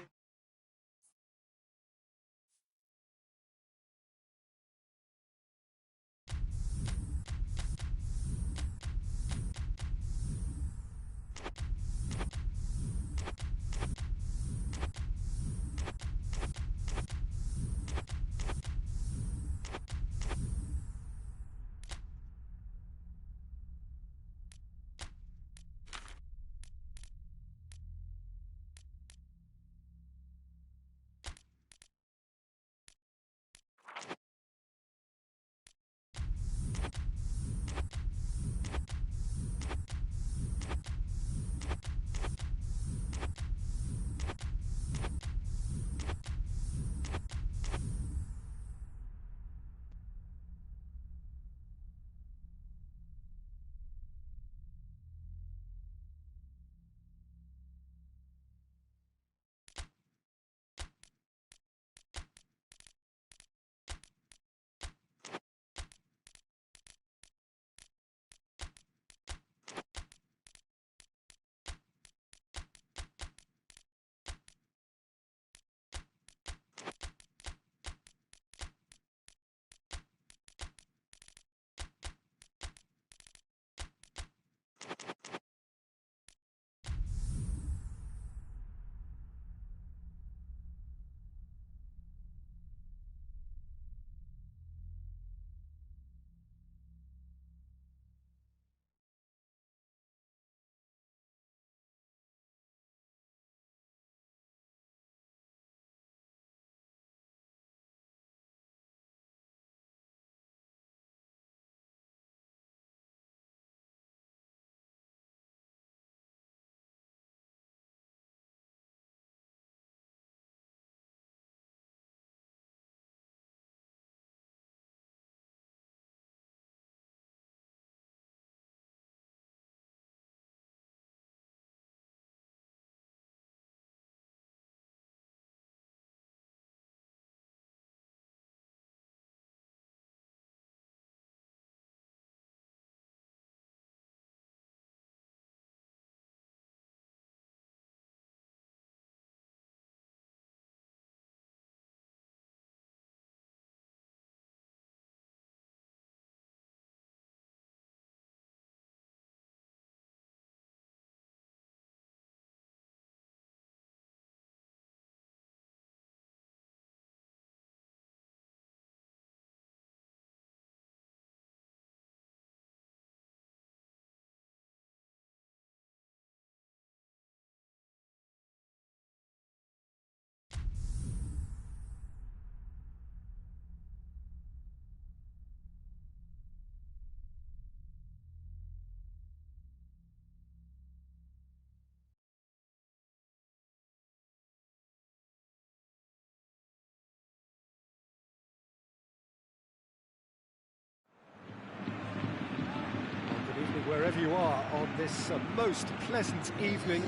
wherever you are on this most pleasant evening.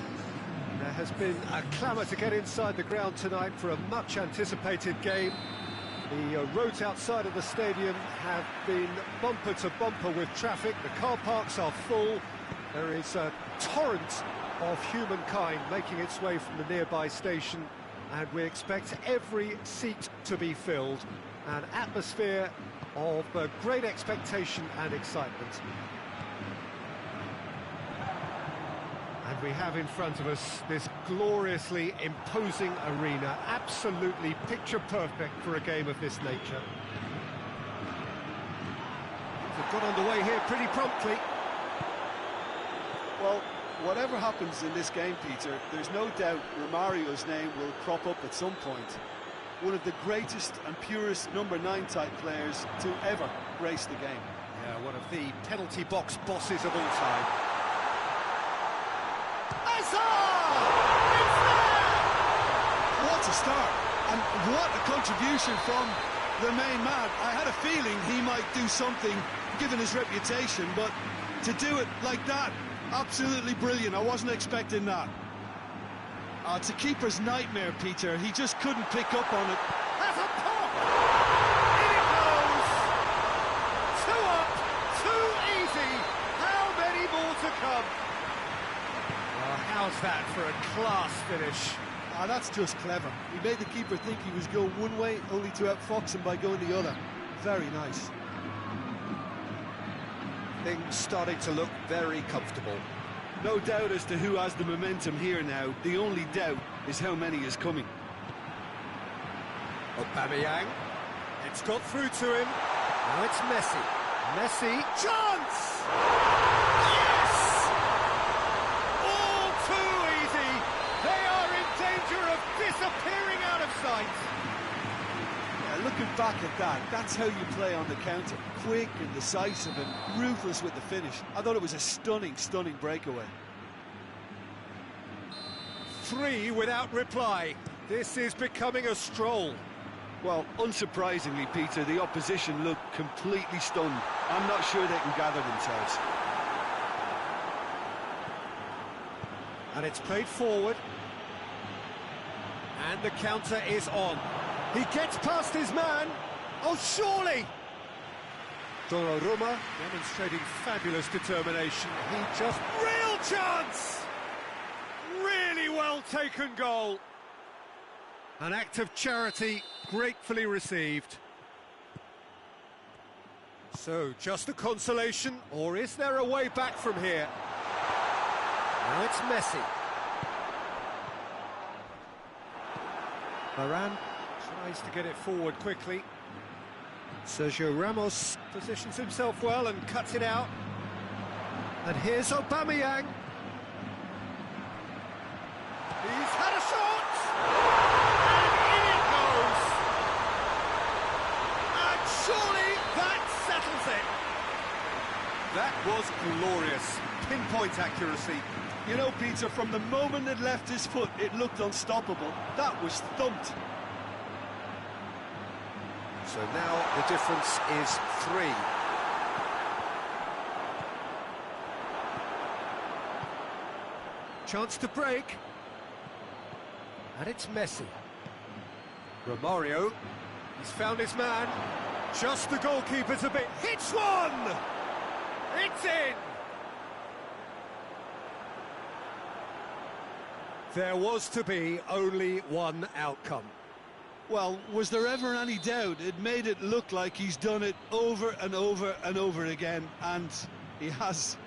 There has been a clamour to get inside the ground tonight for a much-anticipated game. The roads outside of the stadium have been bumper to bumper with traffic. The car parks are full. There is a torrent of humankind making its way from the nearby station, and we expect every seat to be filled. An atmosphere of great expectation and excitement. And we have in front of us this gloriously imposing arena, absolutely picture perfect for a game of this nature. They've got underway here pretty promptly. Well, whatever happens in this game, Peter, there's no doubt Romario's name will crop up at some point. One of the greatest and purest number 9 type players to ever grace the game. Yeah, one of the penalty box bosses of all time. What a start, and what a contribution from the main man. I had a feeling he might do something given his reputation, but to do it like that, absolutely brilliant. I wasn't expecting that. It's a keeper's nightmare, Peter. He just couldn't pick up on it. That's a pop! In it goes! 2 up, too easy. How many more to come? Well, how's that for a class finish? That's just clever. He made the keeper think he was going one way, only to outfox him by going the other. Very nice. Things starting to look very comfortable. No doubt as to who has the momentum here now. The only doubt is how many is coming. Aubameyang. It's got through to him. Now it's Messi. Messi. Chance! Yes! All too easy. They are in danger of disappearing out of sight. Yeah, looking back at that, that's how you play on the counter. Quick and decisive and ruthless with the finish. I thought it was a stunning, stunning breakaway. 3 without reply. This is becoming a stroll. Well, unsurprisingly, Peter, the opposition look completely stunned. I'm not sure they can gather themselves. And it's played forward. And the counter is on. He gets past his man. Oh, surely! Donnarumma demonstrating fabulous determination. He just... Real chance! Really well taken goal. An act of charity gratefully received. So, just a consolation, or is there a way back from here? Now it's Messi. Varane tries to get it forward quickly. Sergio Ramos positions himself well and cuts it out. And here's Aubameyang. He's had a shot! And in it goes! And surely that settles it! That was glorious. Pinpoint accuracy. You know, Peter, from the moment it left his foot, it looked unstoppable. That was thumped. So now the difference is 3. Chance to break. And it's Messi. Romario. He's found his man. Just the goalkeeper's a bit. Hits one! It's in! There was to be only one outcome. Well, was there ever any doubt? It made it look like he's done it over and over and over again, and he has.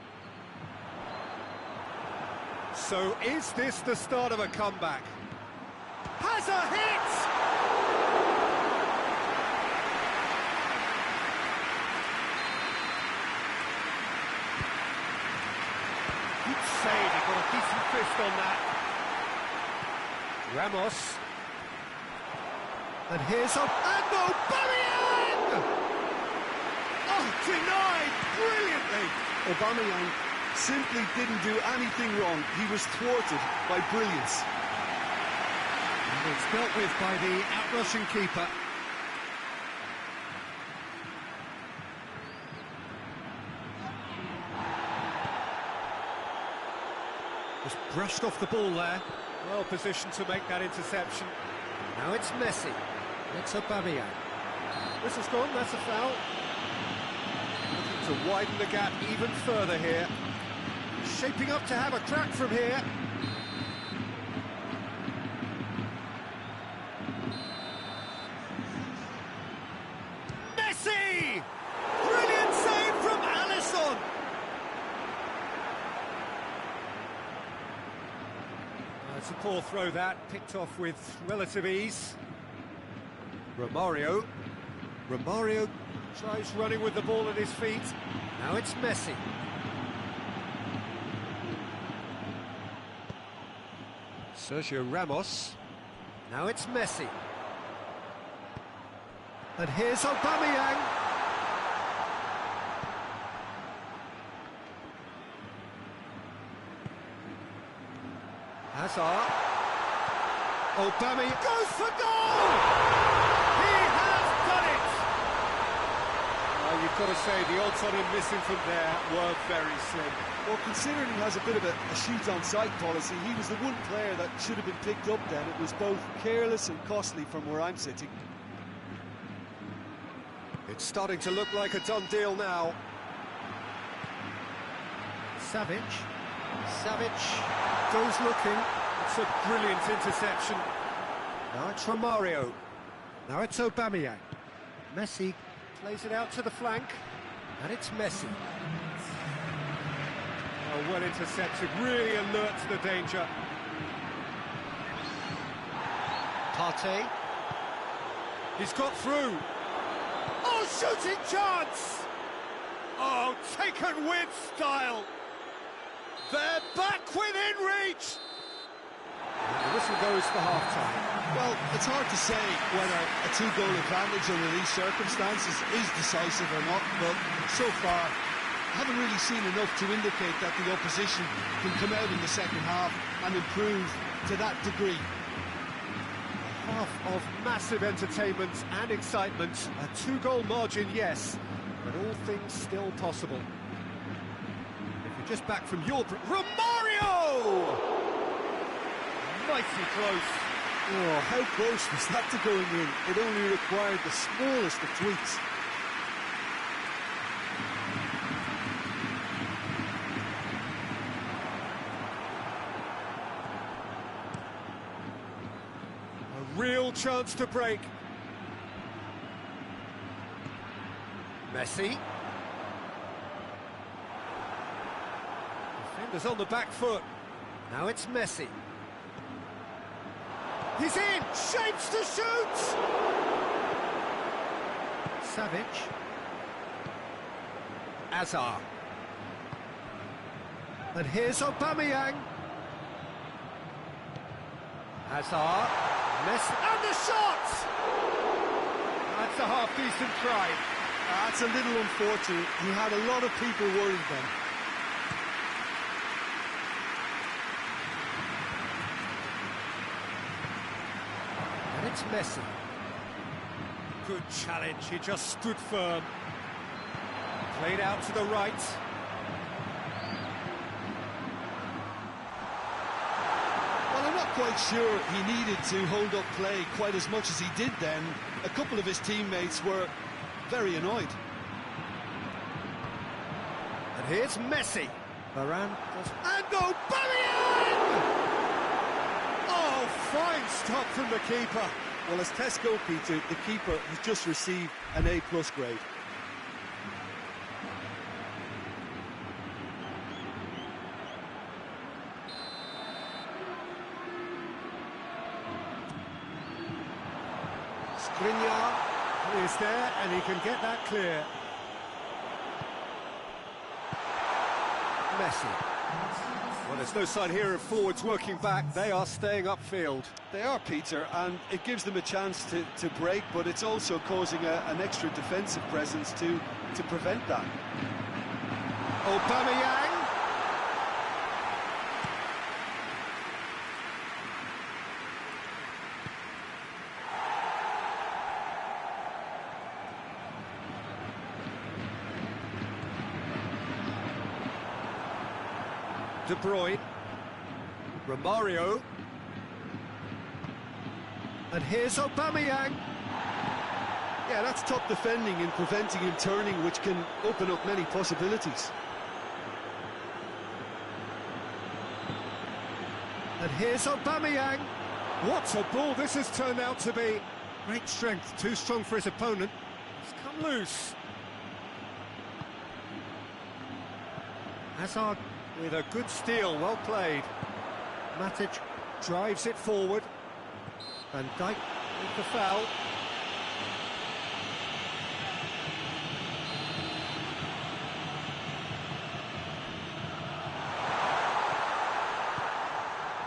So is this the start of a comeback? Has a hit! Good save, he got a decent fist on that. Ramos. And here's Aubameyang! Oh, denied brilliantly! Aubameyang simply didn't do anything wrong. He was thwarted by brilliance. And it's dealt with by the out-rushing keeper. Just brushed off the ball there. Well positioned to make that interception. Now it's Messi. It's Aubameyang. Whistle's gone, that's a foul. Looking to widen the gap even further here. Shaping up to have a crack from here. Messi! Brilliant save from Alisson! It's a poor throw that, picked off with relative ease. Romario tries running with the ball at his feet. Now it's Messi. Sergio Ramos. Now it's Messi. And here's Aubameyang. Hazard. Aubameyang goes for goal! He has done it! Well, you've got to say the odds on him missing from there were very slim. Well, considering he has a bit of a shoot-on-sight policy, he was the one player that should have been picked up then. It was both careless and costly from where I'm sitting. It's starting to look like a done deal now. Savic goes looking. It's a brilliant interception. Now it's Romario. Now it's Aubameyang. Messi plays it out to the flank. And it's Messi. Oh, well intercepted, really alert to the danger. Partey. He's got through. Oh, shooting chance! Oh, taken with style. They're back within reach. And the whistle goes for half-time. Well, it's hard to say whether a two-goal advantage under these circumstances is decisive or not, but so far, I haven't really seen enough to indicate that the opposition can come out in the second half and improve to that degree. Half of massive entertainment and excitement. A two-goal margin, yes, but all things still possible. If you're just back from your... Romario! Mighty close. Oh, how close was that to going in? It only required the smallest of tweaks. Real chance to break. Messi. Defenders on the back foot. Now it's Messi. He's in! Shapes to shoot! Savic. Hazard. And here's Aubameyang. Hazard. Messi. And the shot! That's a half-decent try. That's a little unfortunate. He had a lot of people worried then. And it's Messi. Good challenge, he just stood firm. Played out to the right. Well, I'm not quite sure he needed to hold up play quite as much as he did then. A couple of his teammates were very annoyed. And here's Messi. Varane does... And Aubameyang! Oh, fine stop from the keeper. Well, as test goalkeeper, the keeper has just received an A+ grade. Skriniar is there, and he can get that clear. Messi. Well, there's no sign here of forwards working back. They are staying upfield. They are, Peter, and it gives them a chance to break, but it's also causing an extra defensive presence to prevent that. Aubameyang. De Bruyne. Romario. And here's Aubameyang. Yeah, that's top defending and preventing him turning, which can open up many possibilities. And here's Aubameyang. What a ball this has turned out to be. Great strength, too strong for his opponent. He's come loose. Hazard with a good steal, well played. Matic drives it forward. Van Dijk with the foul.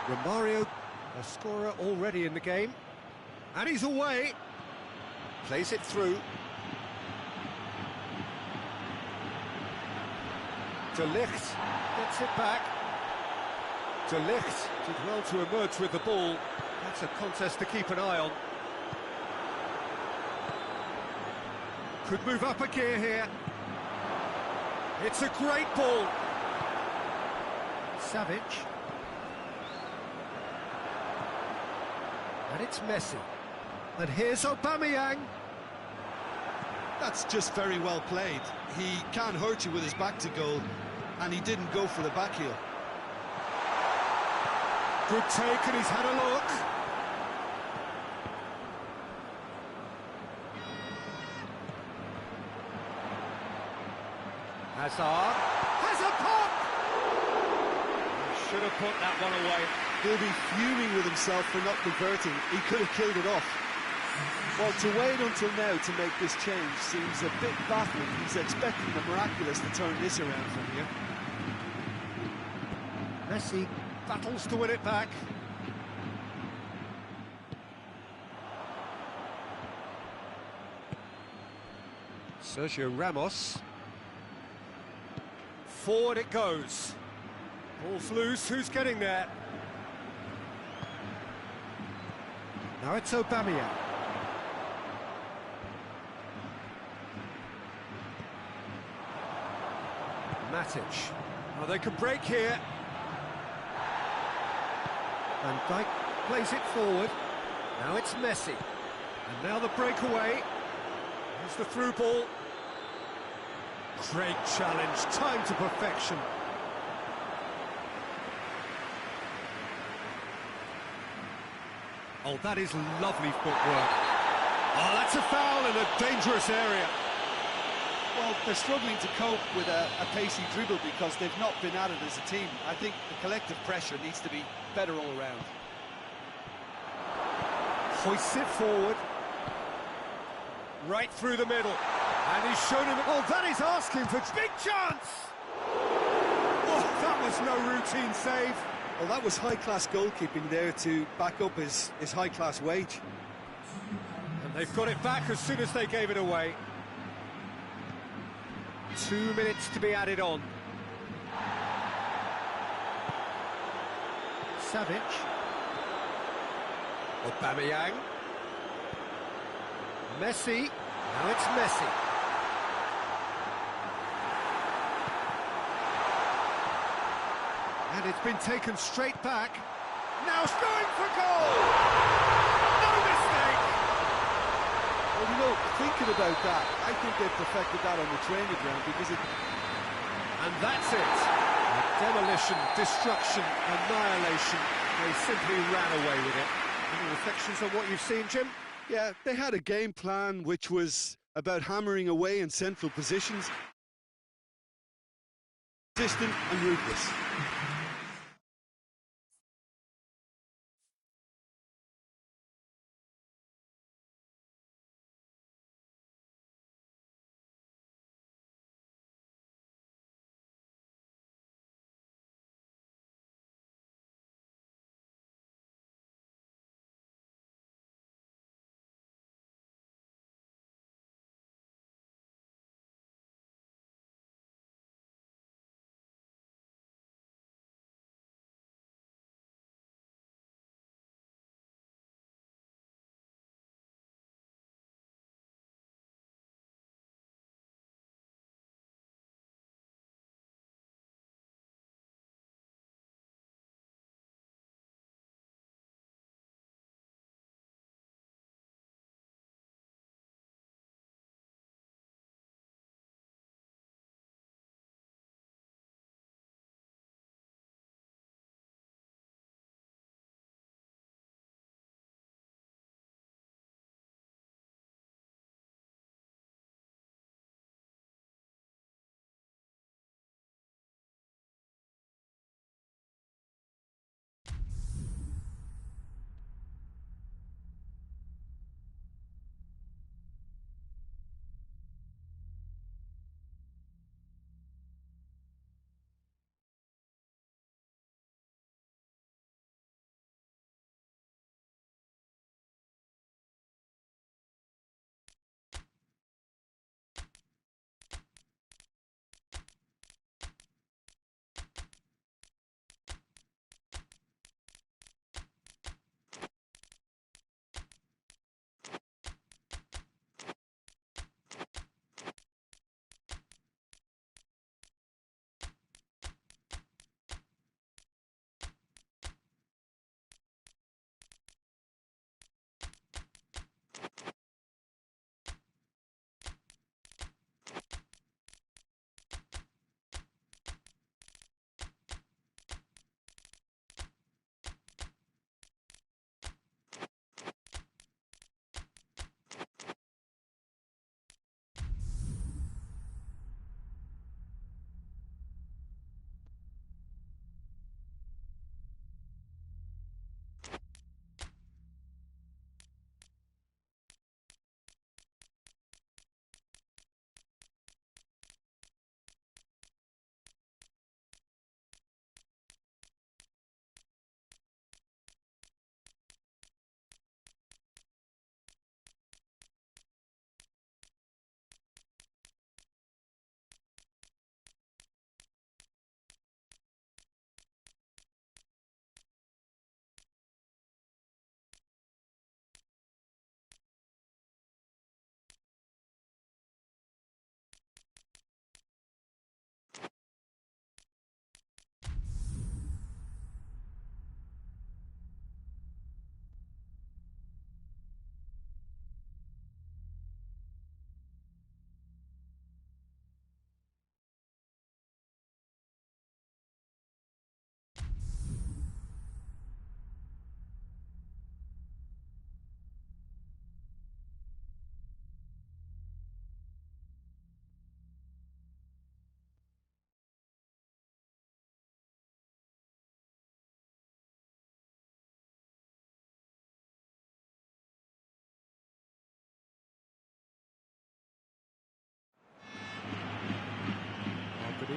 Romario, a scorer already in the game. And he's away. Plays it through. De Ligt gets it back. De Ligt did well to emerge with the ball. That's a contest to keep an eye on. Could move up a gear here. It's a great ball. Savic. And it's Messi. And here's Aubameyang. That's just very well played. He can't hurt you with his back to goal, and he didn't go for the back heel. Good take, and he's had a look. Hazard has a pop! He should have put that one away. He'll be fuming with himself for not converting. He could have killed it off. Well, to wait until now to make this change seems a bit baffling. He's expecting the miraculous to turn this around from here. Messi battles to win it back. Sergio Ramos. Forward it goes. Ball's loose, who's getting there? Now it's Aubameyang. Matic. Oh, they could break here. Van Dijk plays it forward. Now it's Messi. And now the breakaway. Here's the through ball. Great challenge, time to perfection. Oh, that is lovely footwork. Oh, that's a foul in a dangerous area. Well, they're struggling to cope with a pacey dribble because they've not been at it as a team. I think the collective pressure needs to be better all around. Hoists it forward. Right through the middle. And he's shown him... Oh, that is asking for... Big chance! Oh, that was no routine save. Well, that was high-class goalkeeping there to back up his high-class wage. And they've got it back as soon as they gave it away. 2 minutes to be added on. Savic. Aubameyang. Messi. Now it's Messi. And it's been taken straight back. Now it's going for goal! No mistake! Well, you know, thinking about that, I think they've perfected that on the training ground because it... And that's it. Demolition, destruction, annihilation. They simply ran away with it. Any reflections on what you've seen, Jim? Yeah, they had a game plan which was about hammering away in central positions. Distant and ruthless.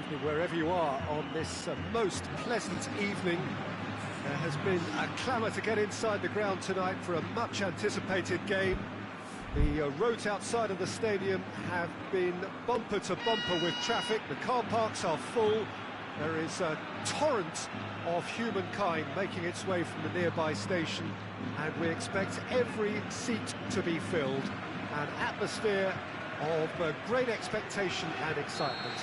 evening wherever you are on this most pleasant evening. There has been a clamour to get inside the ground tonight for a much anticipated game. The roads outside of the stadium have been bumper to bumper with traffic. The car parks are full. There is a torrent of humankind making its way from the nearby station, and we expect every seat to be filled. An atmosphere of great expectation and excitement.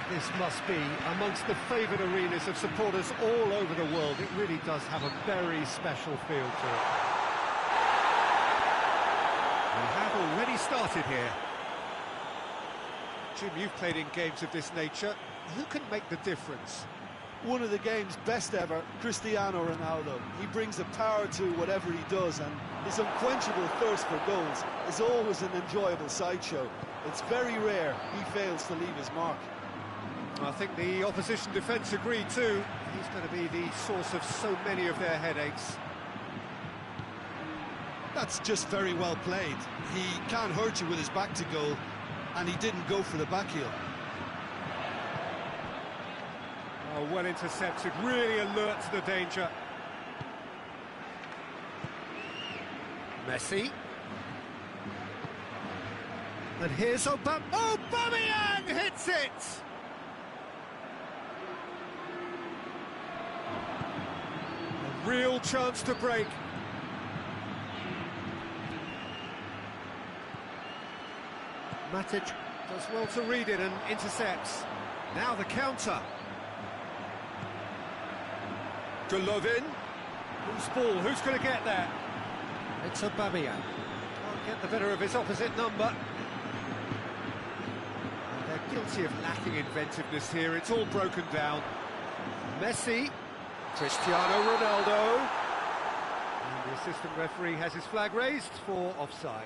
This must be amongst the favoured arenas of supporters all over the world. It really does have a very special feel to it. We have already started here. Jim, you've played in games of this nature. Who can make the difference? One of the game's best ever, Cristiano Ronaldo. He brings a power to whatever he does, and his unquenchable thirst for goals is always an enjoyable sideshow. It's very rare he fails to leave his mark. I think the opposition defence agree too. He's going to be the source of so many of their headaches. That's just very well played. He can't hurt you with his back to goal, and he didn't go for the back heel. Oh, well intercepted, really alert to the danger. Messi. And here's Aubameyang hits it! A real chance to break. Matic does well to read it and intercepts. Now the counter. Golovin. Who's ball? Who's going to get there? It's Aubameyang. Can't get the better of his opposite number. And they're guilty of lacking inventiveness here. It's all broken down. Messi. Cristiano Ronaldo. And the assistant referee has his flag raised for offside.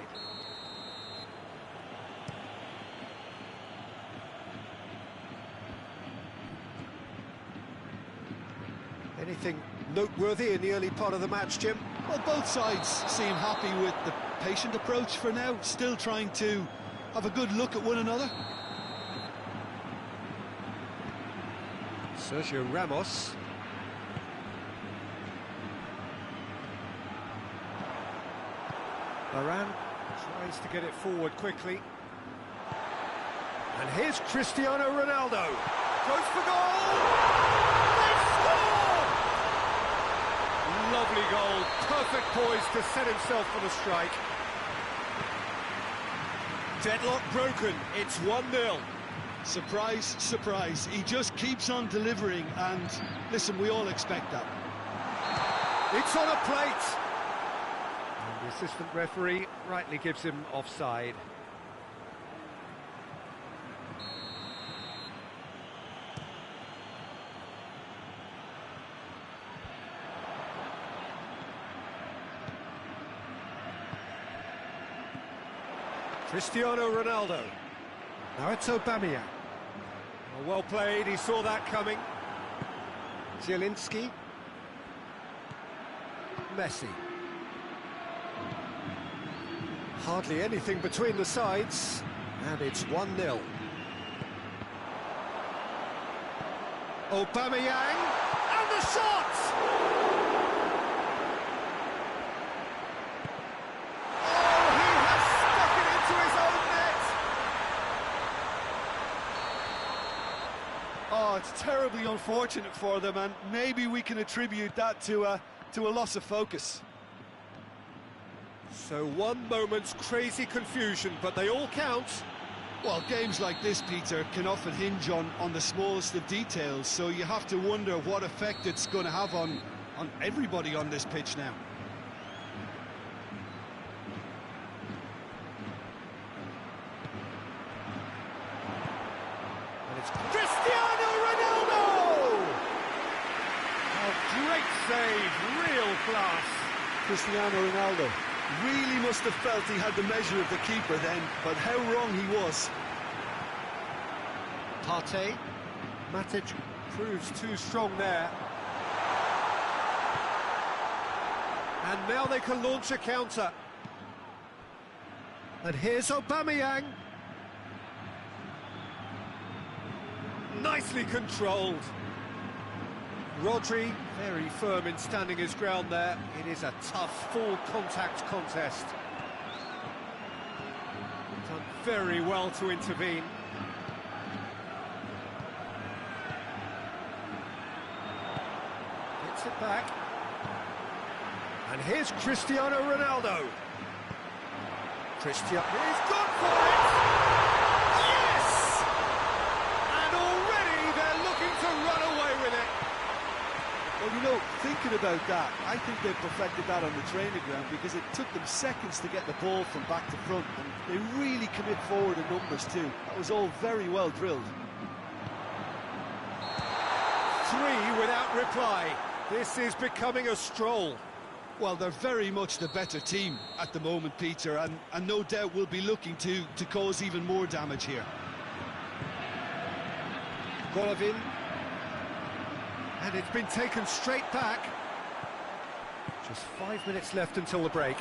Anything noteworthy in the early part of the match, Jim? Well, both sides seem happy with the patient approach for now, still trying to have a good look at one another. Sergio Ramos. Varane tries to get it forward quickly. And here's Cristiano Ronaldo. Goes for goal! They score! Lovely goal, perfect poise to set himself for the strike. Deadlock broken, it's 1-0. Surprise, surprise, he just keeps on delivering, and listen, we all expect that. It's on a plate! And the assistant referee rightly gives him offside. Cristiano Ronaldo. Now it's Aubameyang. Well played, he saw that coming. Zielinski. Messi. Hardly anything between the sides, and it's 1-0. Aubameyang, and the shot! Oh, it's terribly unfortunate for them, and maybe we can attribute that to a loss of focus. So one moment's crazy confusion, but they all count. Well, games like this, Peter, can often hinge on the smallest of details, so you have to wonder what effect it's going to have on everybody on this pitch now. And it's Cristiano Ronaldo! A great save, real class. Cristiano Ronaldo really must have felt he had the measure of the keeper then, but how wrong he was. Partey. Matic proves too strong there. And now they can launch a counter. And here's Aubameyang. nicely controlled. Rodri, very firm in standing his ground there. It is a tough, full-contact contest. Done very well to intervene. Gets it back. And here's Cristiano Ronaldo. Cristiano, he's gone for it! Yes! And already they're looking to run away with it. Well, you know, thinking about that, I think they perfected that on the training ground because it took them seconds to get the ball from back to front, and they really commit forward in numbers too. That was all very well drilled. 3 without reply. This is becoming a stroll. Well, they're very much the better team at the moment, Peter, and no doubt will be looking to cause even more damage here. Golovin. And it's been taken straight back. Just 5 minutes left until the break.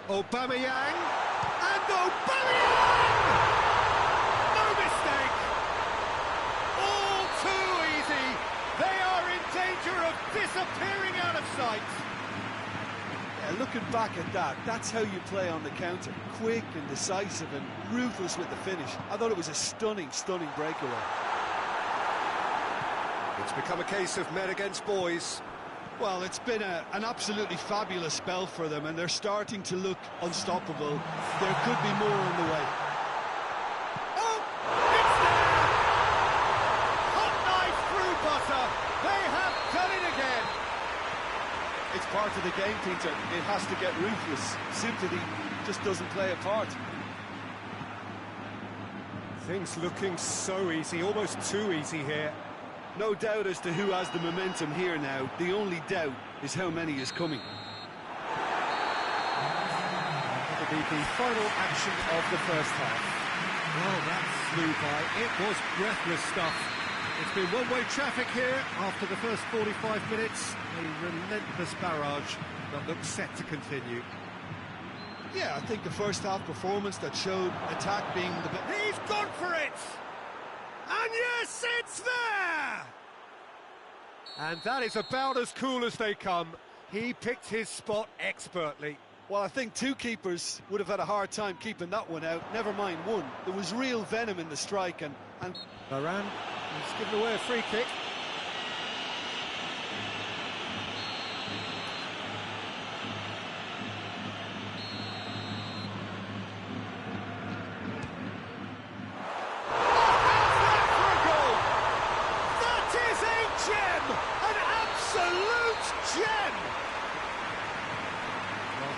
Aubameyang. And Aubameyang! No mistake! All too easy. They are in danger of disappearing out of sight. Yeah, looking back at that, that's how you play on the counter. Quick and decisive and ruthless with the finish. I thought it was a stunning, stunning breakaway. It's become a case of men against boys. Well, it's been an absolutely fabulous spell for them, and they're starting to look unstoppable. There could be more on the way. Oh, it's there! Hot knife through butter. They have done it again. It's part of the game, Peter. It has to get ruthless. Sympathy just doesn't play a part. Things looking so easy, almost too easy here. No doubt as to who has the momentum here now. The only doubt is how many is coming. That'll be the final action of the first half. Well, that flew by. It was breathless stuff. It's been one-way traffic here after the first 45 minutes. A relentless barrage that looks set to continue. Yeah, I think the first half performance that showed attack being the best. He's gone for it! And yes, it's there! And that is about as cool as they come. He picked his spot expertly. Well, I think two keepers would have had a hard time keeping that one out. Never mind one. There was real venom in the strike, and Varane has given away a free kick.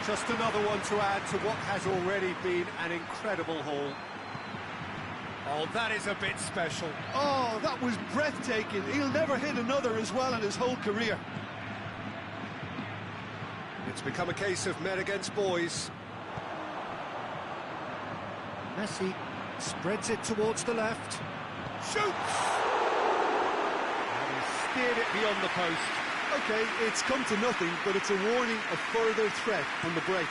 Just another one to add to what has already been an incredible haul. Oh, that is a bit special. oh, that was breathtaking. He'll never hit another as well in his whole career. It's become a case of men against boys. Messi spreads it towards the left. Shoots! And he steered it beyond the post. Okay, it's come to nothing, but it's a warning of further threat on the break.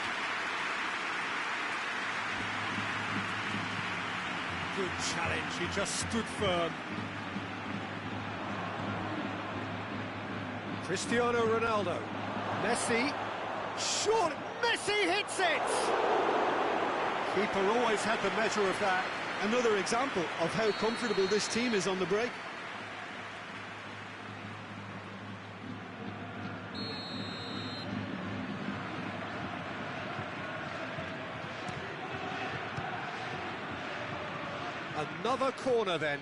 Good challenge, he just stood firm. Cristiano Ronaldo. Messi. Short. Messi hits it! Keeper always had the measure of that. Another example of how comfortable this team is on the break. Another corner then.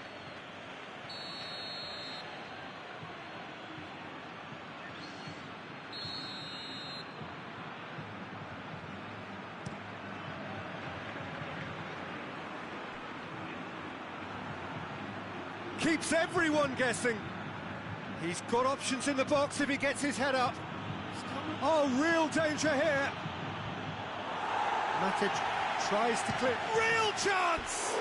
Keeps everyone guessing. He's got options in the box if he gets his head up. Oh, real danger here. Matic tries to clear. Real chance!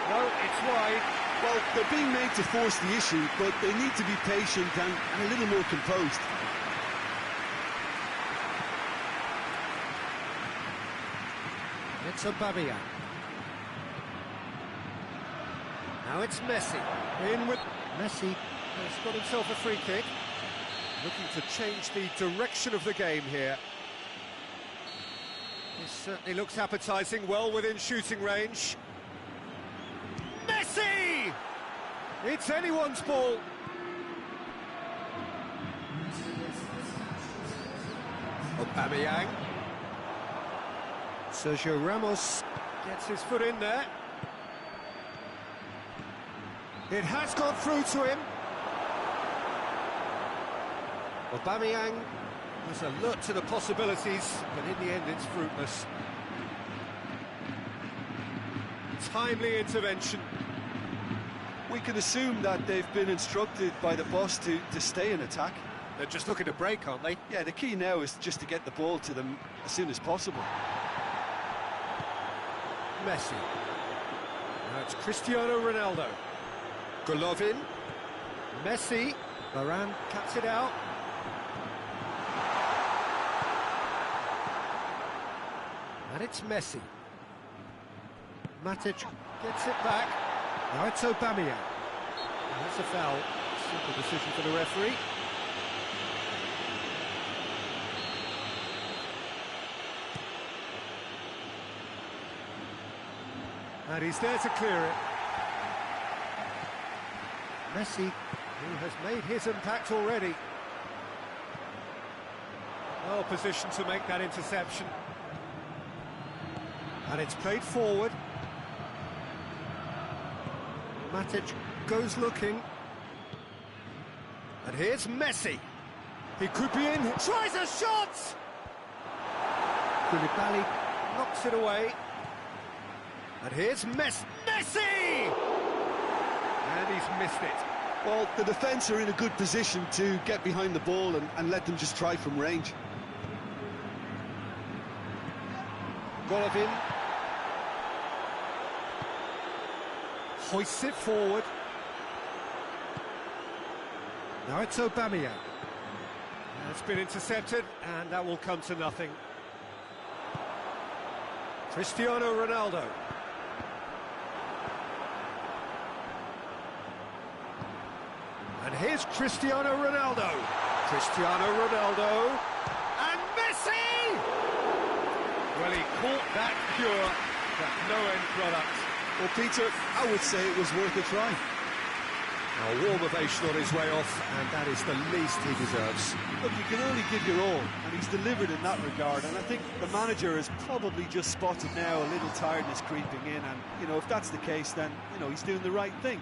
No, it's wide. Well, they're being made to force the issue, but they need to be patient and a little more composed. It's Aubameyang. Now it's Messi. In with Messi. Has got himself a free kick. Looking to change the direction of the game here. This certainly looks appetising, well within shooting range. Messi! It's anyone's ball. Aubameyang. Sergio Ramos gets his foot in there. It has gone through to him. Aubameyang was alert to the possibilities, but in the end it's fruitless. Timely intervention. We can assume that they've been instructed by the boss to stay in attack. They're just looking to break, aren't they? Yeah, the key now is just to get the ball to them as soon as possible. Messi. Now it's Cristiano Ronaldo. Golovin. Messi. Varane cuts it out. And it's Messi. Matic gets it back. Now it's Aubameyang. And that's a foul. Simple decision for the referee. And he's there to clear it. Messi, who has made his impact already. Well positioned to make that interception. And it's played forward. Matic goes looking. And here's Messi. He could be in. Tries a shot! Koulibaly knocks it away. And here's Messi! And he's missed it. Well, the defence are in a good position to get behind the ball and let them just try from range. Golovin hoists it forward. Now it's Aubameyang. It's been intercepted, and that will come to nothing. Cristiano Ronaldo. And here's Cristiano Ronaldo. Cristiano Ronaldo. And Messi! Well, he caught that pure, but no end product. Well, Peter, I would say it was worth a try. A warm ovation on his way off, and that is the least he deserves. Look, you can only give your all, and he's delivered in that regard, and I think the manager has probably just spotted now a little tiredness creeping in, and, you know, if that's the case, then, you know, he's doing the right thing.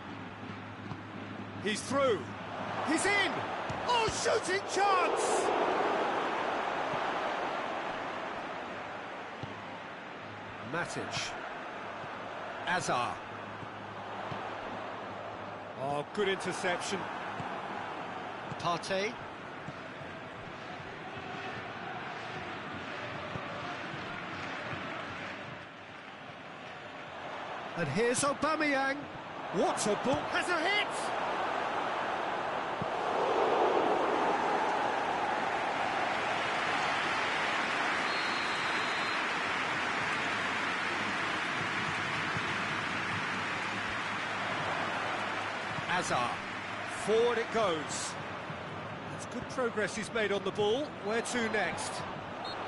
He's through. He's in! Oh, shooting chance! Matic. Azar. Oh, good interception. Partey. And here's Aubameyang. What a ball! Has a hit! Azar. Forward it goes. That's good progress he's made on the ball. Where to next?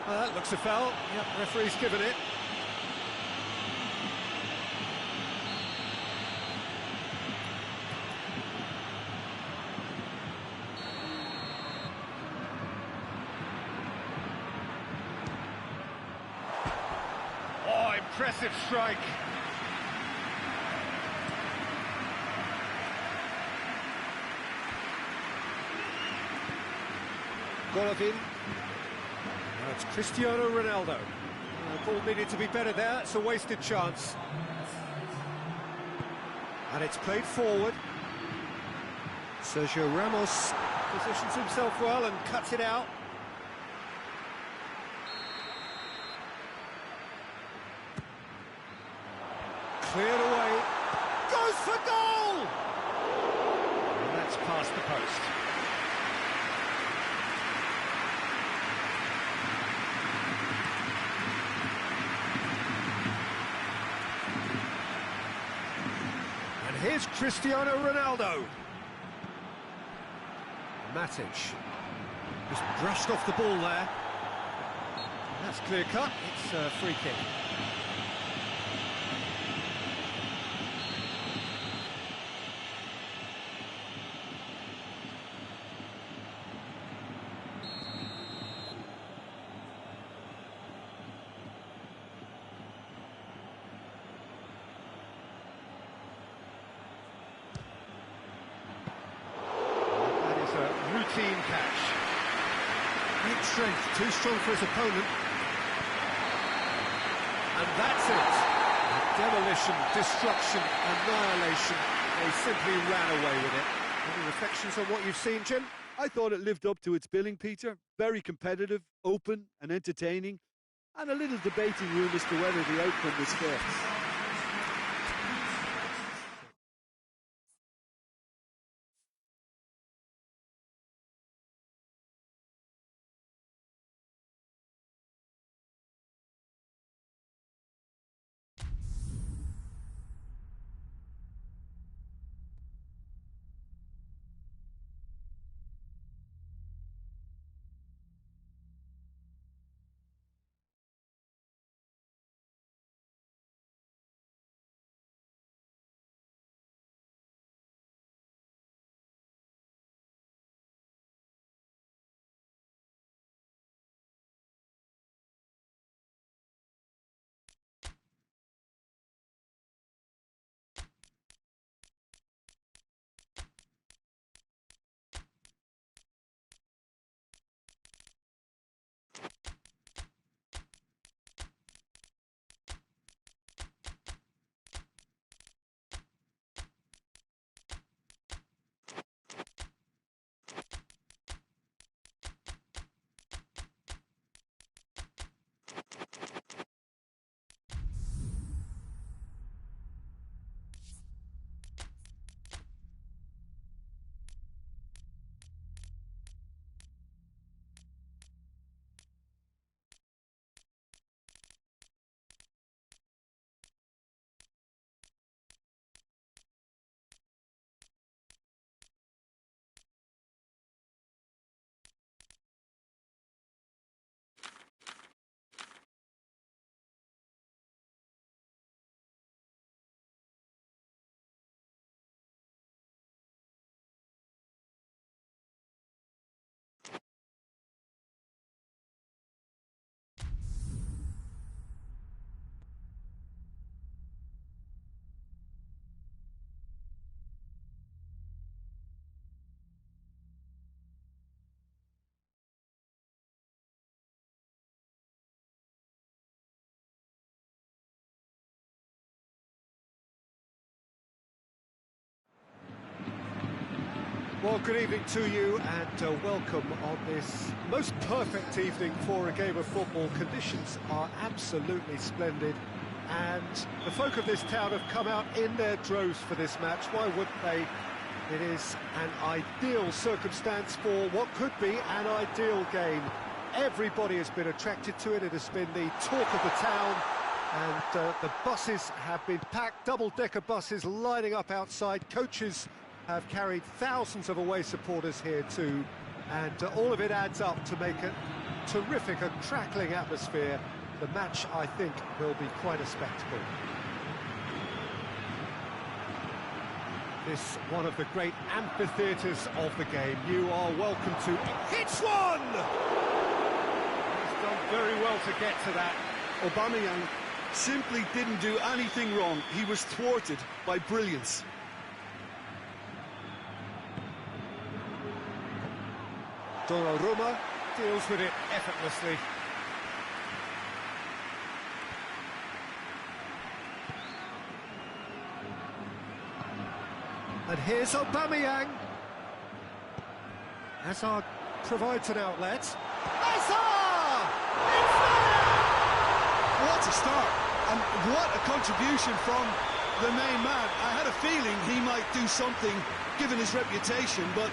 That looks a foul. Yep, referee's given it. Oh, impressive strike. Golovin. Now it's Cristiano Ronaldo. The ball needed to be better there. It's a wasted chance. And it's played forward. Sergio Ramos positions himself well and cuts it out. Cleared away. Goes for goal! And that's past the post. Here's Here's Cristiano Ronaldo. Matic. Just brushed off the ball there. That's clear cut. It's a free kick. Routine catch. Great strength, too strong for his opponent. And that's it. Demolition, destruction, annihilation. They simply ran away with it. Any reflections on what you've seen, Jim? I thought it lived up to its billing, Peter. Very competitive, open and entertaining, and a little debating room as to whether the outcome was fair. Well, good evening to you and welcome on this most perfect evening for a game of football. Conditions are absolutely splendid and the folk of this town have come out in their droves for this match. Why wouldn't they? It is an ideal circumstance for what could be an ideal game. Everybody has been attracted to it. It has been the talk of the town and the buses have been packed, double-decker buses lining up outside. Coaches have carried thousands of away supporters here too, and all of it adds up to make a terrific and crackling atmosphere. The match, I think, will be quite a spectacle. This one of the great amphitheatres of the game. You are welcome to... Hits one! He's done very well to get to that. Aubameyang simply didn't do anything wrong. He was thwarted by brilliance. Donnarumma deals with it effortlessly. And here's Aubameyang. Hazard provides an outlet. Hazard! What a start, and what a contribution from the main man. I had a feeling he might do something given his reputation, but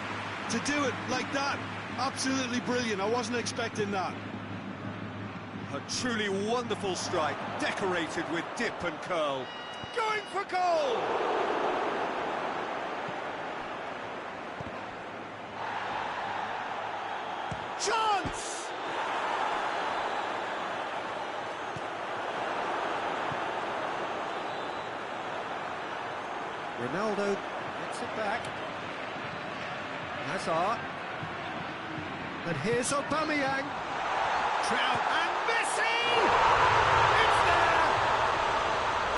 to do it like that, absolutely brilliant. I wasn't expecting that. A truly wonderful strike, decorated with dip and curl. Going for goal! Chance! Ronaldo gets it back. Hazard. And here's Aubameyang. Trout and Messi! It's there!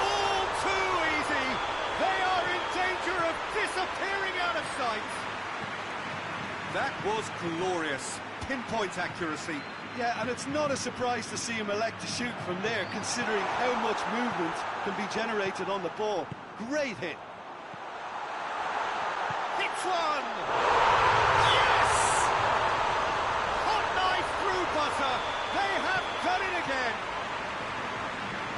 All too easy. They are in danger of disappearing out of sight. That was glorious. Pinpoint accuracy. Yeah, and it's not a surprise to see him elect to shoot from there, considering how much movement can be generated on the ball. Great hit. Hits one! Yes! Hot knife through butter. They have done it again.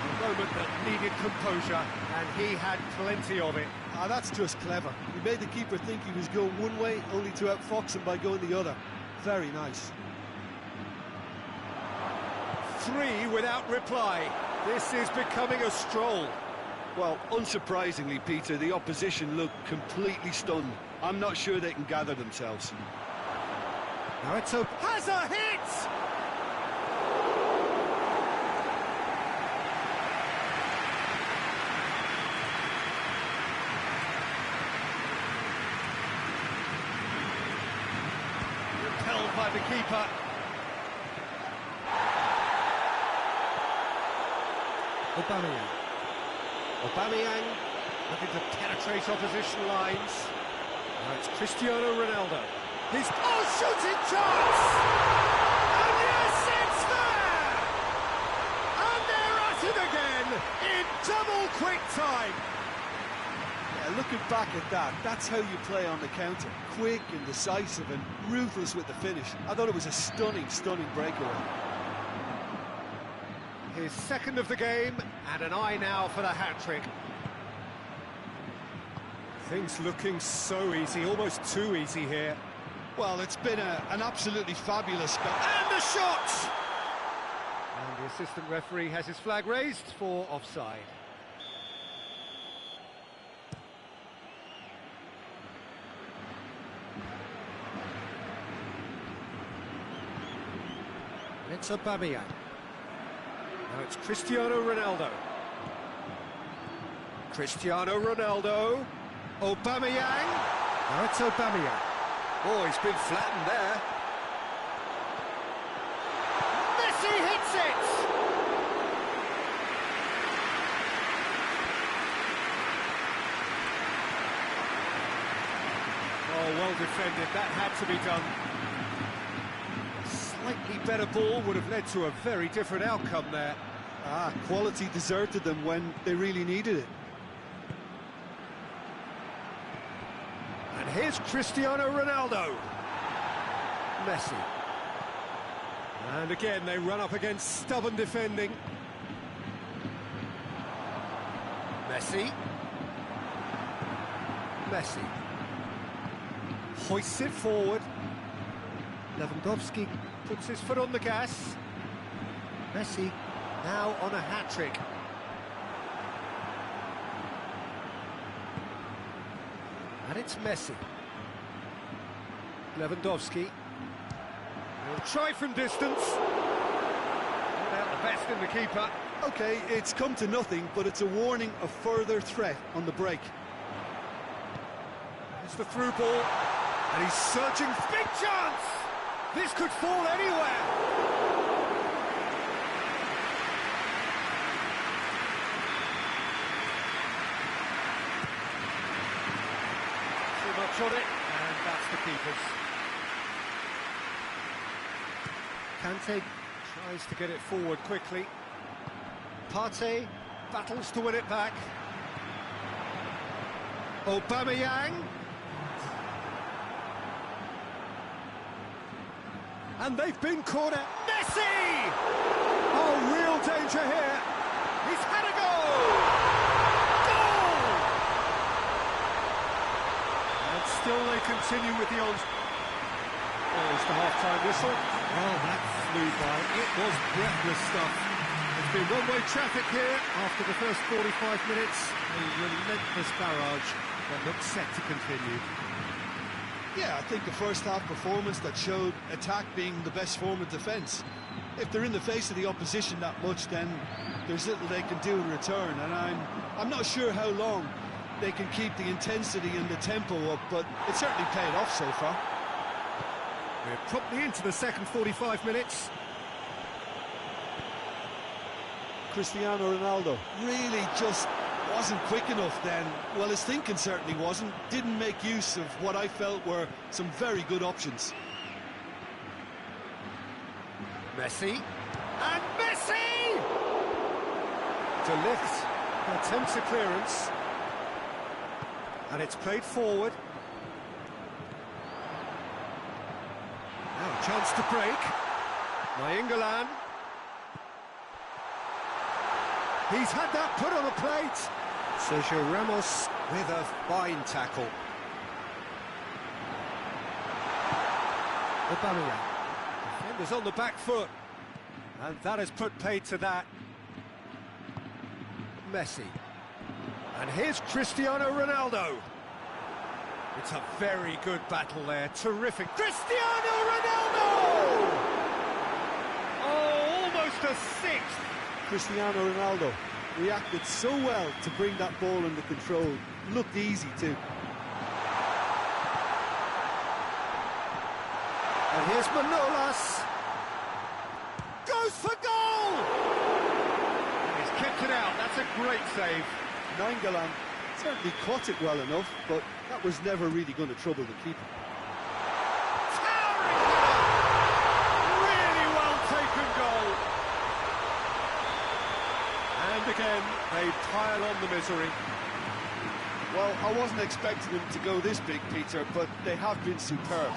A moment that needed composure, and he had plenty of it. Ah, that's just clever. He made the keeper think he was going one way, only to outfox him by going the other. Very nice. 3 without reply. This is becoming a stroll. Well, unsurprisingly, Peter, the opposition look completely stunned. I'm not sure they can gather themselves. Now it's open. Has a hit! Repelled by the keeper. Aubameyang looking to penetrate opposition lines. Now it's Cristiano Ronaldo. He's shooting chance! And yes, it's there! And they're at it again in double quick time. Yeah, looking back at that, that's how you play on the counter. Quick and decisive and ruthless with the finish. I thought it was a stunning, stunning breakaway. His second of the game, and an eye now for the hat-trick. Things looking so easy, almost too easy here. Well, it's been an absolutely fabulous goal. And the shot! And the assistant referee has his flag raised for offside. It's Aubameyang. Now it's Cristiano Ronaldo. Cristiano Ronaldo. Aubameyang. Now it's Aubameyang. Oh, he's been flattened there. Messi hits it! Oh, well defended. That had to be done. Slightly better ball would have led to a very different outcome there. Ah, quality deserted them when they really needed it. And here's Cristiano Ronaldo. Messi. And again, they run up against stubborn defending. Messi. Messi. Hoists it forward. Lewandowski puts his foot on the gas. Messi now on a hat-trick. And it's Messi. Lewandowski. He'll try from distance. Not out the best in the keeper. Okay, it's come to nothing, but it's a warning of further threat on the break. It's the through ball. And he's searching. Big chance! This could fall anywhere. Too much on it, and that's the keeper's. Kante tries to get it forward quickly. Partey battles to win it back. Aubameyang. And they've been caught out. Messi! Oh, real danger here. He's had a goal! Goal! And still they continue with the odds. Oh, it's the half-time whistle. Oh, that flew by. It was breathless stuff. There's been one-way traffic here after the first 45 minutes. A relentless barrage that looks set to continue. Yeah, I think the first half performance that showed attack being the best form of defence. If they're in the face of the opposition that much, then there's little they can do in return, and I'm not sure how long they can keep the intensity and the tempo up, but it certainly paid off so far. We're promptly into the second 45 minutes. Cristiano Ronaldo really just wasn't quick enough then. Well, his thinking certainly wasn't. Didn't make use of what I felt were some very good options. Messi, and Messi! De Ligt attempts a clearance, and it's played forward. Now a chance to break. Nainggolan. He's had that put on a plate. Sergio Ramos with a fine tackle. Aubameyang. Defenders on the back foot. And that has put paid to that. Messi. And here's Cristiano Ronaldo. It's a very good battle there. Terrific. Cristiano Ronaldo! Oh, almost a sixth. Cristiano Ronaldo reacted so well to bring that ball under control. Looked easy too. And here's Manolas. Goes for goal! And he's kept it out. That's a great save. Nainggolan certainly caught it well enough, but that was never really going to trouble the keeper. Towering header! Really well taken goal. And again, they pile on the misery. Well, I wasn't expecting them to go this big, Peter, but they have been superb.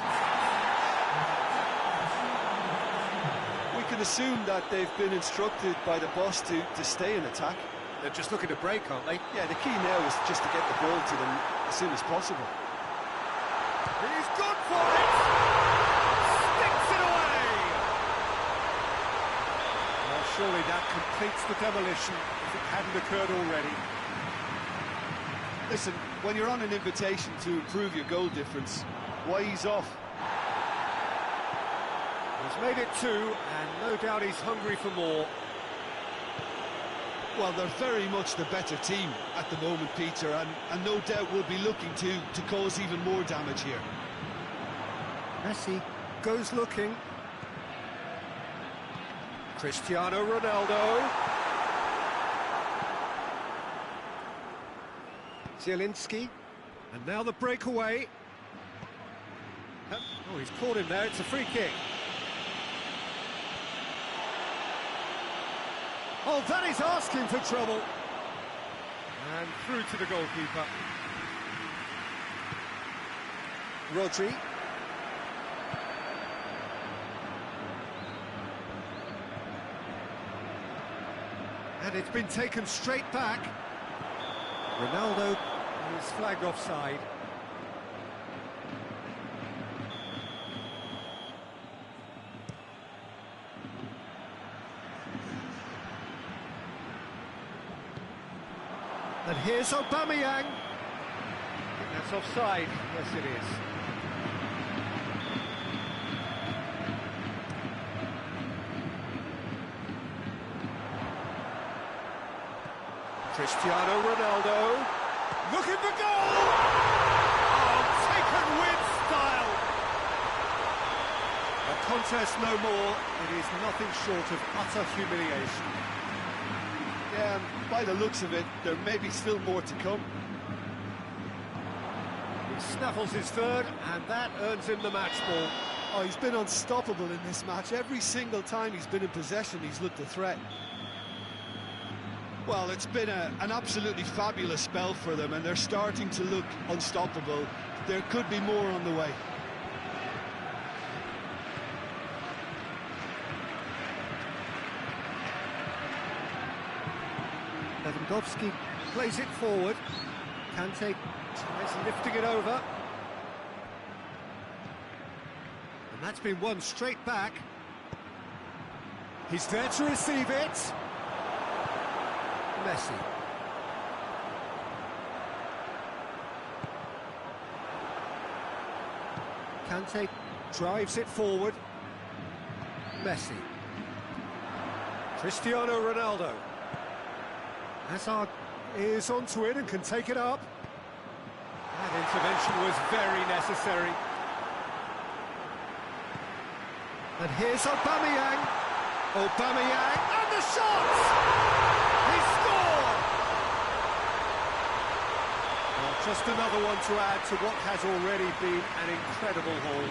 We can assume that they've been instructed by the boss to stay in attack. They're just looking to break, aren't they? Yeah, the key now is just to get the ball to them as soon as possible. He's good for it! Sticks it away! Well, surely that completes the demolition if it hadn't occurred already. Listen, when you're on an invitation to improve your goal difference, why ease off? He's made it 2, and no doubt he's hungry for more. Well, they're very much the better team at the moment, Peter, and no doubt will be looking to cause even more damage here. Messi goes looking. Cristiano Ronaldo. Zielinski. And now the breakaway. Oh, he's caught him there. It's a free kick. Oh, that is asking for trouble. And through to the goalkeeper. Rodri. And it's been taken straight back. Ronaldo is flagged offside. And here's Aubameyang. I think that's offside. Yes, it is. Cristiano Ronaldo. Looking for goal! Oh, taken with style. A contest no more. It is nothing short of utter humiliation. Yeah, by the looks of it, there may be still more to come. He snaffles his third, and that earns him the match ball. Oh, he's been unstoppable in this match. Every single time he's been in possession, he's looked a threat. Well, it's been an absolutely fabulous spell for them, and they're starting to look unstoppable. There could be more on the way. Lewandowski plays it forward. Kante tries lifting it over. And that's been won straight back. He's there to receive it. Messi. Kante drives it forward. Messi. Cristiano Ronaldo. Hazard is onto it and can take it up. That intervention was very necessary. And here's Aubameyang. Aubameyang, and the shot! He scored! Well, just another one to add to what has already been an incredible haul.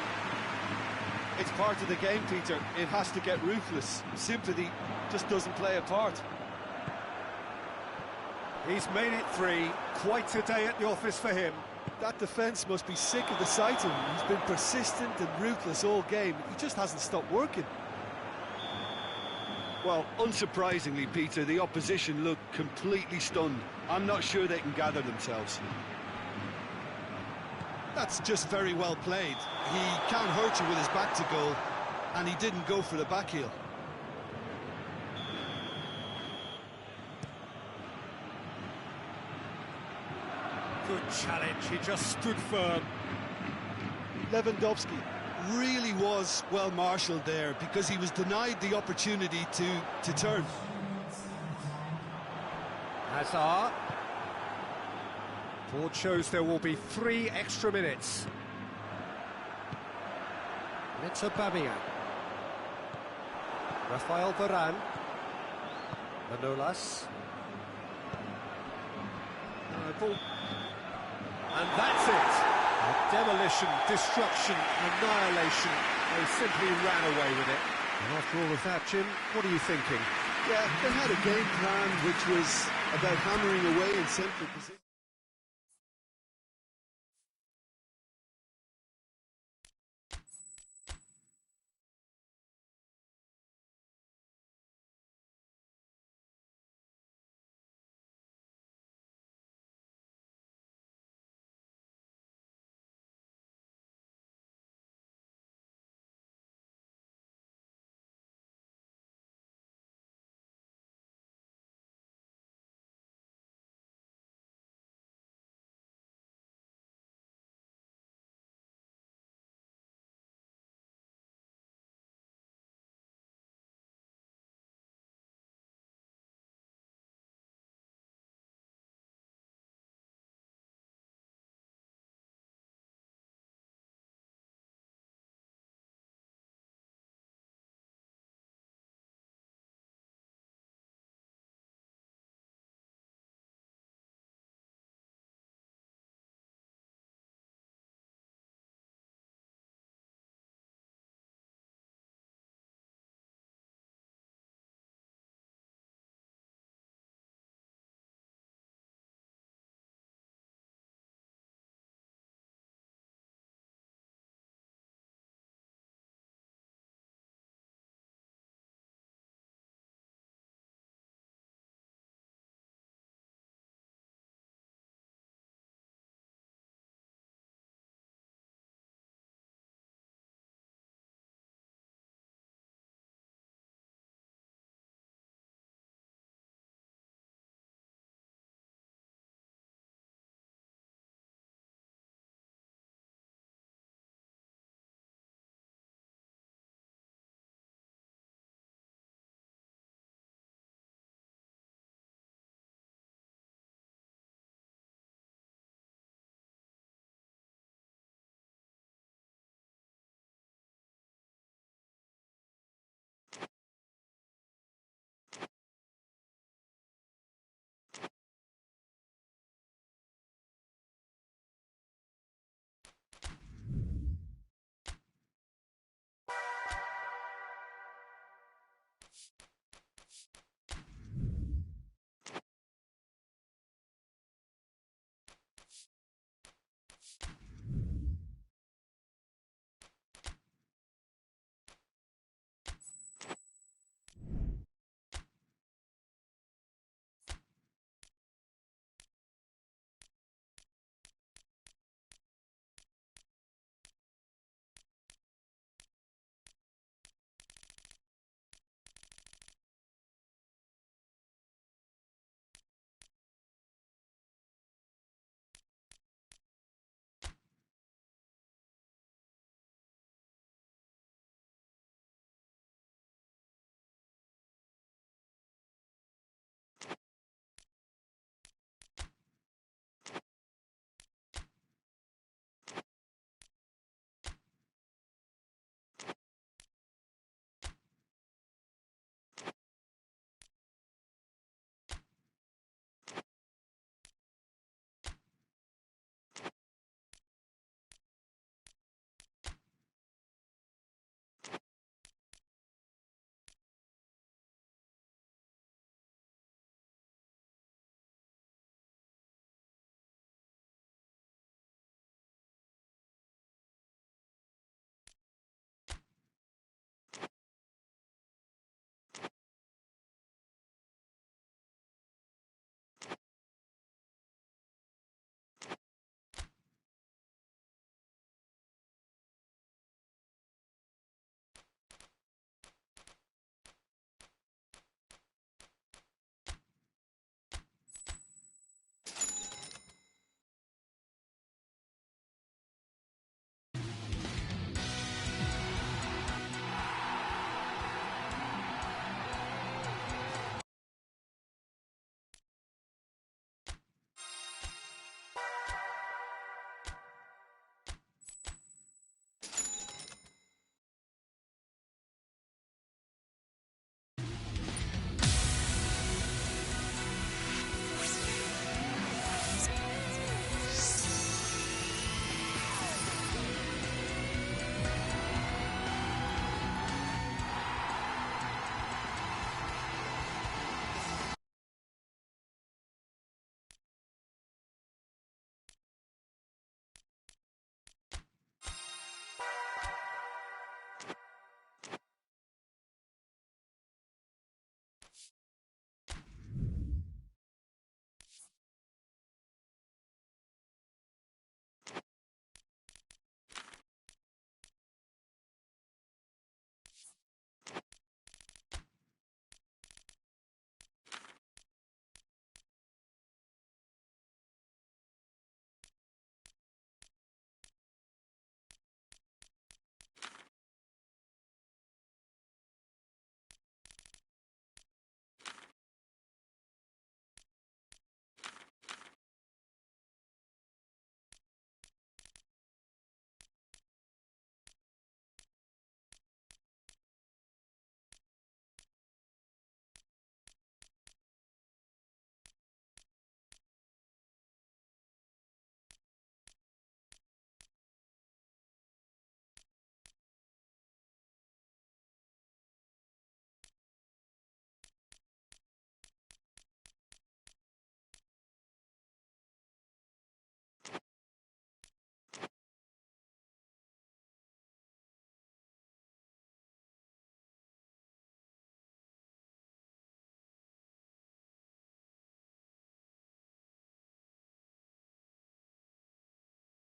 It's part of the game, Peter. It has to get ruthless. Sympathy just doesn't play a part. He's made it 3. Quite a day at the office for him. That defence must be sick of the sight of him. He's been persistent and ruthless all game. He just hasn't stopped working. Well, unsurprisingly, Peter, the opposition look completely stunned. I'm not sure they can gather themselves. That's just very well played. He can't hurt you with his back to goal, and he didn't go for the back heel. Good challenge, he just stood firm. Lewandowski really was well marshalled there because he was denied the opportunity to turn. Hazard. Board shows there will be 3 extra minutes. It's Aubameyang. Rafael Varane. Manolas. And that's it. Demolition, destruction, annihilation. They simply ran away with it. And after all of that, Jim, what are you thinking? Yeah, they had a game plan which was about hammering away in central position.